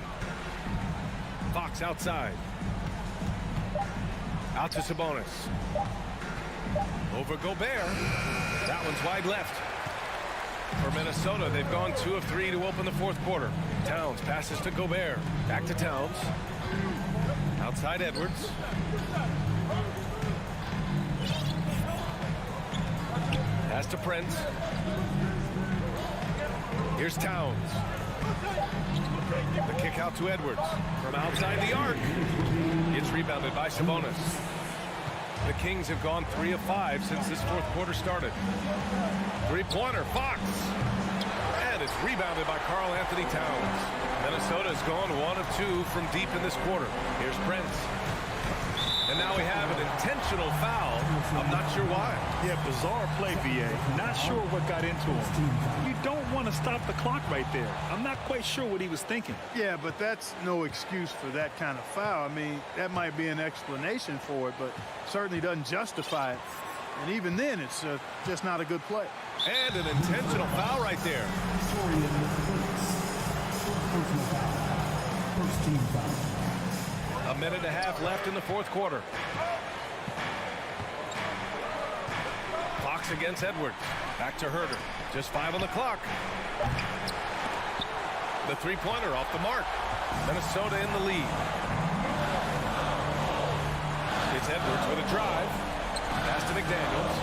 Fox outside. Out to Sabonis. Over Gobert. That one's wide left. For Minnesota, they've gone 2 of 3 to open the fourth quarter. Towns passes to Gobert. Back to Towns. Outside Edwards. Pass to Prince. Here's Towns. The kick out to Edwards. From outside the arc. It's rebounded by Sabonis. The Kings have gone 3 of 5 since this fourth quarter started. Three-pointer, Fox. And it's rebounded by Karl Anthony Towns. Minnesota's gone 1 of 2 from deep in this quarter. Here's Prince. And now we have an intentional foul. I'm not sure why. Yeah, bizarre play, VA. Not sure what got into him. You don't want to stop the clock right there. I'm not quite sure what he was thinking. Yeah, but that's no excuse for that kind of foul. I mean, that might be an explanation for it, but certainly doesn't justify it. And even then, it's just not a good play. And an intentional foul right there. First team foul. A minute and a half left in the fourth quarter. Fox against Edwards. Back to Herder. Just 5 on the clock. The three-pointer off the mark. Minnesota in the lead. It's Edwards with a drive. Pass to McDaniels.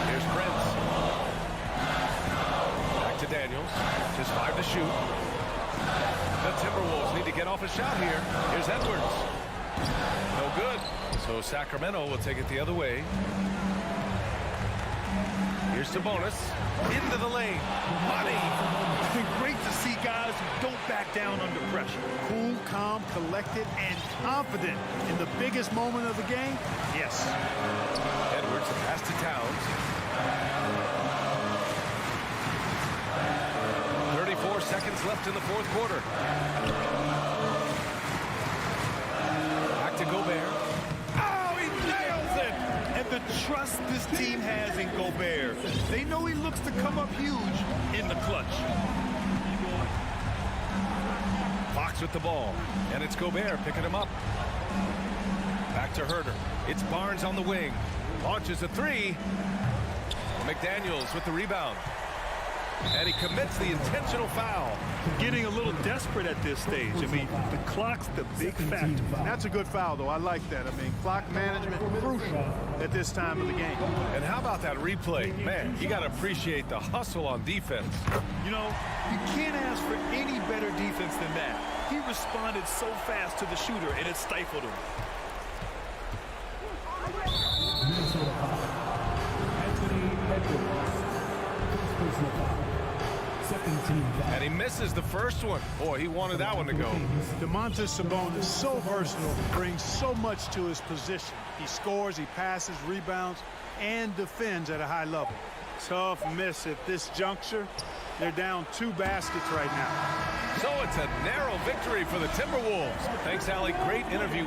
Here's Prince. Back to Daniels. Just 5 to shoot. The Timberwolves need to get off a shot here. Here's Edwards. No good. So Sacramento will take it the other way. Here's Sabonis. Into the lane. Money. It's been great to see guys who don't back down under pressure. Cool, calm, collected, and confident in the biggest moment of the game. Yes. Edwards, the pass to Towns. 34 seconds left in the fourth quarter. Back to Gobert. Oh, he nails it! And the trust this team has in Gobert. They know he looks to come up huge in the clutch. Fox with the ball. And it's Gobert picking him up. Back to Herder. It's Barnes on the wing. Launches a three. McDaniels with the rebound. And he commits the intentional foul. Getting a little desperate at this stage. I mean, the clock's the big factor. That's a good foul, though. I like that. I mean, clock management crucial at this time of the game. And how about that replay? Man, you got to appreciate the hustle on defense. You know, you can't ask for any better defense than that. He responded so fast to the shooter, and it stifled him. Minnesota foul. Anthony Edwards. First personal foul. Second And he misses the first one. Boy, he wanted that one to go. Domantas Sabonis is so versatile, brings so much to his position. He scores, he passes, rebounds, and defends at a high level. Tough miss at this juncture. They're down 2 baskets right now. So it's a narrow victory for the Timberwolves. Thanks, Allie. Great interview.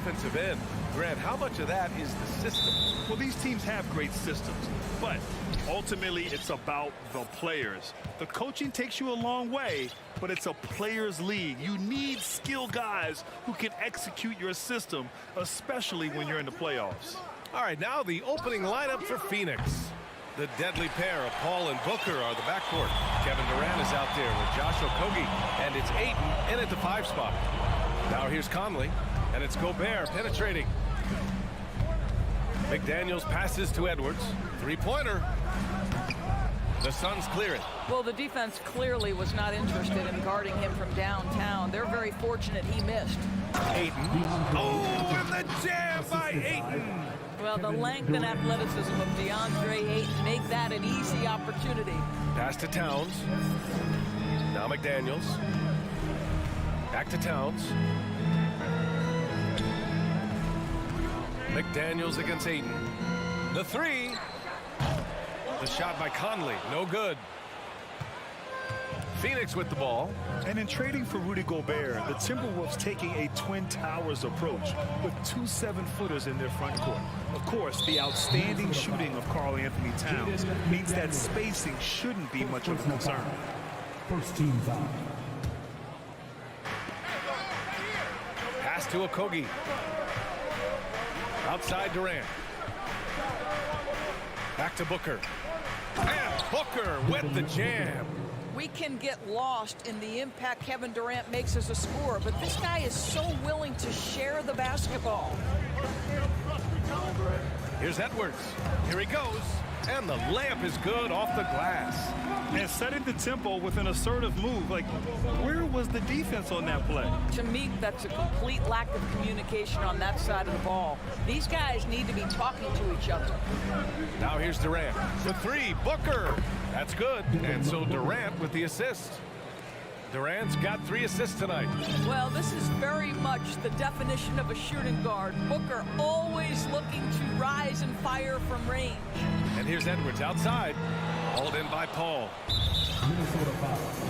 offensive end. Grant, how much of that is the system? Well, these teams have great systems, but ultimately it's about the players. The coaching takes you a long way, but it's a players' league. You need skilled guys who can execute your system, especially when you're in the playoffs. All right, now the opening lineup for Phoenix. The deadly pair of Paul and Booker are the backcourt. Kevin Durant is out there with Josh Okogie, and it's Ayton in at the 5 spot. Now here's Conley, and it's Gobert penetrating. McDaniels passes to Edwards. Three-pointer. The Suns clear it. Well, the defense clearly was not interested in guarding him from downtown. They're very fortunate he missed. Ayton. Oh, and the jam by Ayton. Well, the length and athleticism of DeAndre Ayton make that an easy opportunity. Pass to Towns. Now McDaniels. Back to Towns. McDaniels against Ayton. The three. The shot by Conley. No good. Phoenix with the ball. And in trading for Rudy Gobert, the Timberwolves taking a Twin Towers approach with 2 7-footers in their front court. Of course, the outstanding shooting of Karl Anthony Towns means that spacing shouldn't be much of a concern. First team foul. Pass to Okogie. Outside Durant. Back to Booker. And Booker with the jam. We can get lost in the impact Kevin Durant makes as a scorer, but this guy is so willing to share the basketball. Here's Edwards. Here he goes. And the layup is good off the glass. And setting the tempo with an assertive move. Like, where was the defense on that play? To me, that's a complete lack of communication on that side of the ball. These guys need to be talking to each other. Now here's Durant. The three, Booker. That's good. And so Durant with the assist. Durant's got 3 assists tonight. Well, this is very much the definition of a shooting guard. Booker always looking to rise and fire from range. And here's Edwards outside. Hauled in by Paul.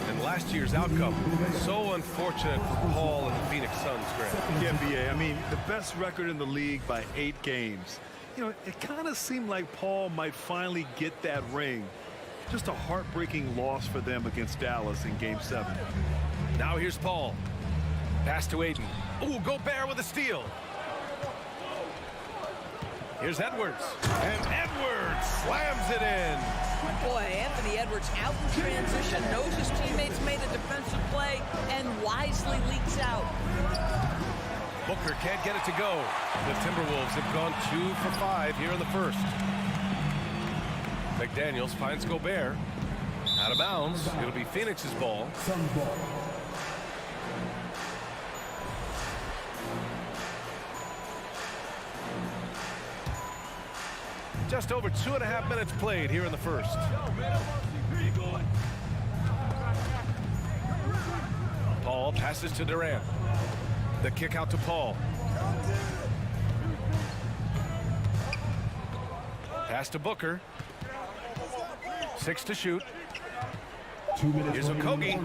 And last year's outcome, so unfortunate for Paul and the Phoenix Suns, Grant. The NBA, I mean, the best record in the league by 8 games. You know, it kind of seemed like Paul might finally get that ring. Just a heartbreaking loss for them against Dallas in Game 7. Now here's Paul. Pass to Ayton. Ooh, Gobert with a steal. Here's Edwards. And Edwards slams it in. Boy, Anthony Edwards out in transition, knows his teammates made a defensive play, and wisely leaks out. Booker can't get it to go. The Timberwolves have gone 2 for 5 here in the first. McDaniels finds Gobert. Out of bounds. It'll be Phoenix's ball. Just over 2.5 minutes played here in the first. Paul passes to Durant. The kick out to Paul. Pass to Booker. 6 to shoot. 2 minutes. Here's Okogie.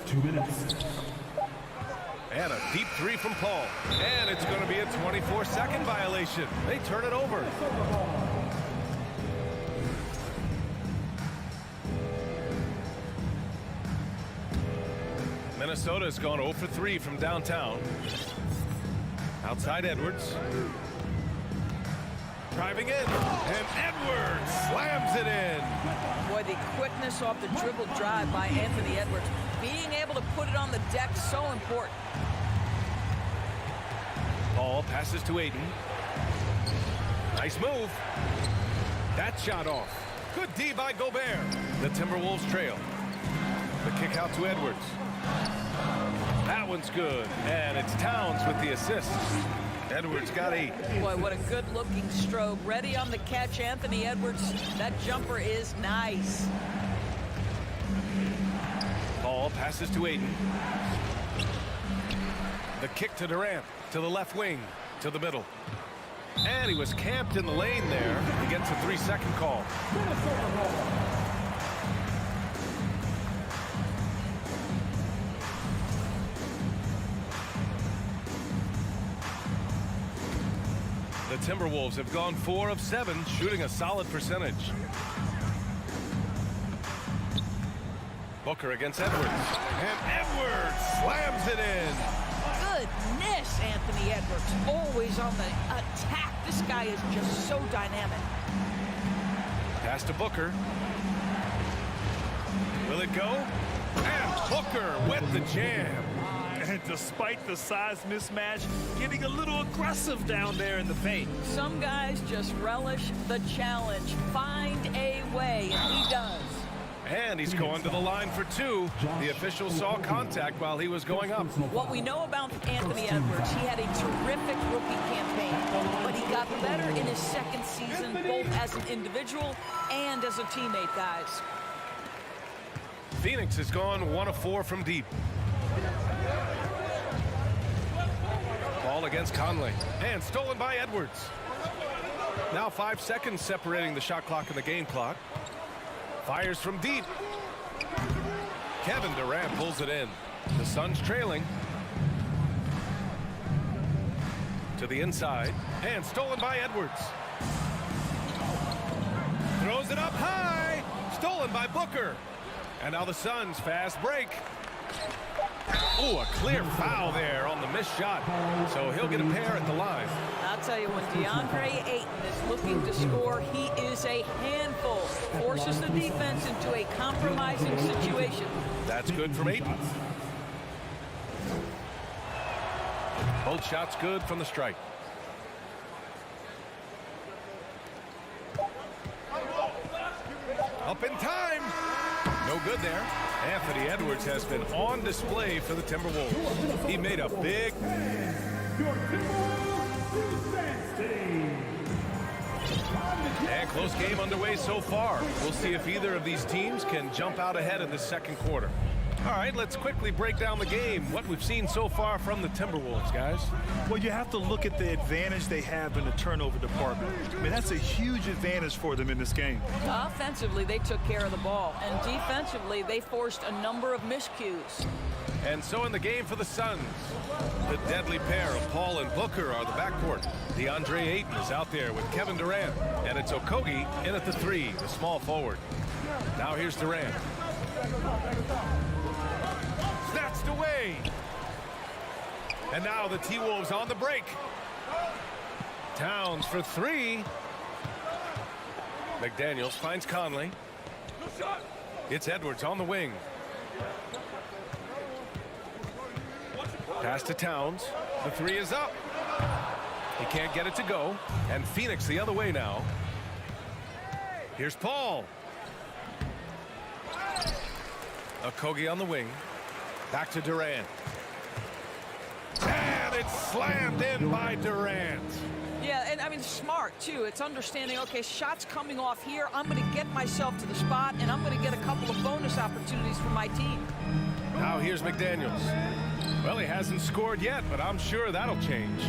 2 minutes. And a deep three from Paul. And it's going to be a 24-second violation. They turn it over. Minnesota's gone 0 for 3 from downtown. Outside Edwards. Driving in. And Edwards slams it in. Boy, the quickness off the dribble drive by Anthony Edwards. Being able to put it on the deck, so important. Paul passes to Ayton. Nice move. That shot off. Good D by Gobert. The Timberwolves trail. The kick out to Edwards. That one's good. And it's Towns with the assist. Edwards got 8. Boy, what a good-looking stroke. Ready on the catch, Anthony Edwards. That jumper is nice. Paul passes to Ayton. The kick to Durant. To the left wing. To the middle. And he was camped in the lane there. He gets a 3-second call. The Timberwolves have gone 4 of 7, shooting a solid percentage. Booker against Edwards. And Edwards slams it in. Goodness, Anthony Edwards. Always on the attack. This guy is just so dynamic. Pass to Booker. Will it go? And Booker with the jam. And despite the size mismatch, getting a little aggressive down there in the paint. Some guys just relish the challenge. Find a way, and he does. And he's going to the line for 2. The official saw contact while he was going up. What we know about Anthony Edwards, he had a terrific rookie campaign, but he got better in his second season, both as an individual and as a teammate, guys. Phoenix has gone 1 of 4 from deep. Ball against Conley. And stolen by Edwards. Now 5 seconds separating the shot clock and the game clock. Fires from deep. Kevin Durant pulls it in. The Suns trailing. To the inside. And stolen by Edwards. Throws it up high. Stolen by Booker. And now the Suns fast break. Oh, a clear foul there on the missed shot. So he'll get a pair at the line. I'll tell you, when DeAndre Ayton is looking to score, he is a handful. Forces the defense into a compromising situation. That's good from Ayton. Both shots good from the strike. Up in time. No good there. Anthony Edwards has been on display for the Timberwolves. He made a big... And close game underway so far. We'll see if either of these teams can jump out ahead in the second quarter. All right, let's quickly break down the game. What we've seen so far from the Timberwolves, guys. Well, you have to look at the advantage they have in the turnover department. I mean, that's a huge advantage for them in this game. Offensively, they took care of the ball. And defensively, they forced a number of miscues. And so in the game for the Suns, the deadly pair of Paul and Booker are the backcourt. DeAndre Ayton is out there with Kevin Durant. And it's Okogie in at the 3, the small forward. Now here's Durant. Snatched away. And now the T-Wolves on the break. Towns for 3. McDaniels finds Conley. It's Edwards on the wing. Pass to Towns. The 3 is up. He can't get it to go. And Phoenix the other way now. Here's Paul. Okogie on the wing. Back to Durant. And it's slammed in by Durant. Yeah, and I mean, smart, too. It's understanding, okay, shots coming off here. I'm going to get myself to the spot, and I'm going to get a couple of bonus opportunities for my team. Now here's McDaniels. Well, he hasn't scored yet, but I'm sure that'll change.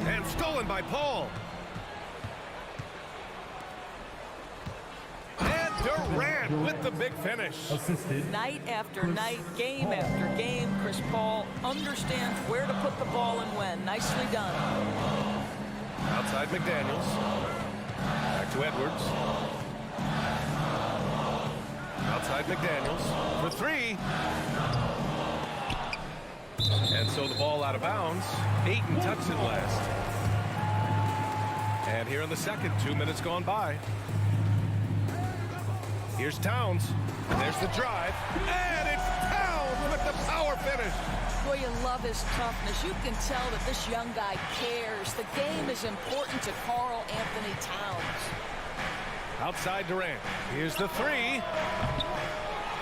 And stolen by Paul. And Durant with the big finish. Night after night, game after game, Chris Paul understands where to put the ball and when. Nicely done. Outside McDaniels. Back to Edwards. Outside McDaniels for three. And so the ball out of bounds. Ayton touched it last. And here in the second, 2 minutes gone by. Here's Towns. And there's the drive. And it's Towns with the power finish. Boy, you love his toughness. You can tell that this young guy cares. The game is important to Karl Anthony Towns. Outside Durant. Here's the three.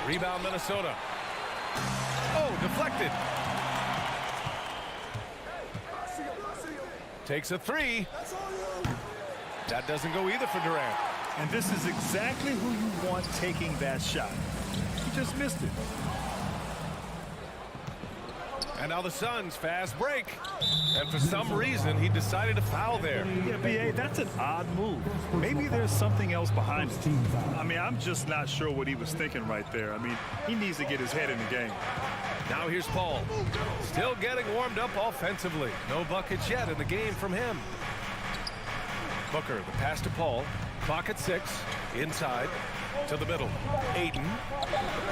Rebound Minnesota. Oh, deflected. Takes a three. That doesn't go either for Durant. And this is exactly who you want taking that shot. He just missed it. And now the Suns fast break. And for some reason, he decided to foul there. Yeah, B.A., that's an odd move. Maybe there's something else behind it. I mean, I'm just not sure what he was thinking right there. I mean, he needs to get his head in the game. Now here's Paul. Still getting warmed up offensively. No buckets yet in the game from him. Booker, the pass to Paul. Clock at 6. Inside to the middle. Ayton.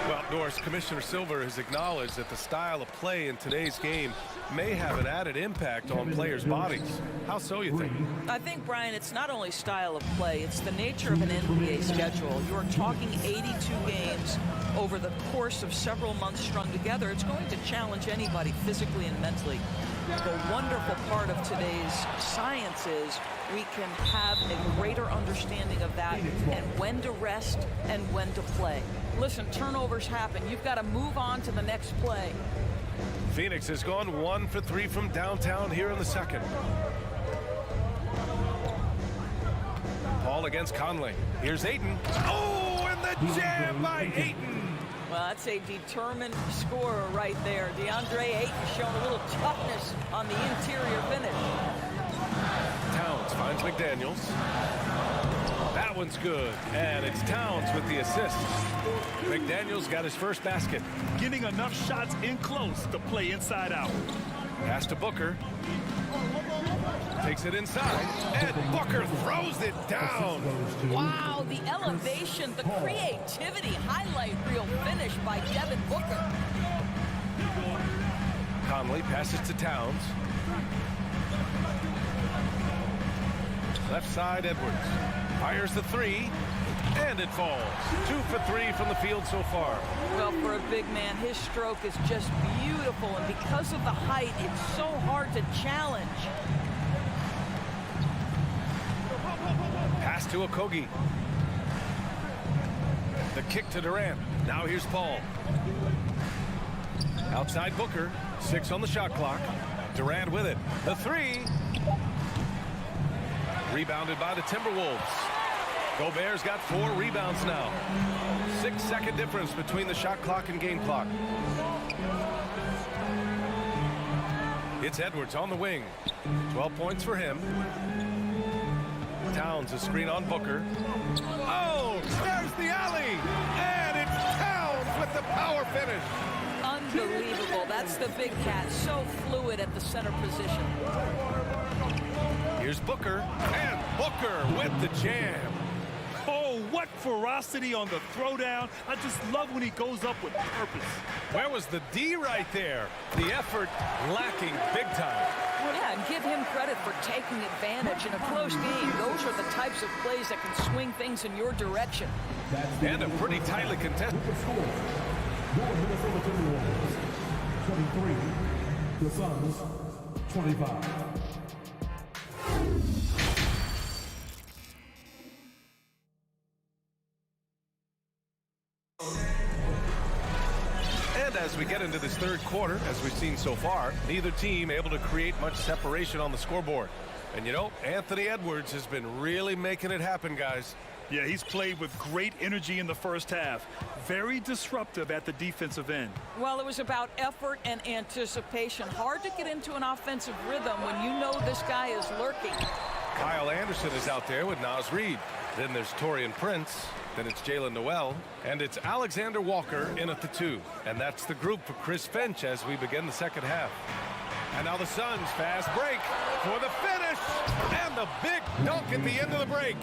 Well, Norris, Commissioner Silver has acknowledged that the style of play in today's game may have an added impact on players' bodies. How so, you think? I think, Brian, it's not only style of play, it's the nature of an NBA schedule. You're talking 82 games over the course of several months strung together. It's going to challenge anybody physically and mentally. The wonderful part of today's science is we can have a greater understanding of that and when to rest and when to play. Listen, turnovers happen. You've got to move on to the next play. Phoenix has gone 1 for 3 from downtown here in the second. Paul against Conley. Here's Ayton. Oh, and the jam by Ayton. Well, that's a determined scorer right there. DeAndre Ayton showing a little toughness on the interior finish. Towns finds McDaniels. That one's good. And it's Towns with the assist. McDaniels got his first basket. Getting enough shots in close to play inside out. Pass to Booker. Takes it inside. And Booker throws it down. Wow, the elevation, the creativity, highlight reel finish by Devin Booker. Conley passes to Towns. Left side, Edwards. Fires the three. And it falls. 2 for 3 from the field so far. Well, for a big man, his stroke is just beautiful. And because of the height, it's so hard to challenge. Pass to Okogie. The kick to Durant. Now here's Paul. Outside Booker. 6 on the shot clock. Durant with it. The three. Rebounded by the Timberwolves. Gobert's got 4 rebounds now. 6-second difference between the shot clock and game clock. It's Edwards on the wing. 12 points for him. Towns a screen on Booker. Oh, there's the alley. And it's Towns with the power finish. Unbelievable. That's the big cat. So fluid at the center position. Here's Booker. And Booker with the jam. Oh, what ferocity on the throwdown. I just love when he goes up with purpose. Where was the D right there? The effort lacking big time. Yeah, and give him credit for taking advantage in a close game. Those are the types of plays that can swing things in your direction. And a pretty tightly contested. Your Minnesota Timberwolves, 23. The Suns, 25. good as we get into this third quarter, as we've seen so far. Neither team able to create much separation on the scoreboard. And, you know, Anthony Edwards has been really making it happen, guys. Yeah, he's played with great energy in the first half. Very disruptive at the defensive end. Well, it was about effort and anticipation. Hard to get into an offensive rhythm when you know this guy is lurking. Kyle Anderson is out there with Naz Reid. Then there's Torian Prince. Then it's Jalen Noel. And it's Alexander Walker in at the 2. And that's the group for Chris Finch as we begin the second half. And now the Suns fast break for the finish. And the big dunk at the end of the break.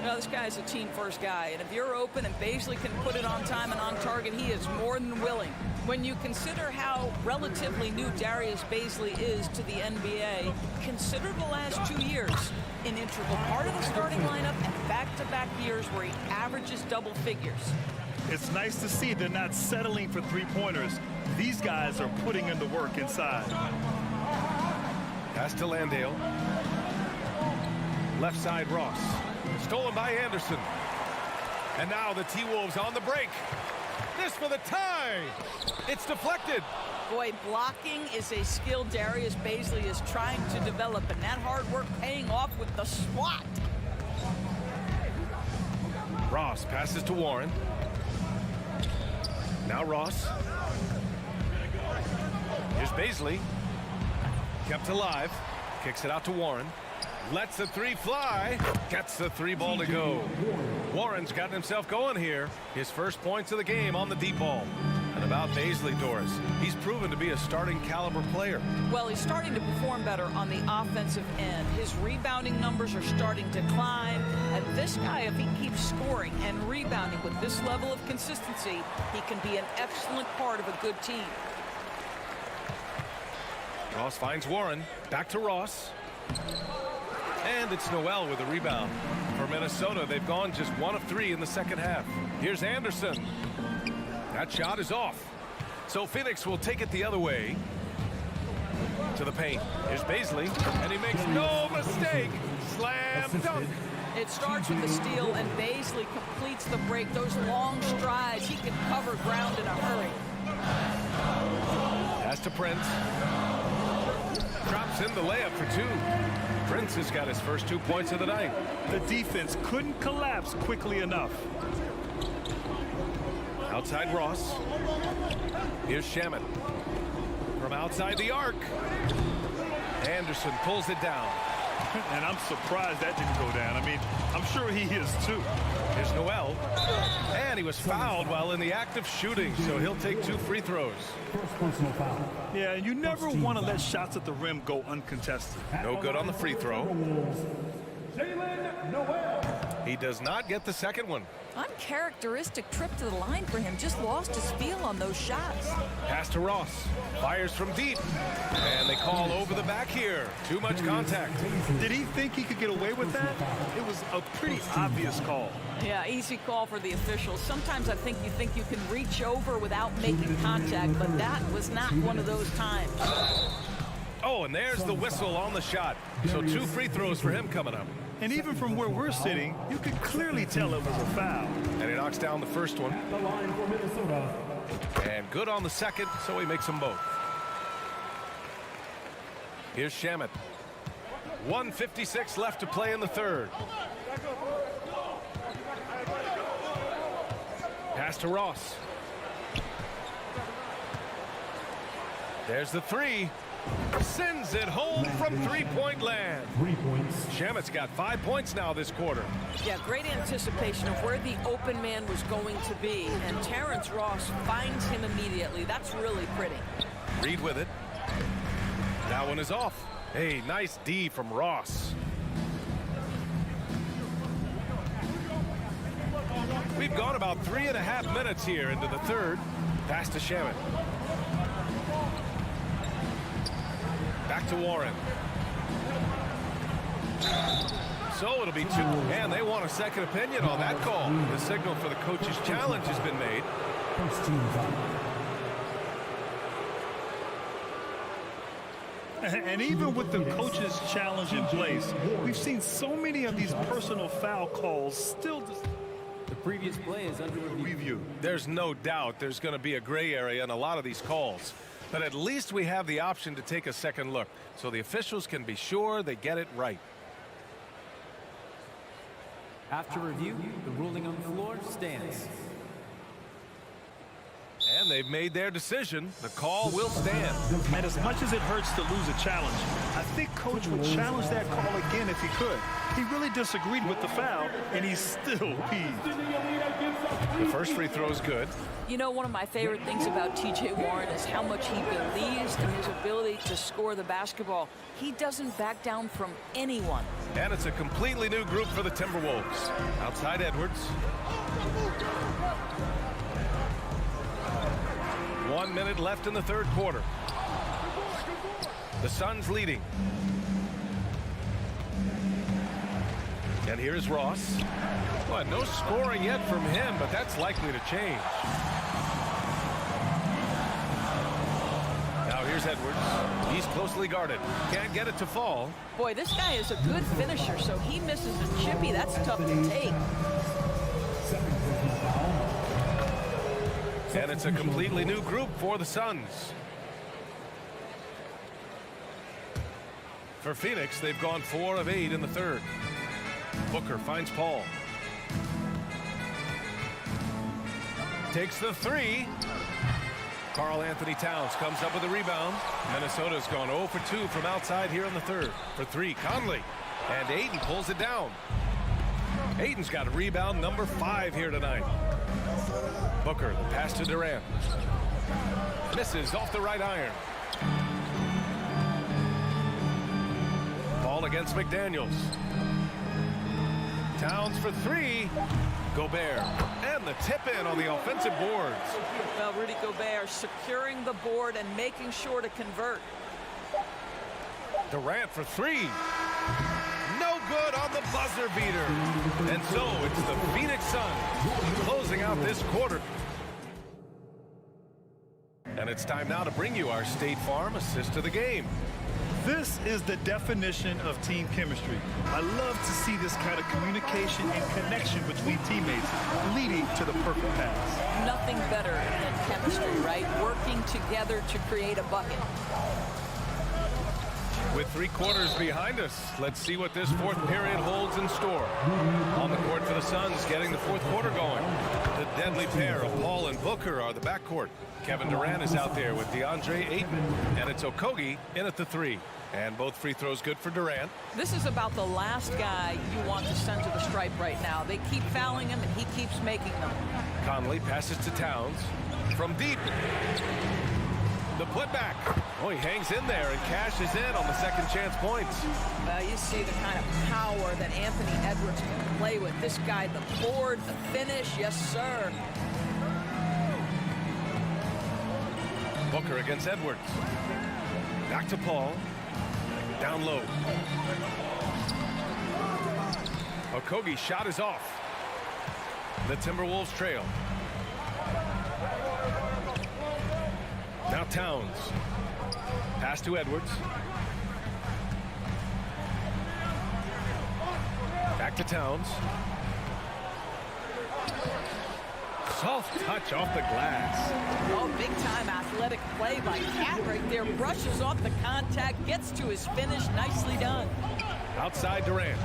Well, this guy's a team-first guy, and if you're open and Baisley can put it on time and on target, he is more than willing. When you consider how relatively new Darius Baisley is to the NBA, consider the last 2 years, an integral part of the starting lineup and back-to-back years where he averages double figures. It's nice to see they're not settling for three-pointers. These guys are putting in the work inside. Pass to Landale. Left side Ross. Stolen by Anderson. And now the T-Wolves on the break. This for the tie. It's deflected. Boy, blocking is a skill Darius Baisley is trying to develop, and that hard work paying off with the swat. Ross passes to Warren. Now Ross. Here's Baisley. Kept alive. Kicks it out to Warren. Lets the 3 fly. Gets the 3 ball to go. Warren's gotten himself going here. His first points of the game on the deep ball. And about Baisley, Doris, he's proven to be a starting caliber player. Well, he's starting to perform better on the offensive end. His rebounding numbers are starting to climb. And this guy, if he keeps scoring and rebounding with this level of consistency, he can be an excellent part of a good team. Ross finds Warren. Back to Ross. And it's Noel with a rebound. For Minnesota, they've gone just 1 of 3 in the second half. Here's Anderson. That shot is off. So Phoenix will take it the other way. To the paint. Here's Baisley. And he makes no mistake. Slam dunk. It starts with the steal, and Baisley completes the break. Those long strides, he can cover ground in a hurry. Pass to Prince. Drops in the layup for 2. Prince has got his first 2 points of the night. The defense couldn't collapse quickly enough. Outside Ross. Here's Shaman. From outside the arc. Anderson pulls it down. And I'm surprised that didn't go down. I mean, I'm sure he is too. Here's Noel. And he was fouled while in the act of shooting, so he'll take 2 free throws. Yeah, you never want to let shots at the rim go uncontested. No good on the free throw. He does not get the second one. Uncharacteristic trip to the line for him. Just lost his feel on those shots. Pass to Ross. Fires from deep. And they call over the back here. Too much contact. Did he think he could get away with that? It was a pretty obvious call. Yeah, easy call for the officials. Sometimes I think you can reach over without making contact, but that was not one of those times. Oh, and there's the whistle on the shot. So 2 free throws for him coming up. And even from where we're sitting, you could clearly tell it was a foul. And he knocks down the first one. And good on the second, so he makes them both. Here's Shaman. 1:56 left to play in the third. Pass to Ross. There's the 3. Sends it home from 3-point land. 3 points. Shamit's got 5 points now this quarter. Yeah, great anticipation of where the open man was going to be. And Terrence Ross finds him immediately. That's really pretty. Reid with it. That one is off. Hey, nice D from Ross. We've gone about 3.5 minutes here into the third. Pass to Shaman. Back to Warren. So it'll be 2. And they want a second opinion on that call. The signal for the coach's challenge has been made. First team foul. And even with the coach's challenge in place, we've seen so many of these personal foul calls still. The Previous play is under review. There's no doubt there's going to be a gray area in a lot of these calls. But at least we have the option to take a second look, so the officials can be sure they get it right. After review, the ruling on the floor stands. And they've made their decision. The call will stand. And as much as it hurts to lose a challenge, I think Coach would challenge that call again if he could. He really disagreed with the foul, and he's still peeved. The first free throw is good. You know, one of my favorite things about T.J. Warren is how much he believes in his ability to score the basketball. He doesn't back down from anyone. And it's a completely new group for the Timberwolves. Outside Edwards. 1 minute left in the third quarter. The Suns leading. And here's Ross. Well, no scoring yet from him, but that's likely to change. Now here's Edwards. He's closely guarded. Can't get it to fall. Boy, this guy is a good finisher, so he misses a chippy. That's tough to take. And it's a completely new group for the Suns. For Phoenix, they've gone 4 of 8 in the third. Booker finds Paul. Takes the three. Karl Anthony Towns comes up with a rebound. Minnesota's gone 0 for 2 from outside here in the third. For 3, Conley. And Ayton pulls it down. Ayton's got a rebound number 5 here tonight. Booker, the pass to Durant. Misses off the right iron. Ball against McDaniels. Towns for 3. Gobert. And the tip in on the offensive boards. Well, Rudy Gobert securing the board and making sure to convert. Durant for 3. No good on the buzzer beater. And so it's the Phoenix Suns closing out this quarter. And it's time now to bring you our State Farm assist of the game. This is the definition of team chemistry. I love to see this kind of communication and connection between teammates leading to the perfect pass. Nothing better than chemistry, right? Working together to create a bucket. With 3 quarters behind us, let's see what this fourth period holds in store. On the court for the Suns, getting the fourth quarter going. The deadly pair of Paul and Booker are the backcourt. Kevin Durant is out there with DeAndre Ayton, and it's Okogie in at the 3. And both free throws good for Durant. This is about the last guy you want to send to the stripe right now. They keep fouling him, and he keeps making them. Conley passes to Towns from deep. The putback. Oh, he hangs in there and cashes in on the second chance points. Well, you see the kind of power that Anthony Edwards can play with. This guy, the board, the finish, yes, sir. Booker against Edwards. Back to Paul. Down low. Okogie's shot is off. The Timberwolves trail. Now Towns. Pass to Edwards. Back to Towns. Soft touch off the glass. Oh, big-time athletic play by Cat right there. Brushes off the contact, gets to his finish. Nicely done. Outside Durant.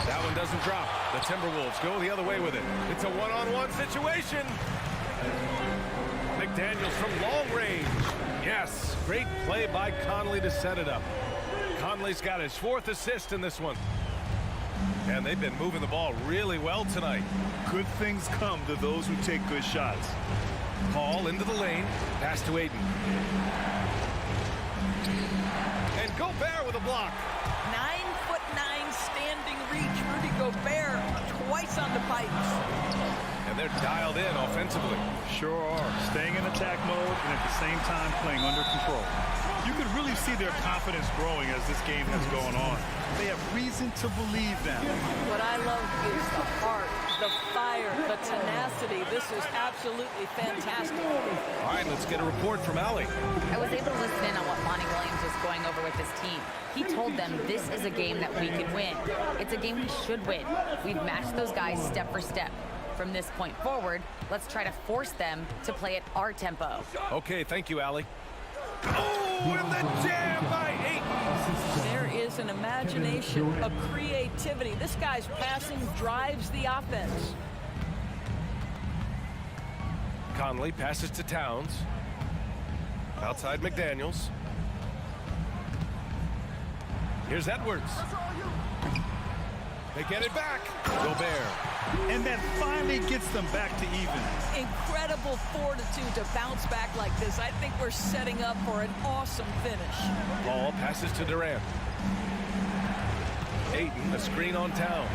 That one doesn't drop. The Timberwolves go the other way with it. It's a one-on-one situation. McDaniels from long range. Yes, great play by Conley to set it up. Conley's got his 4th assist in this one. And they've been moving the ball really well tonight. Good things come to those who take good shots. Paul into the lane. Pass to Ayton. And Gobert with a block. 9'9" standing reach. Rudy Gobert twice on the pipes. And they're dialed in offensively. Sure are. Staying in attack mode and at the same time playing under control. You can really see their confidence growing as this game has gone on. They have reason to believe now. What I love is the heart, the fire, the tenacity. This is absolutely fantastic. All right, let's get a report from Allie. I was able to listen in on what Monty Williams was going over over with this team. He told them this is a game that we can win. It's a game we should win. We've matched those guys step for step. From this point forward, let's try to force them to play at our tempo. Okay, thank you, Allie. Oh, and the jam by Ayton. There is an imagination, a creativity. This guy's passing drives the offense. Conley passes to Towns. Outside McDaniels. Here's Edwards. They get it back. Gobert. And that finally gets them back to even. Incredible fortitude to bounce back like this. I think we're setting up for an awesome finish. Ball passes to Durant. Ayton, a screen on Towns.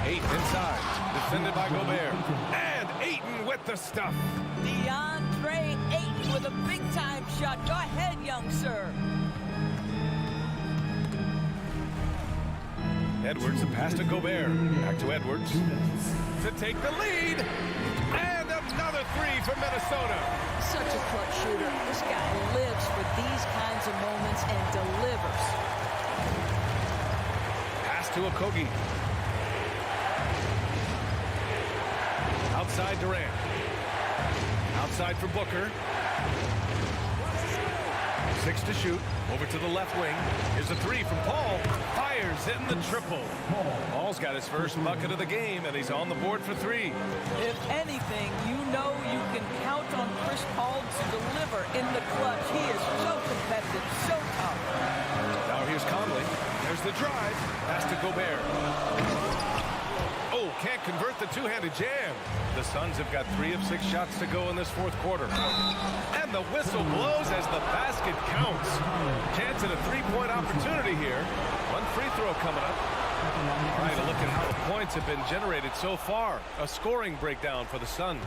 Ayton inside, defended by Gobert. And Ayton with the stuff. DeAndre Ayton with a big-time shot. Go ahead, young sir. Edwards, a pass to Gobert. Back to Edwards to take the lead. And another three for Minnesota. Such a clutch shooter. This guy lives for these kinds of moments and delivers. Pass to Okogie. Outside Durant. Outside for Booker. 6 to shoot. Over to the left wing. Here's a three from Paul. Fires in the triple. Paul's got his first bucket of the game, and he's on the board for 3. If anything, you know you can count on Chris Paul to deliver in the clutch. He is so competitive, so tough. Now here's Conley. There's the drive. Pass to Gobert. Oh, can't convert the two-handed jam. The Suns have got 3 of 6 shots to go in this fourth quarter. And the whistle blows as the basket counts. Chance at a three-point opportunity here. One free throw coming up. All right, a look at how the points have been generated so far. A scoring breakdown for the Suns.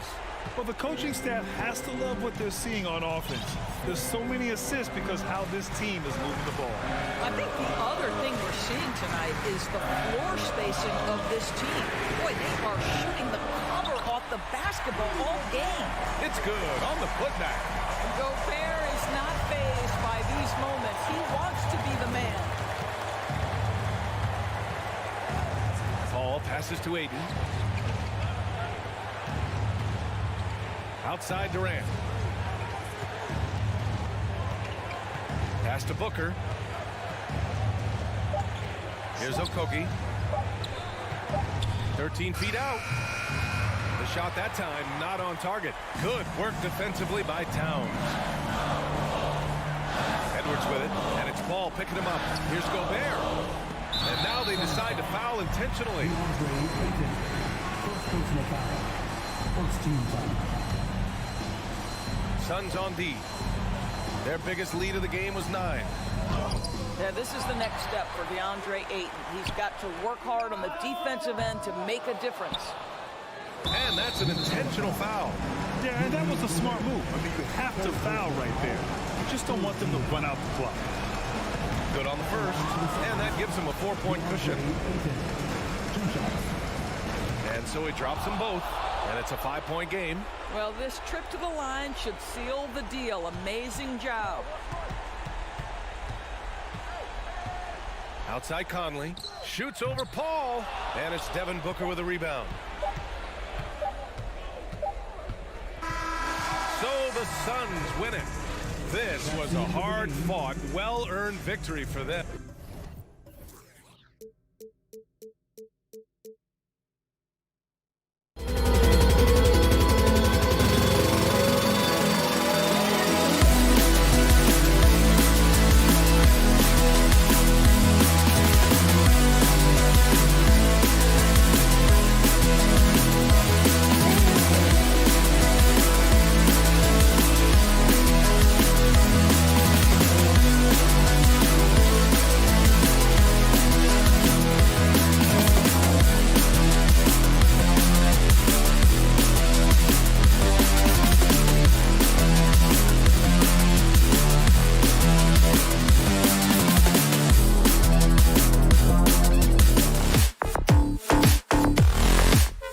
Well, the coaching staff has to love what they're seeing on offense. There's so many assists because how this team is moving the ball. I think the other thing we're seeing tonight is the floor spacing of this team. Boy, they are shooting the cover off the basketball all game. It's good on the putback. Gobert is not fazed by these moments. He wants to be the man. Paul passes to Ayton. Outside Durant. Pass to Booker. Here's Okogie. 13 feet out. The shot that time not on target. Good work defensively by Towns. Edwards with it, and it's Paul picking him up. Here's Gobert. And now they decide to foul intentionally. First personal foul. First team foul. Suns on D. Their biggest lead of the game was 9. Yeah, this is the next step for DeAndre Ayton. He's got to work hard on the defensive end to make a difference. And that's an intentional foul. Yeah, and that was a smart move. I mean, you have to foul right there. You just don't want them to run out the clock. Good on the first, and that gives him a 4-point cushion. And so he drops them both, and it's a 5-point game. Well, this trip to the line should seal the deal. Amazing job. Outside Conley, shoots over Paul, and it's Devin Booker with a rebound. So the Suns win it. This was a hard-fought, well-earned victory for them.